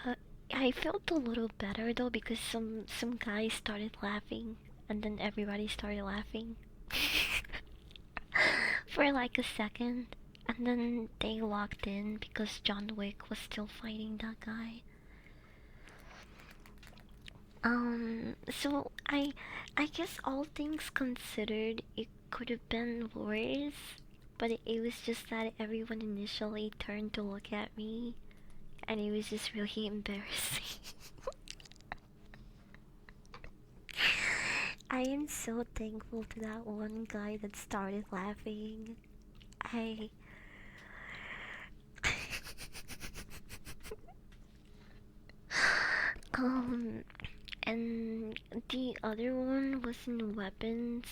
uh, I felt a little better though, because some guys started laughing, and then everybody started laughing for like a second, and then they locked in because John Wick was still fighting that guy. So I guess all things considered, it could have been worse, but it was just that everyone initially turned to look at me, and it was just really embarrassing. I am so thankful to that one guy that started laughing. I um and the other one was in Weapons.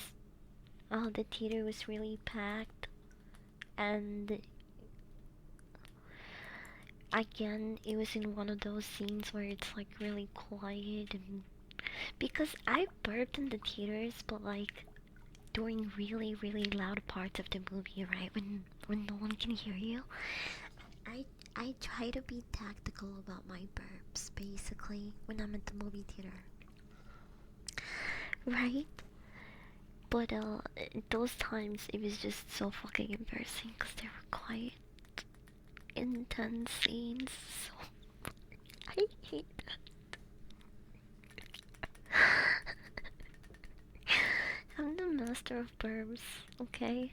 The theater was really packed, and again, it was in one of those scenes where it's like really quiet, and because I burped in the theaters, but like during really really loud parts of the movie, right? When no one can hear you. I I try to be tactical about my burps basically when I'm at the movie theater. Right? But those times it was just so fucking embarrassing because they were quiet, intense scenes. So I hate that. I'm the master of burps, okay?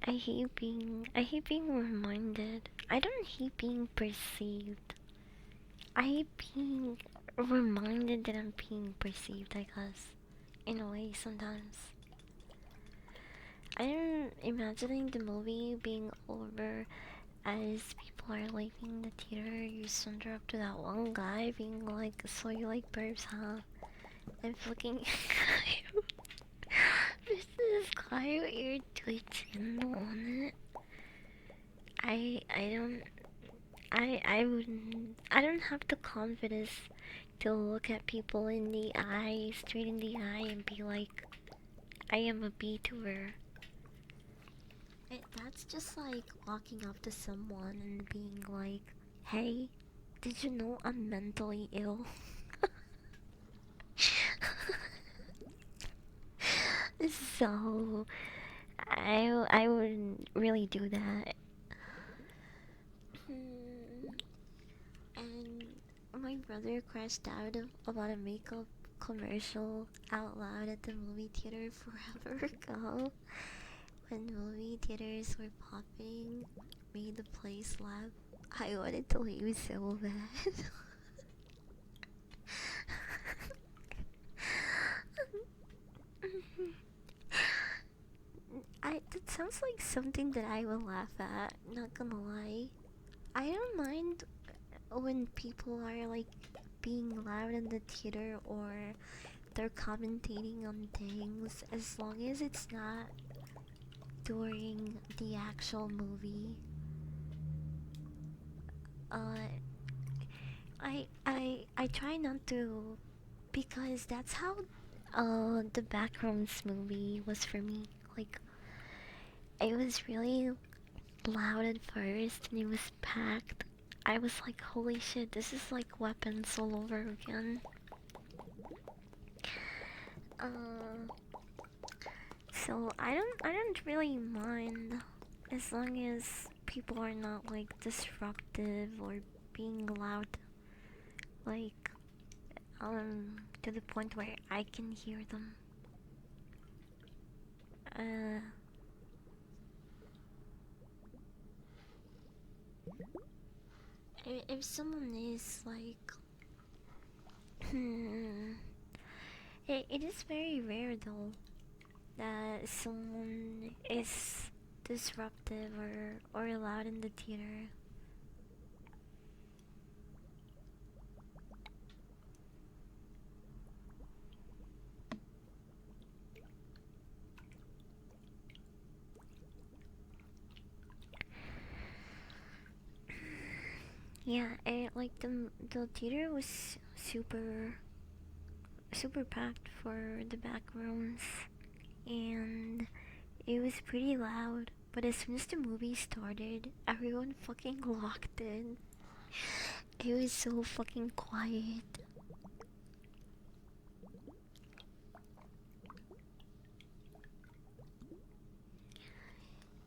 I hate being reminded. I don't hate being perceived. I hate being reminded that I'm being perceived, I guess. In a way, sometimes. I am imagining the movie being over as people are leaving the theater. You send up to that one guy being like, so you like burps, huh? And fucking this guy with your twitching on it. I don't I wouldn't I don't have the confidence to look at people in the eye, straight in the eye and be like, I am a B-tuber. That's just like walking up to someone and being like, hey, did you know I'm mentally ill? So, I wouldn't really do that. And my brother crashed out about a makeup commercial out loud at the movie theater forever ago. When movie theaters were popping, made the place laugh. I wanted to leave so bad. That sounds like something that I will laugh at, not gonna lie. I don't mind when people are like being loud in the theater or they're commentating on things as long as it's not during the actual movie. Uh, I try not to because that's how the Backrooms movie was for me. Like it was really loud at first and it was packed. I was like, holy shit, this is like weapons all over again. Uh, so I don't really mind as long as people are not like disruptive or being loud, like to the point where I can hear them. Uh, if someone is like, it is very rare though that someone is disruptive or loud in the theater. Yeah, like the theater was super packed for the back rooms, and it was pretty loud. But as soon as the movie started, everyone fucking locked in. It was so fucking quiet.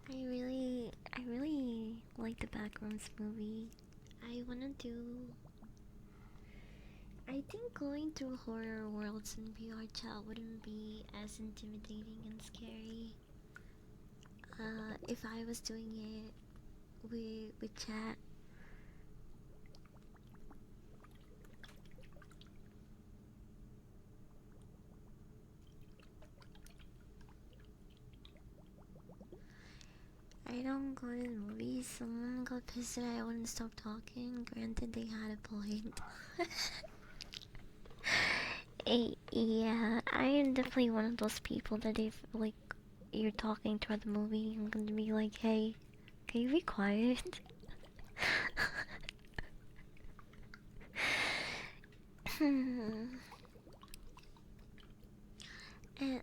I really like the Backrooms movie. I wanna do. I think going through horror worlds in VR chat wouldn't be as intimidating and scary. If I was doing it with chat. I don't go to the movies. Someone got pissed that I wouldn't stop talking. Granted, they had a point. Yeah, I am definitely one of those people that if like you're talking throughout the movie, I'm gonna be like, hey, can you be quiet?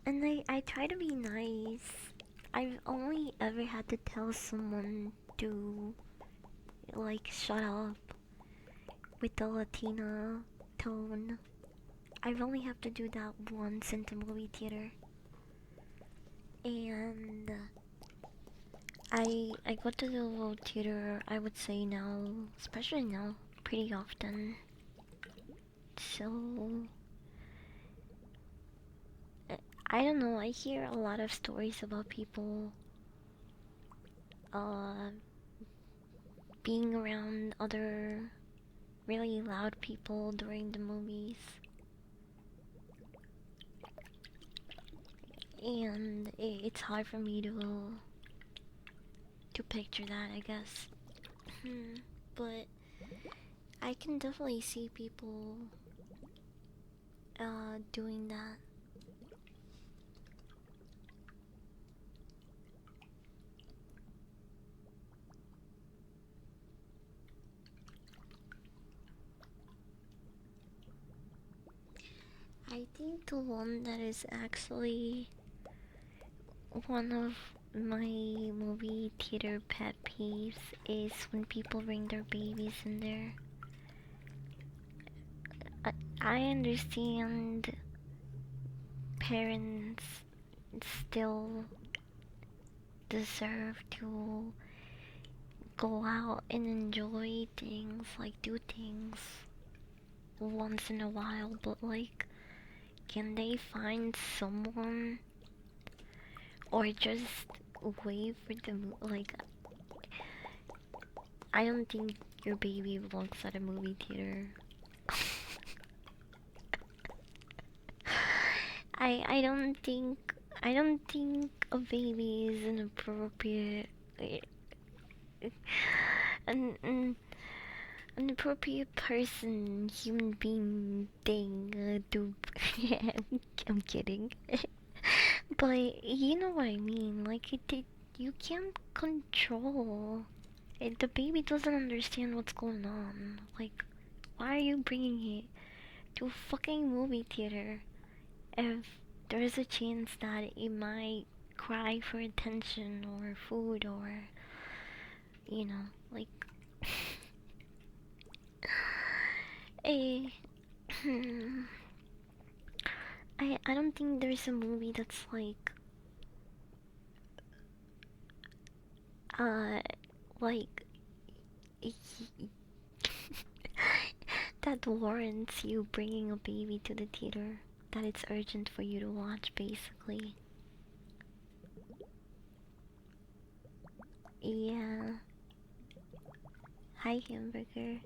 And I try to be nice. I've only ever had to tell someone to like shut up with the Latina tone. I've only have to do that once in the movie theater. And I go to the little theater, I would say now, especially now, pretty often. So I don't know, I hear a lot of stories about people uh being around other really loud people during the movies. And it's hard for me to picture that, I guess. But I can definitely see people doing that. I think the one that is actually one of my movie theater pet peeves is when people bring their babies in there. I understand parents still deserve to go out and enjoy things, like do things once in a while, but like, can they find someone or just wait for the like? I don't think your baby belongs at a movie theater. I don't think a baby is an appropriate an an appropriate person, human being thing to. Yeah, I'm kidding. But you know what I mean. Like you can't control. The baby doesn't understand what's going on. Like, why are you bringing it to a fucking movie theater if there's a chance that it might cry for attention or food or, you know, like. eh, I don't think there's a movie that's like uh like that warrants you bringing a baby to the theater, that it's urgent for you to watch, basically. Yeah. Hi, hamburger.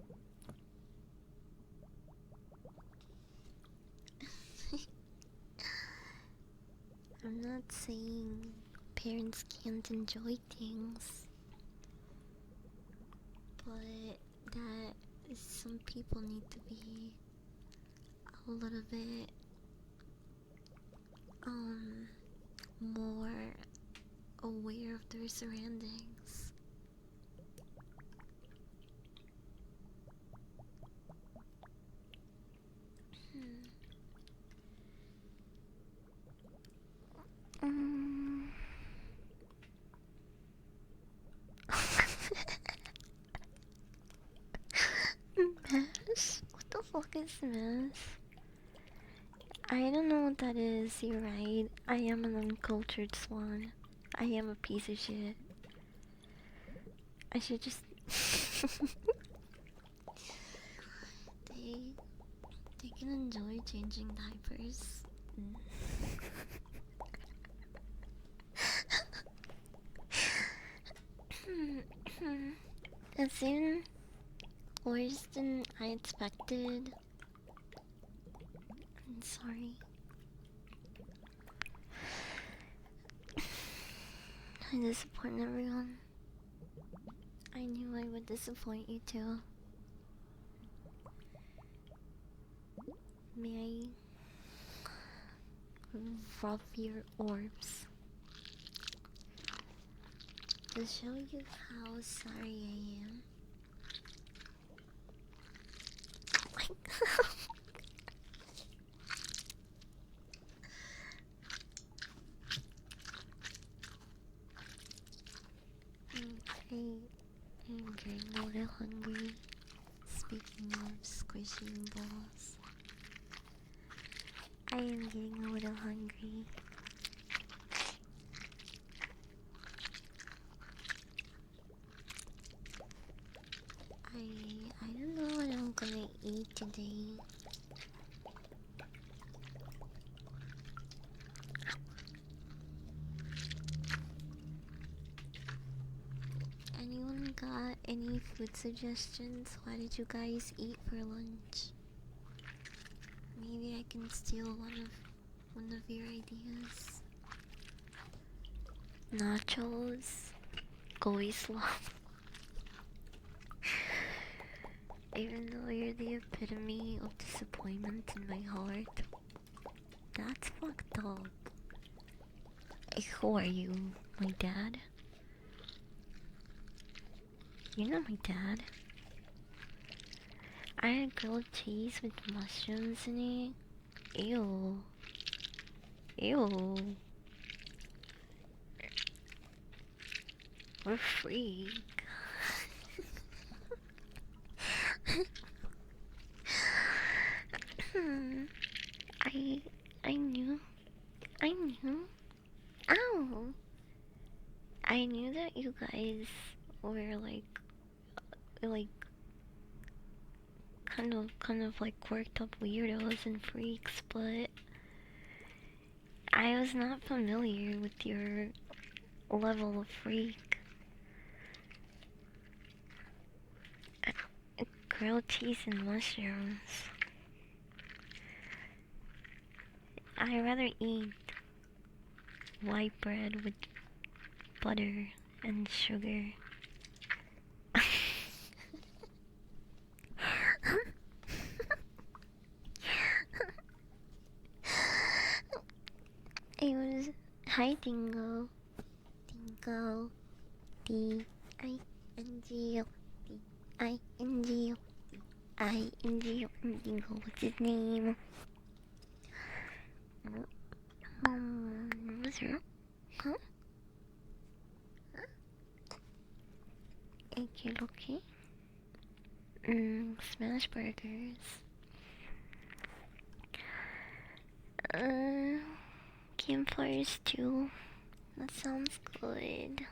I'm not saying parents can't enjoy things, but that some people need to be a little bit um more aware of their surroundings. Hmm. Mesh? What the fuck is mesh? I don't know what that is, you're right. I am an uncultured swan. I am a piece of shit. I should just. they they can enjoy changing diapers. That's even worse than I expected. I'm sorry. I disappoint everyone. I knew I would disappoint you too. May I rub your orbs to show you how sorry I am? I'm getting a little hungry. Speaking of squishing balls, I am getting a little hungry. I don't know what I'm gonna eat today. any food suggestions? What did you guys eat for lunch? Maybe I can steal one of your ideas. Nachos, goey slop. Even though you're the epitome of disappointment in my heart, that's fucked up. Who are you? My dad? You're not my dad. I had grilled cheese with mushrooms in it. Ew. Ew. What a freak. I knew. Ow! I knew that you guys were like kind of like worked up weirdos and freaks, but I was not familiar with your level of freak. Grilled cheese and mushrooms. I'd rather eat white bread with butter and sugar. It was hi Dingo. Dingo. D-I-N-G-O. D-I-N-G-O. D-I-N-G-O. Dingo, what's his name? What's wrong? Huh? Okay. Smash burgers. Campfires too. That sounds good.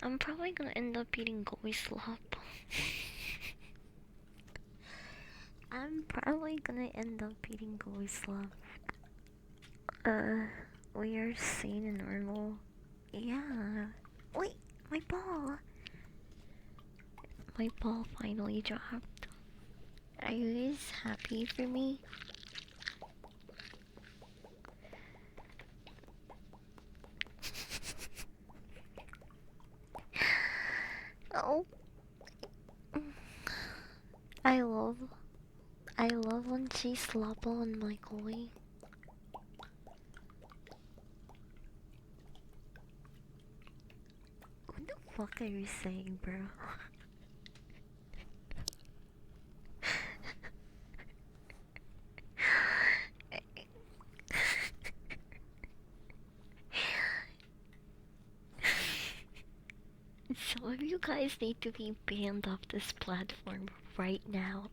I'm probably gonna end up eating goey slop. I'm probably gonna end up eating goey slop. We are sane and normal. Yeah. Wait, my ball! My ball finally dropped. Are you guys happy for me? Oh. I love when she slop on my goy. What the fuck are you saying, bro? Some of you guys need to be banned off this platform right now.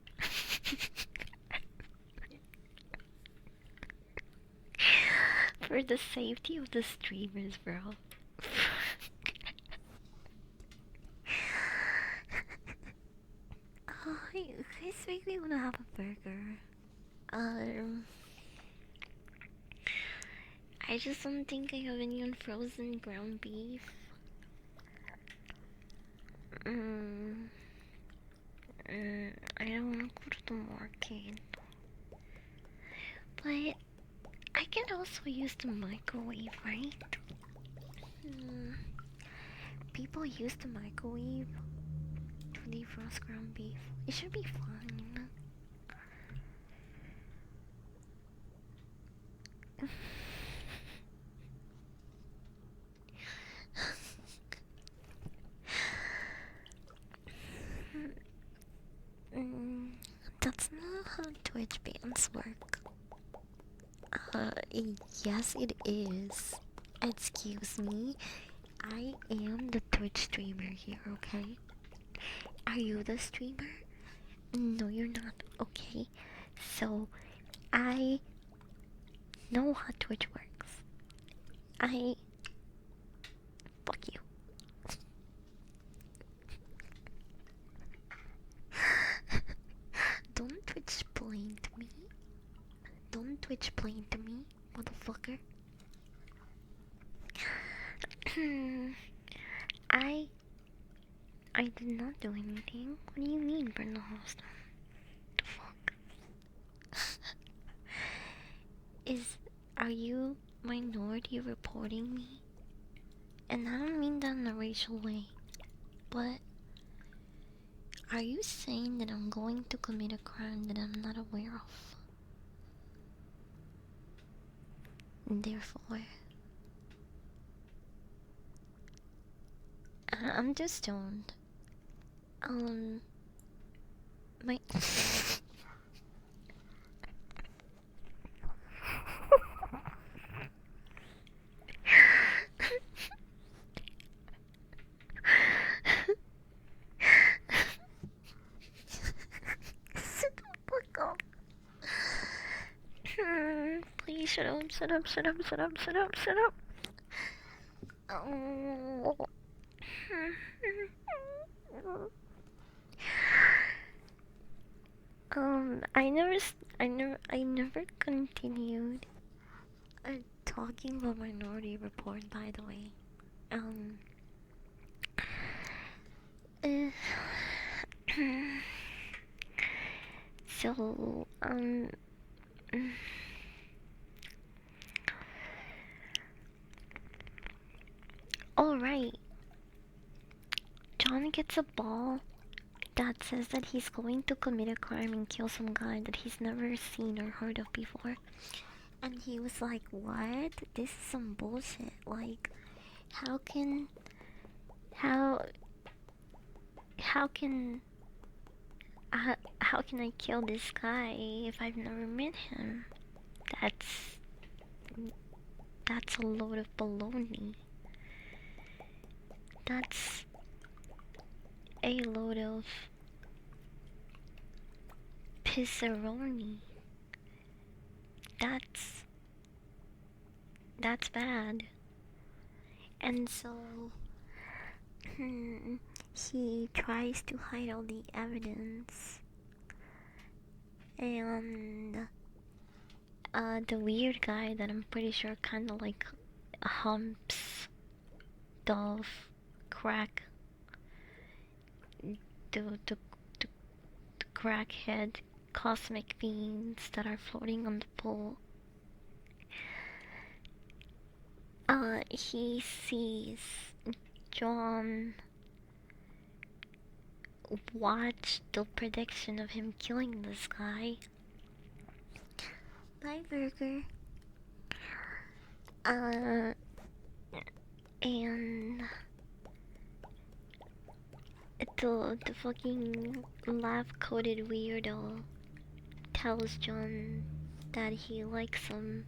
For the safety of the streamers, bro. Oh, you guys make me wanna have a burger. I just don't think I have any unfrozen ground beef. I don't wanna go to the market. But I can also use the microwave, right? People use the microwave to defrost ground beef. It should be fine. That's not how Twitch bans work. Yes it is. Excuse me. I am the Twitch streamer here, okay? Are you the streamer? No, you're not. Okay. So, I know how Twitch works. Fuck you. Don't Twitch blame to me. Don't Twitch blame to me, motherfucker. I I did not do anything. What do you mean burn the house down? The fuck? Are you minority reporting me? And I don't mean that in a racial way, but are you saying that I'm going to commit a crime that I'm not aware of? Therefore, I'm just stoned. My. Shut the fuck up. Please shut up, shut up, shut up, shut up, shut up, shut up. Oh. I never continued talking about Minority Report, by the way. Uh, so, alright. John gets a ball that says that he's going to commit a crime and kill some guy that he's never seen or heard of before. And he was like, what? This is some bullshit. Like, how can I kill this guy if I've never met him? That's a load of baloney. That's a load of pissaroni. That's bad. And so he tries to hide all the evidence. And the weird guy that I'm pretty sure kinda like humps the crack the crackhead cosmic beings that are floating on the pool. He sees John watch the prediction of him killing this guy. Bye, Burger. And the fucking lab-coated weirdo tells John that he likes him.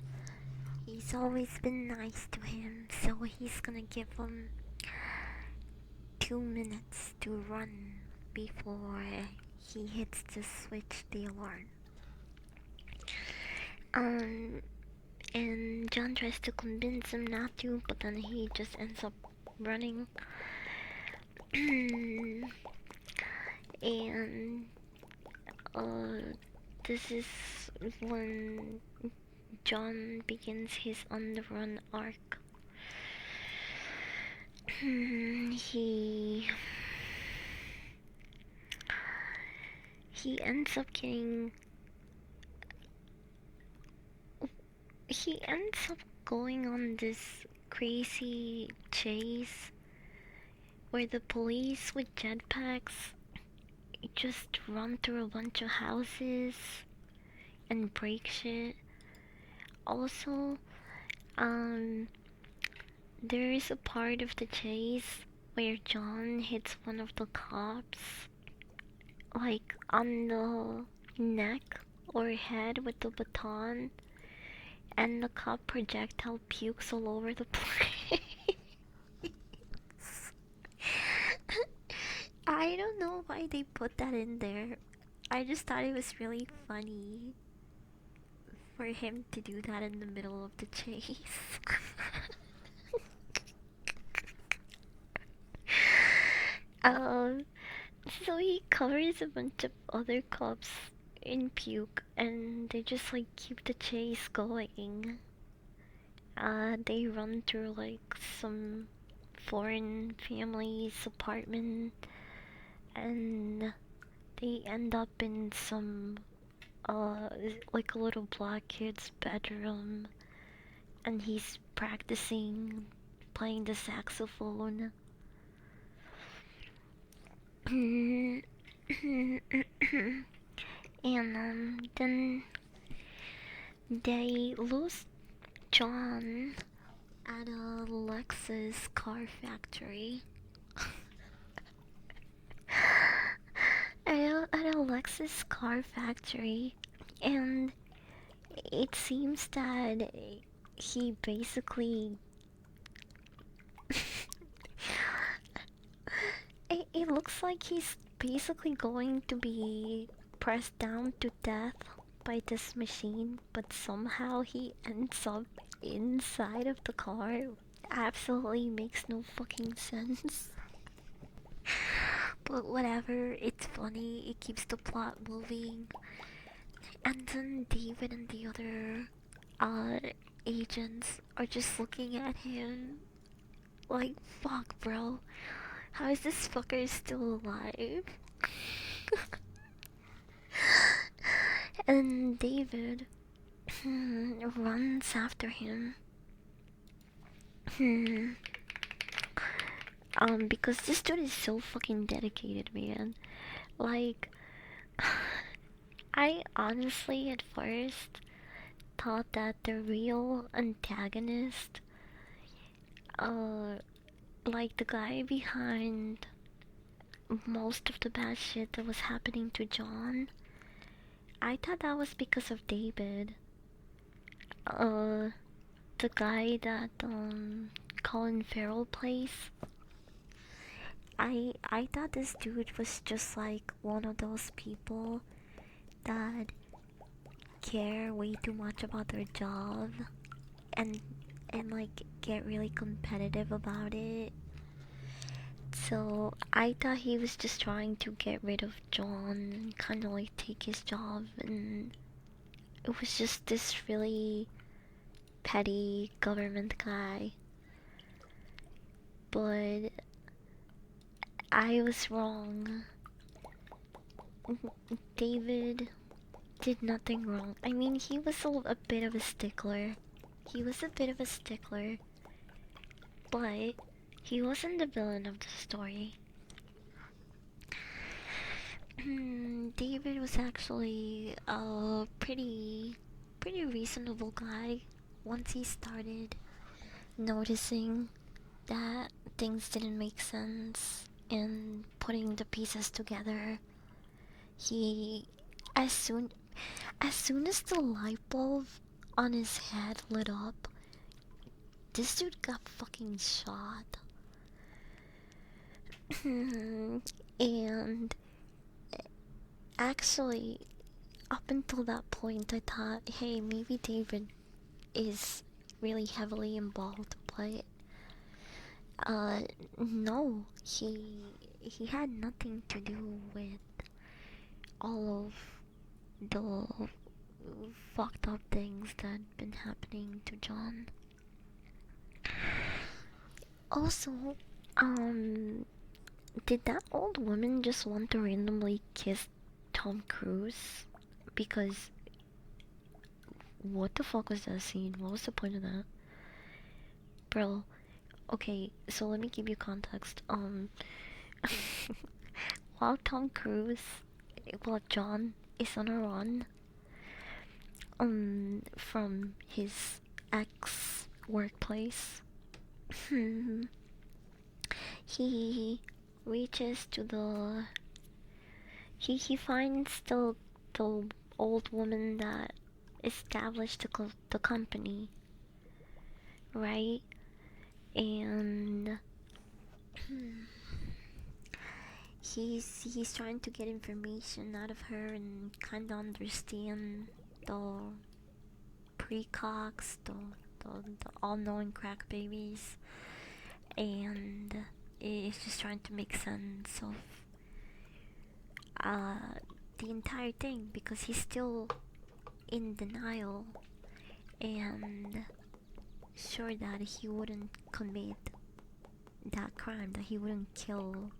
He's always been nice to him, so he's gonna give him 2 minutes to run before he hits to switch the alarm. And John tries to convince him not to, but then he just ends up running. And this is when John begins his on the run arc. He ends up getting. He ends up going on this crazy chase where the police with jetpacks just run through a bunch of houses and break shit. Also, there is a part of the chase where John hits one of the cops, like on the neck or head with the baton, and the cop projectile pukes all over the place. I don't know why they put that in there. I just thought it was really funny for him to do that in the middle of the chase. So he covers a bunch of other cops in puke, and they just like keep the chase going. They run through like some foreign family's apartment, and they end up in some like a little black kid's bedroom, and he's practicing playing the saxophone. And then they lose John at a Lexus car factory. At a Lexus car factory, and it seems that he basically it looks like he's basically going to be pressed down to death by this machine, but somehow he ends up inside of the car. Absolutely makes no fucking sense. But whatever, it's funny, it keeps the plot moving. And then David and the other agents are just looking at him like, fuck, bro. How is this fucker still alive? And David runs after him. Because this dude is so fucking dedicated, man. Like, I honestly at first thought that the real antagonist, uh, like the guy behind most of the bad shit that was happening to John, I thought that was because of David. The guy that, Colin Farrell plays. I thought this dude was just like one of those people that care way too much about their job and like get really competitive about it. So I thought he was just trying to get rid of John, kind of like take his job, and it was just this really petty government guy. But I was wrong. David did nothing wrong. I mean, he was a bit of a stickler. He was a bit of a stickler. But he wasn't the villain of the story. David was actually a pretty reasonable guy once he started noticing that things didn't make sense and putting the pieces together. He as soon as the light bulb on his head lit up, this dude got fucking shot. And actually, up until that point, I thought, hey, maybe David is really heavily involved, but no, he had nothing to do with all of the fucked up things that had been happening to John. Also, did that old woman just want to randomly kiss Tom Cruise? Because what the fuck was that scene? What was the point of that? Bro, okay, so let me give you context. While John is on a run, from his ex workplace, he reaches to he finds the old woman that established the company, right? And he's trying to get information out of her and kind of understand the precogs, the all-knowing crack babies, and it's just trying to make sense of the entire thing because he's still in denial and sure that he wouldn't commit that crime, that he wouldn't kill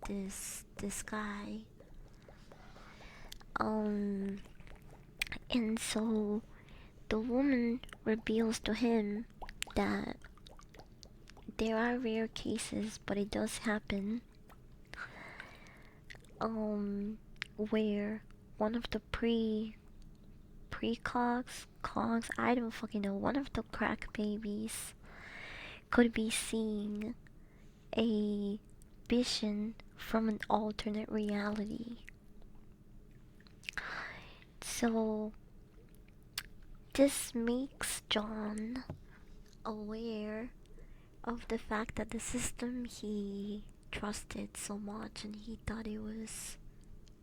this guy. Um, and so the woman reveals to him that there are rare cases, but it does happen. Where one of the cogs, I don't fucking know, one of the crack babies could be seeing a vision from an alternate reality. So this makes John aware of the fact that the system he trusted so much and he thought it was,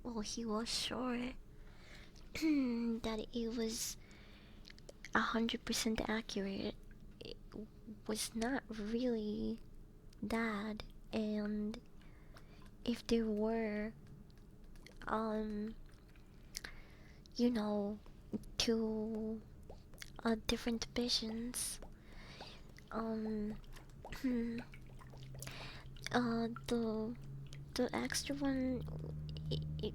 well, he was sure that it was 100% accurate. It was not really that, and if there were, um, you know, two different visions, um, the extra one, it,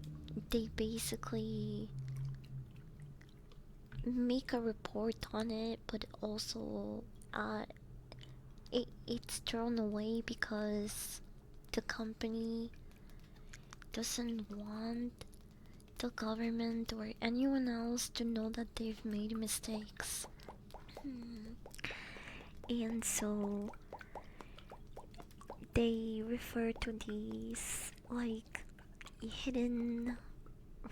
they basically make a report on it, but also it's thrown away because the company doesn't want the government or anyone else to know that they've made mistakes. And so they refer to these like hidden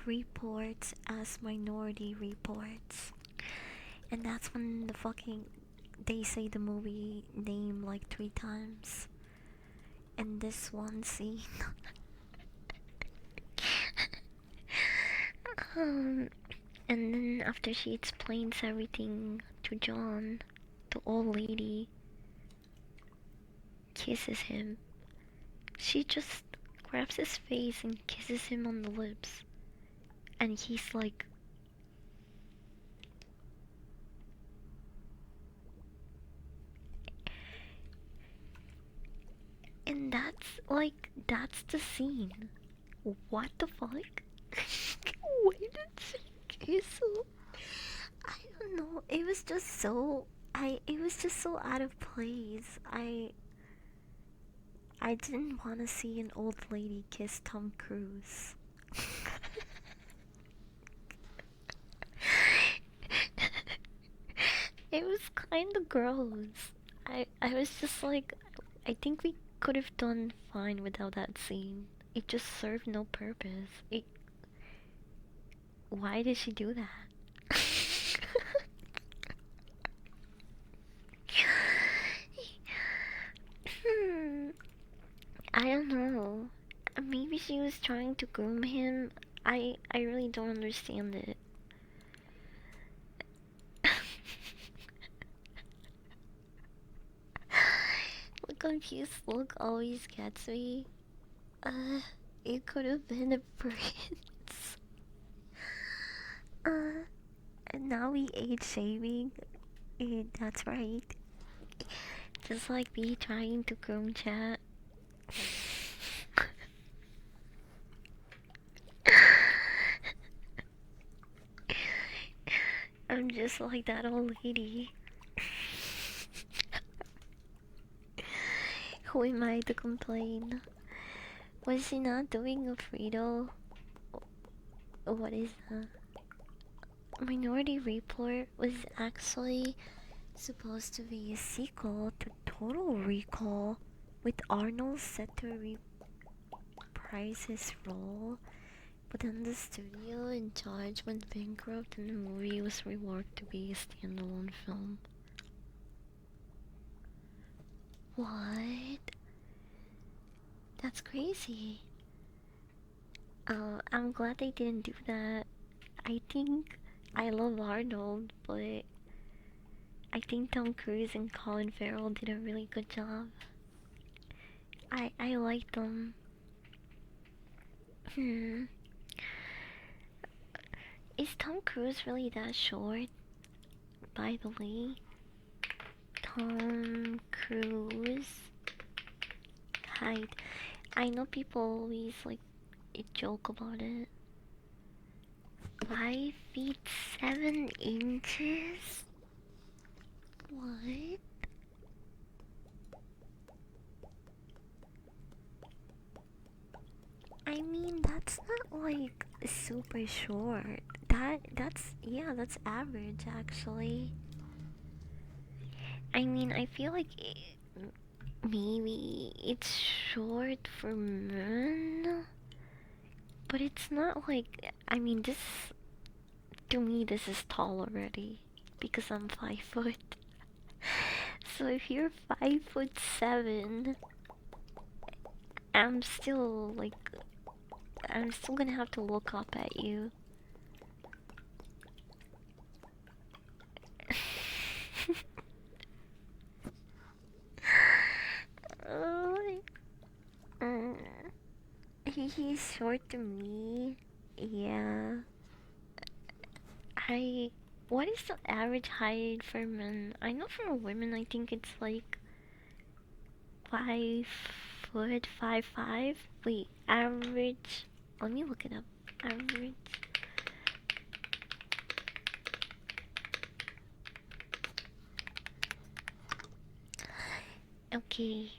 reports as minority reports. And that's when they say the movie name like 3 times. And this one scene and then after she explains everything to John, the old lady kisses him. She just grabs his face and kisses him on the lips. And he's like, and that's the scene. What the fuck? Why did she kiss him? I don't know. It was just so it was just so out of place. I didn't want to see an old lady kiss Tom Cruise. It was kind of gross. I was just like, I think we could have done fine without that scene. It just served no purpose. Why did she do that? I don't know. Maybe she was trying to groom him. I really don't understand it. The confused look always gets me. It could have been a prince. And now we age shaming. That's right. Just like me trying to groom chat. I'm just like that old lady. Who am I to complain? Was she not doing a Frito? What is that? Minority Report was actually supposed to be a sequel to Total Recall, with Arnold set to reprise his role, but then the studio in charge went bankrupt and the movie was reworked to be a standalone film. What? That's crazy. I'm glad they didn't do that. I think I love Arnold, but I think Tom Cruise and Colin Farrell did a really good job. I like them. Is Tom Cruise really that short? By the way, Tom Cruise height. I know people always like joke about it. 5 feet 7 inches? What? I mean, that's not like super short. That's yeah, that's average actually. I mean, I feel like maybe it's short for men, but it's not like. I mean, this to me this is tall already because I'm 5 foot. So if you're 5'7", I'm still like I'm still gonna have to look up at you. Oh, mm, he's short to me. Yeah. I. What is the average height for men? I know for women, I think it's like 5 foot 5'5". Wait, average. Let me look it up. Average. Okay,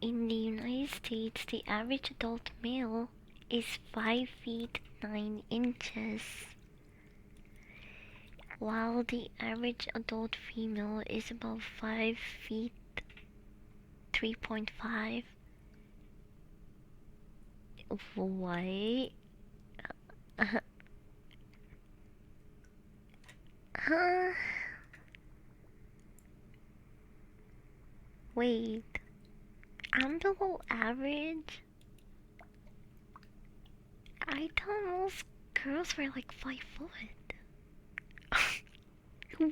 in the United States, the average adult male is 5 feet 9 inches, while the average adult female is about 5 feet 3.5. What? Huh? Wait, I'm below average? I thought most girls were like 5 foot.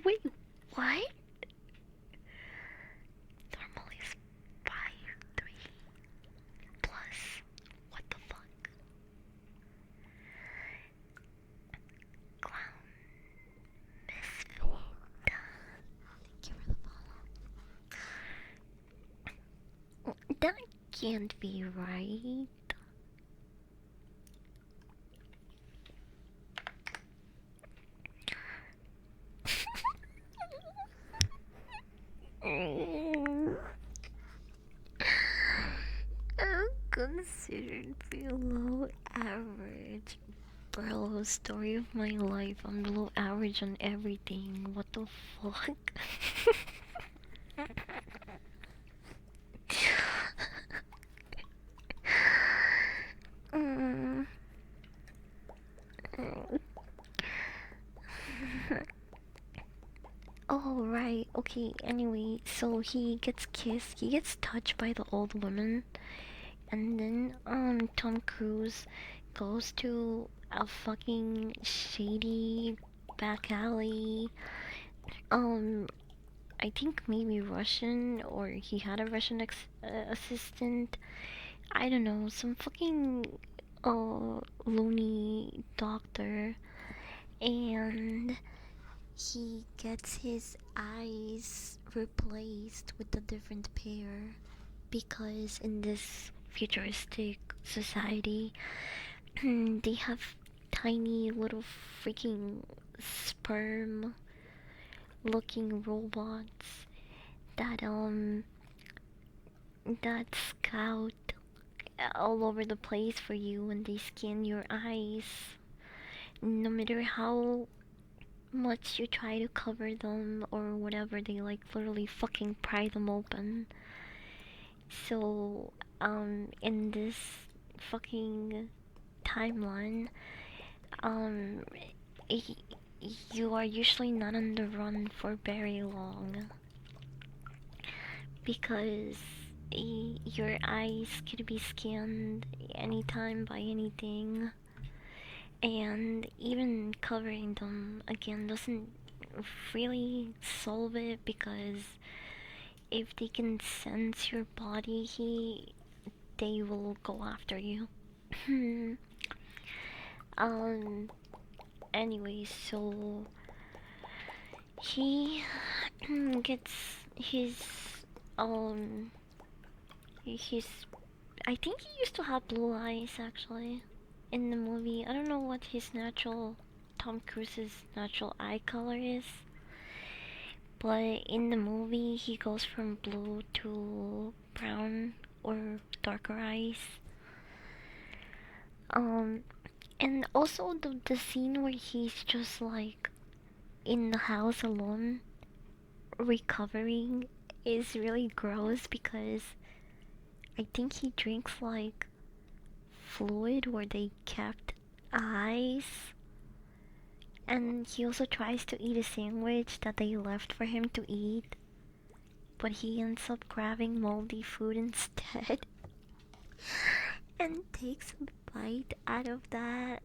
Wait, what? Normal is 5'3" plus. What the fuck? Clown misfit. Thank you for the follow. That can't be right. I'm considered below average. Bro, story of my life. I'm below average on everything. What the fuck? Mm. Oh, right. Okay, anyway, so he gets kissed, he gets touched by the old woman, and then, Tom Cruise goes to a fucking shady back alley. Um, I think maybe Russian, or he had a Russian assistant. I don't know, some fucking, loony doctor, and he gets his eyes replaced with a different pair because in this futuristic society they have tiny little freaking sperm looking robots that that scout all over the place for you when they scan your eyes, no matter how much you try to cover them or whatever, they like literally fucking pry them open. So, in this fucking timeline, um, y- you are usually not on the run for very long because your eyes could be scanned anytime by anything, and even covering them again doesn't really solve it because if they can sense your body heat, they will go after you. um. Anyway, so he gets his um his I think he used to have blue eyes actually in the movie. I don't know what his natural Tom Cruise's natural eye color is, but in the movie he goes from blue to brown or darker eyes. Um and also the scene where he's just like in the house alone recovering is really gross because I think he drinks like fluid where they kept ice, and he also tries to eat a sandwich that they left for him to eat, but he ends up grabbing moldy food instead and takes a bite out of that.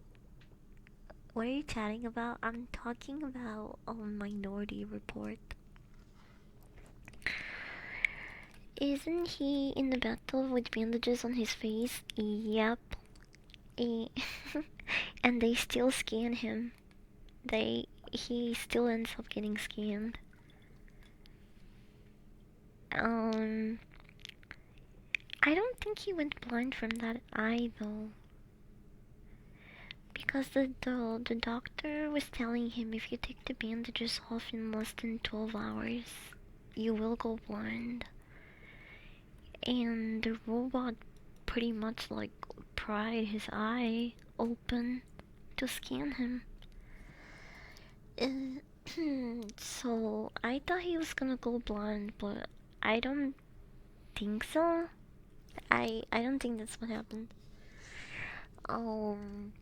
What are you chatting about? I'm talking about a Minority Report. Isn't he in the bathtub with bandages on his face? Yep. Eh. And they still scan him. He still ends up getting scanned. Um I don't think he went blind from that eye though. Because the doctor was telling him if you take the bandages off in less than 12 hours, you will go blind. And the robot pretty much like pried his eye open to scan him. So I thought he was gonna go blind, but I don't think so. I don't think that's what happened. Um.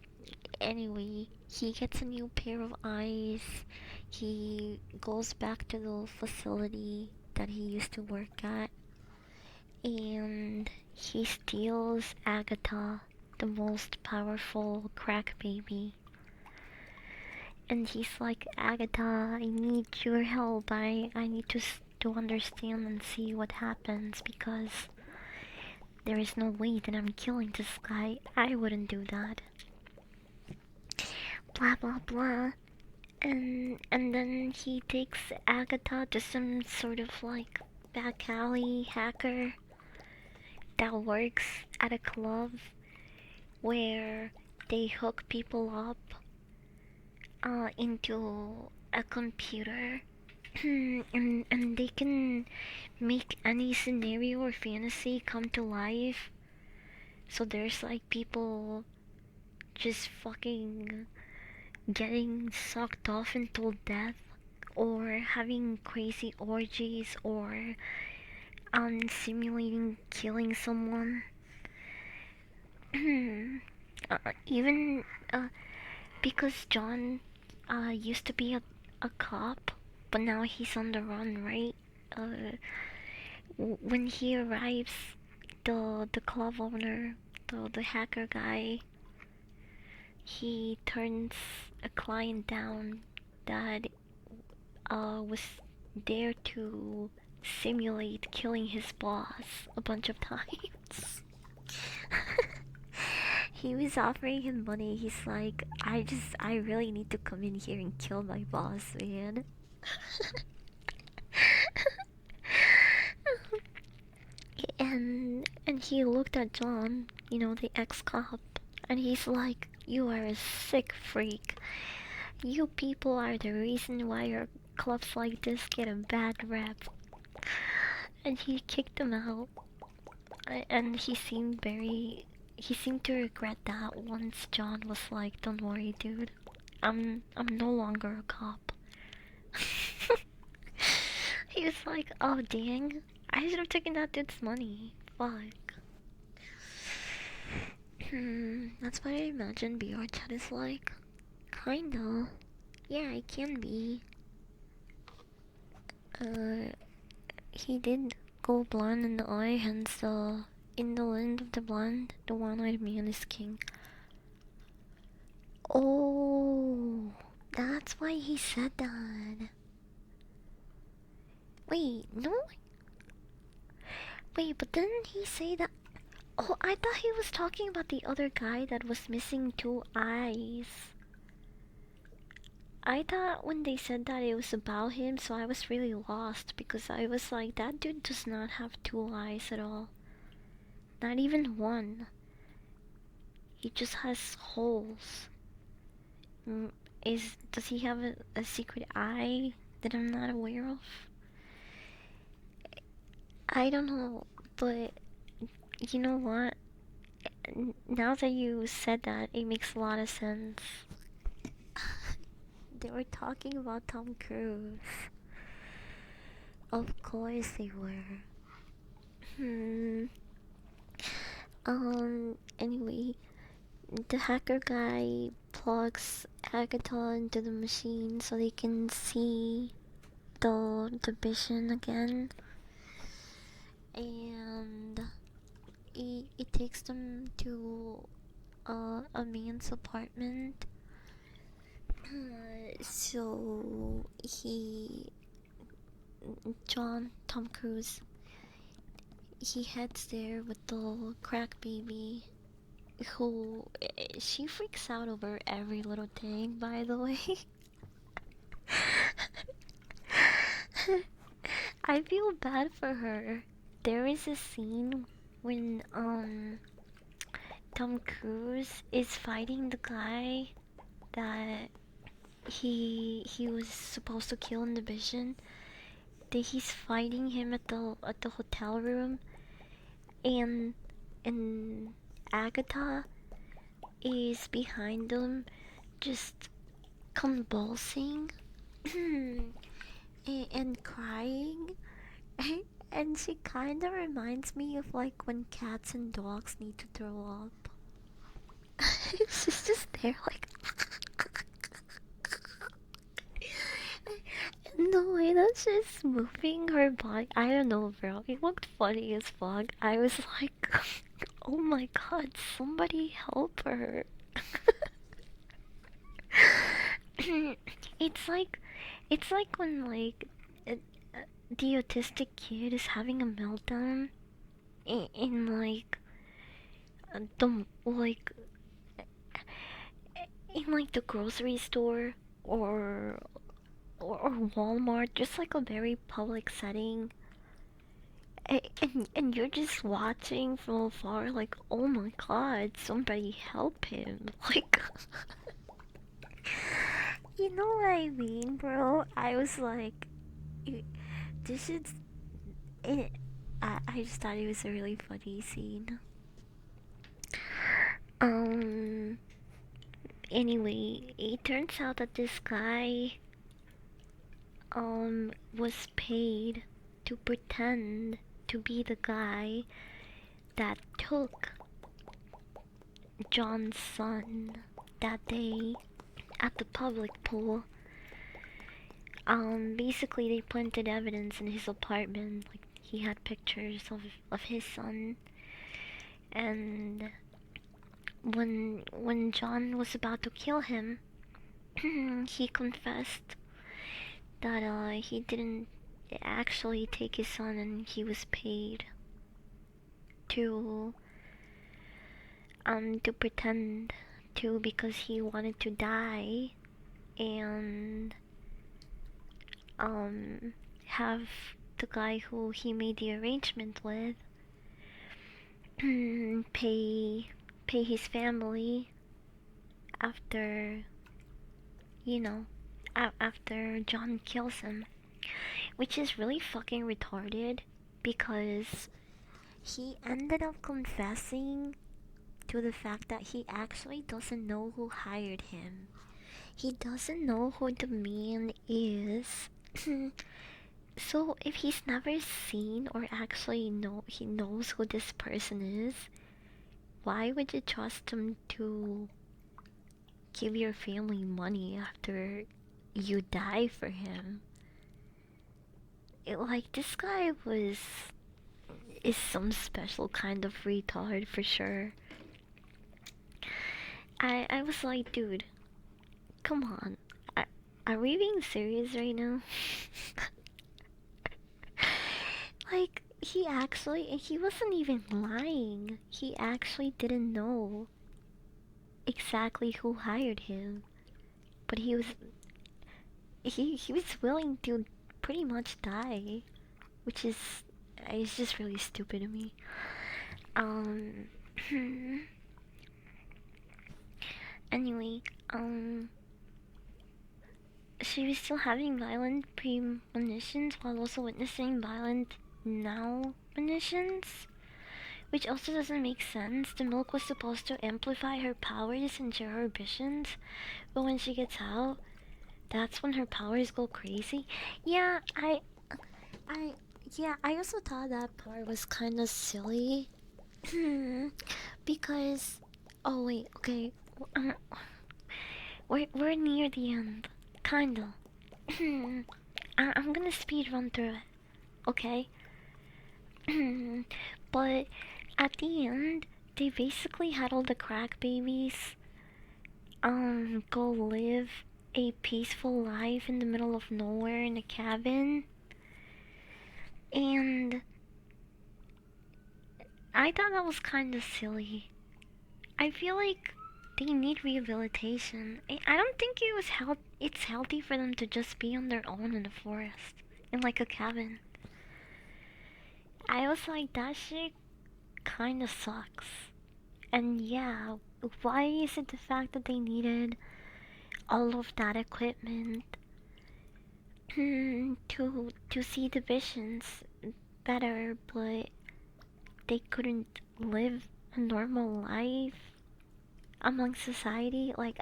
Anyway, he gets a new pair of eyes. He goes back to the facility that he used to work at, and he steals Agatha, the most powerful crack baby. And he's like, Agatha, I need your help. I need to understand and see what happens because there is no way that I'm killing this guy. I wouldn't do that. Blah blah blah. And then he takes Agatha to some sort of like back alley hacker that works at a club where they hook people up into a computer and they can make any scenario or fantasy come to life. So there's like people just fucking getting sucked off until death, or having crazy orgies, or simulating killing someone. Even because John used to be a cop, but now he's on the run, right? When he arrives, the club owner, the hacker guy, he turns a client down that was there to simulate killing his boss a bunch of times. He was offering him money. He's like, I really need to come in here and kill my boss, man. And he looked at John, the ex-cop, and he's like, you are a sick freak. You people are the reason why your clubs like this get a bad rep. And he kicked him out. And he seemed to regret that once John was like, don't worry, dude. I'm no longer a cop. He was like, oh dang. I should have taken that dude's money. Fuck. That's what I imagine BR chat is like. Kinda. Yeah, it can be. He did go blind in the eye, hence in the land of the blind, the one-eyed man is king. Oh, that's why he said that. Wait, no? Wait, but didn't he say that? Oh, I thought he was talking about the other guy that was missing two eyes. I thought when they said that it was about him, so I was really lost because I was like, that dude does not have two eyes at all. Not even one. He just has holes. Does he have a secret eye that I'm not aware of? I don't know, but you know what? Now that you said that, it makes a lot of sense. They were talking about Tom Cruise. Of course they were. Anyway, the hacker guy plugs Agatha into the machine so they can see the vision again. And it takes them to a man's apartment. So Tom Cruise, he heads there with the crack baby, who she freaks out over every little thing, by the way. I feel bad for her. There is a scene when Tom Cruise is fighting the guy that he was supposed to kill in the vision. That he's fighting him at the hotel room, and Agatha is behind him, just convulsing and crying. And she kind of reminds me of like when cats and dogs need to throw up. She's just there like. And the way that she's moving her body, I don't know, bro. It looked funny as fuck. I was like, oh my god, somebody help her. it's like, it's like when like the autistic kid is having a meltdown in like the like in like the grocery store or Walmart, just like a very public setting. And you're just watching from afar, like, oh my god, somebody help him. Like, you know what I mean, bro? I was like, this is. I just thought it was a really funny scene. Anyway, it turns out that this guy, was paid to pretend to be the guy that took John's son that day at the public pool. Basically they planted evidence in his apartment, like he had pictures of his son, and when John was about to kill him, he confessed that he didn't actually take his son and he was paid to pretend to, because he wanted to die and have the guy who he made the arrangement with pay his family after, you know, after John kills him, which is really fucking retarded because he ended up confessing to the fact that he actually doesn't know who hired him. He doesn't know who the man is. So if he's never seen or actually he knows who this person is, why would you trust him to give your family money after you die for him? Like, this guy is some special kind of retard for sure. I was like, dude, come on. Are we being serious right now? Like, he wasn't even lying. He actually didn't know exactly who hired him. But he was willing to pretty much die, which is just really stupid to me. Um, anyway, she was still having violent premonitions while also witnessing violent now monitions, which also doesn't make sense. The milk was supposed to amplify her powers and share her visions, but when she gets out, that's when her powers go crazy. Yeah, I, yeah, I also thought that part was kind of silly. Because, oh wait, okay, we're near the end, kinda. I'm gonna speed run through it, okay? But at the end, they basically had all the crack babies go live a peaceful life in the middle of nowhere in a cabin, and I thought that was kind of silly. I feel like they need rehabilitation. I don't think it's healthy for them to just be on their own in the forest in like a cabin. I was like, that shit kind of sucks. And yeah, why is it the fact that they needed all of that equipment to see the visions better, but they couldn't live a normal life among society? Like,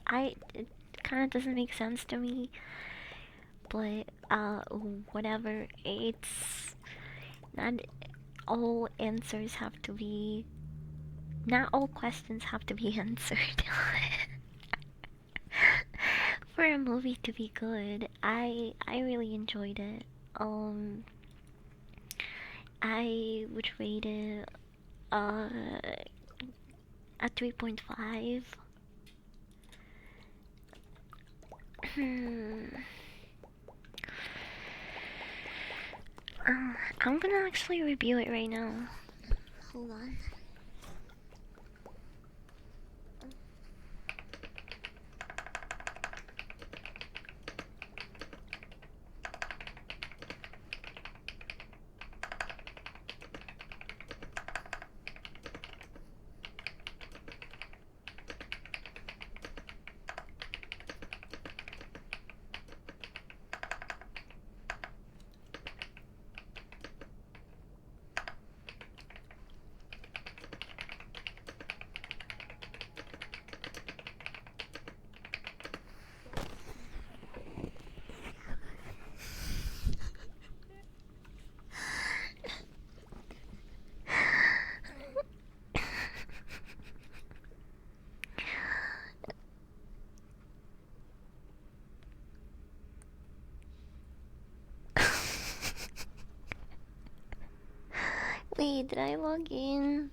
it kind of doesn't make sense to me. But whatever. It's not all answers have to be. Not all questions have to be answered. For a movie to be good, I really enjoyed it. Um, I would rate it uh a 3.5. Hmm. I'm gonna actually review it right now. Hold on. Wait, did I log in?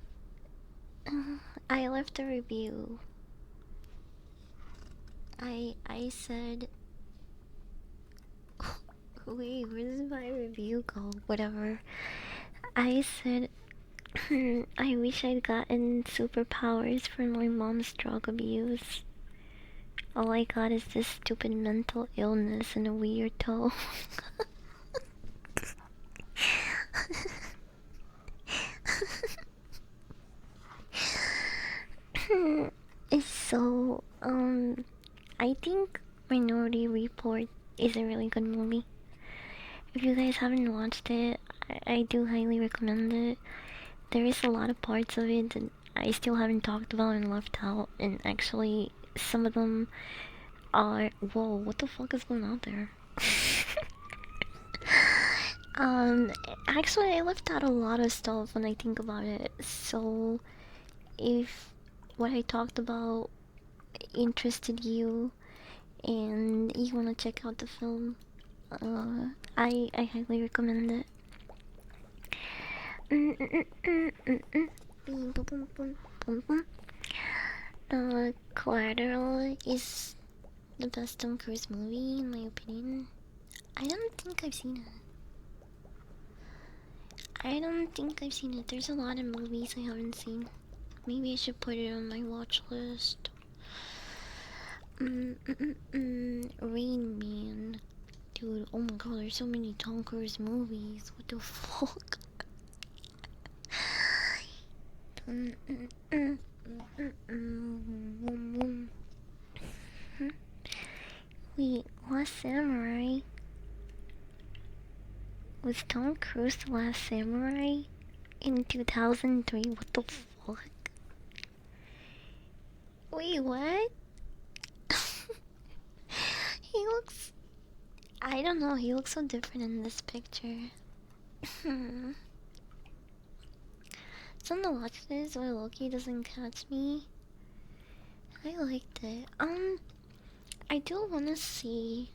I left a review. I said. Wait, where does my review go? Whatever. I said. I wish I'd gotten superpowers from my mom's drug abuse. All I got is this stupid mental illness and a weird toe. So, I think Minority Report is a really good movie. If you guys haven't watched it, I do highly recommend it. There is a lot of parts of it that I still haven't talked about and left out, and actually, some of them are. Whoa, what the fuck is going on there? um, Actually, I left out a lot of stuff when I think about it, so if what I talked about interested you and you want to check out the film, I highly recommend it. Collateral is the best Tom Cruise movie in my opinion. I don't think I've seen it. I don't think I've seen it. There's a lot of movies I haven't seen. Maybe I should put it on my watch list. Rain Man. Dude, oh my god, there's so many Tom Cruise movies. What the fuck? Wait, Last Samurai? Was Tom Cruise the Last Samurai in 2003? What the fuck? Wait, what? He looks... I don't know, he looks so different in this picture. So I'm gonna watch this where Loki doesn't catch me. I liked it. I do wanna see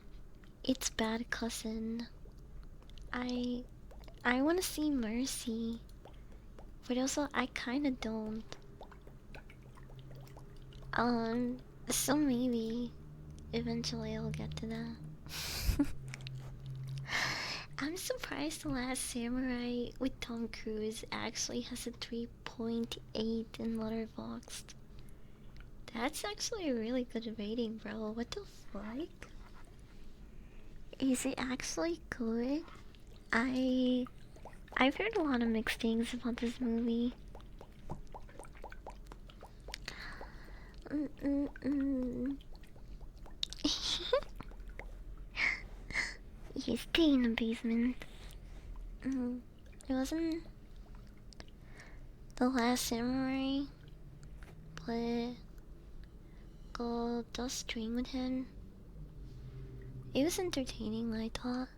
its bad cousin. I wanna see Mercy. But also I kinda don't. So maybe eventually I'll get to that. I'm surprised The Last Samurai with Tom Cruise actually has a 3.8 in Letterboxd. That's actually a really good rating, bro. What the fuck? Is it actually good? I've heard a lot of mixed things about this movie. You stay in the basement. It wasn't The Last Samurai, but go just stream with him. It was entertaining, I thought.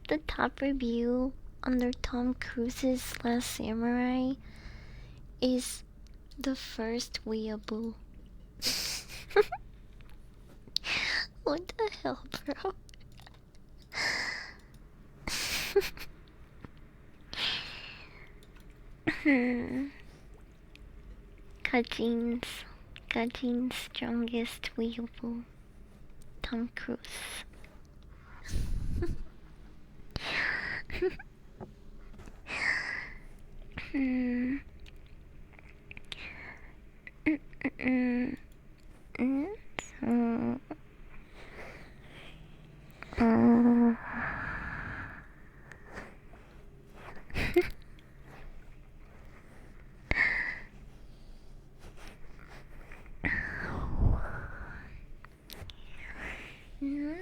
The top review under Tom Cruise's Last Samurai is the first weeaboo. What the hell, bro? Kajin's strongest weeaboo. Tom Cruise.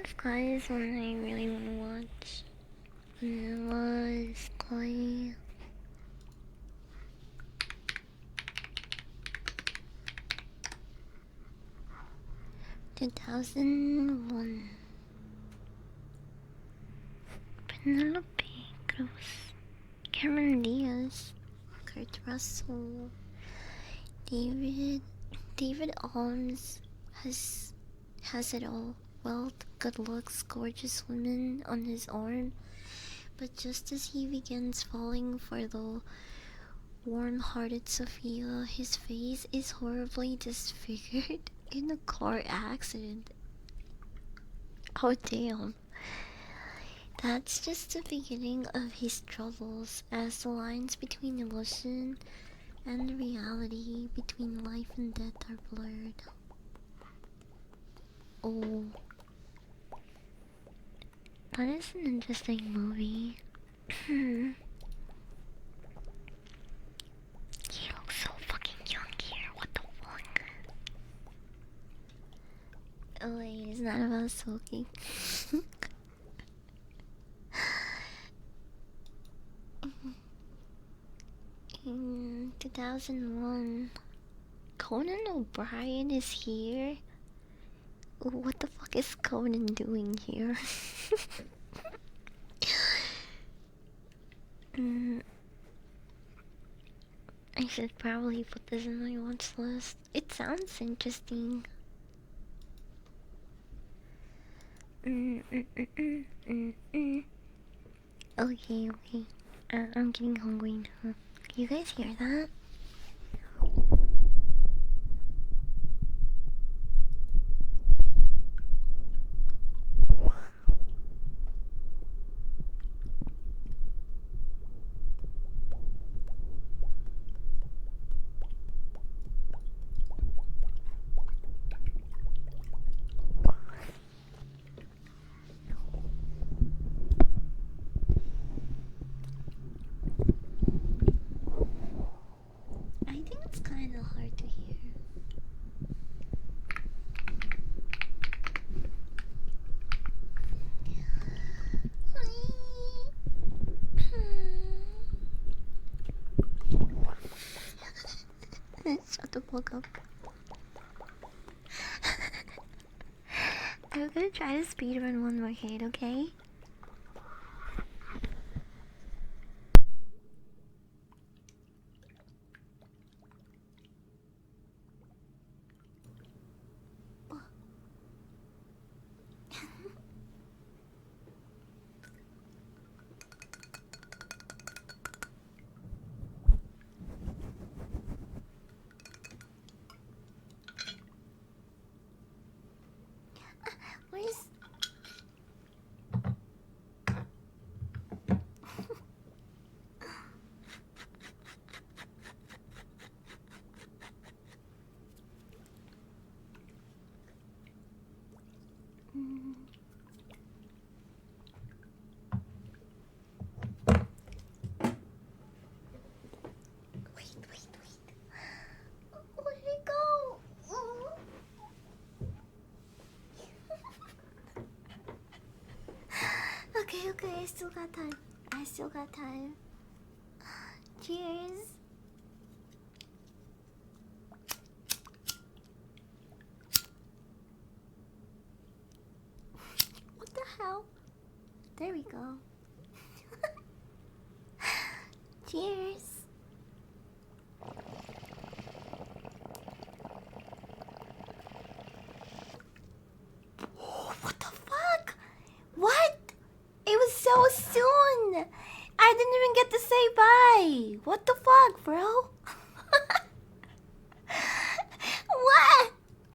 Sky is one I really want to watch. Sky. 2001. Penelope Cruz. Cameron Diaz. Kurt Russell. David Alms has it all. Wealth, good looks, gorgeous women on his arm. But just as he begins falling for the warm-hearted Sophia, his face is horribly disfigured in a car accident. Oh damn. That's just the beginning of his troubles, as the lines between illusion and reality, between life and death, are blurred. Oh. That is an interesting movie. He looks so fucking young here, what the fuck? Oh wait, it's not about smoking. 2001. Conan O'Brien is here? What the fuck is Conan doing here? I should probably put this in my watch list. It sounds interesting. Okay. I'm getting hungry now. You guys hear that? to look up. I'm gonna try to speedrun one more hit, okay? Where's... Wait. Where'd it go? Okay, I still got time. Cheers. What the hell? There we go. Cheers. What the fuck? What? It was so soon. I didn't even get to say bye. What the fuck?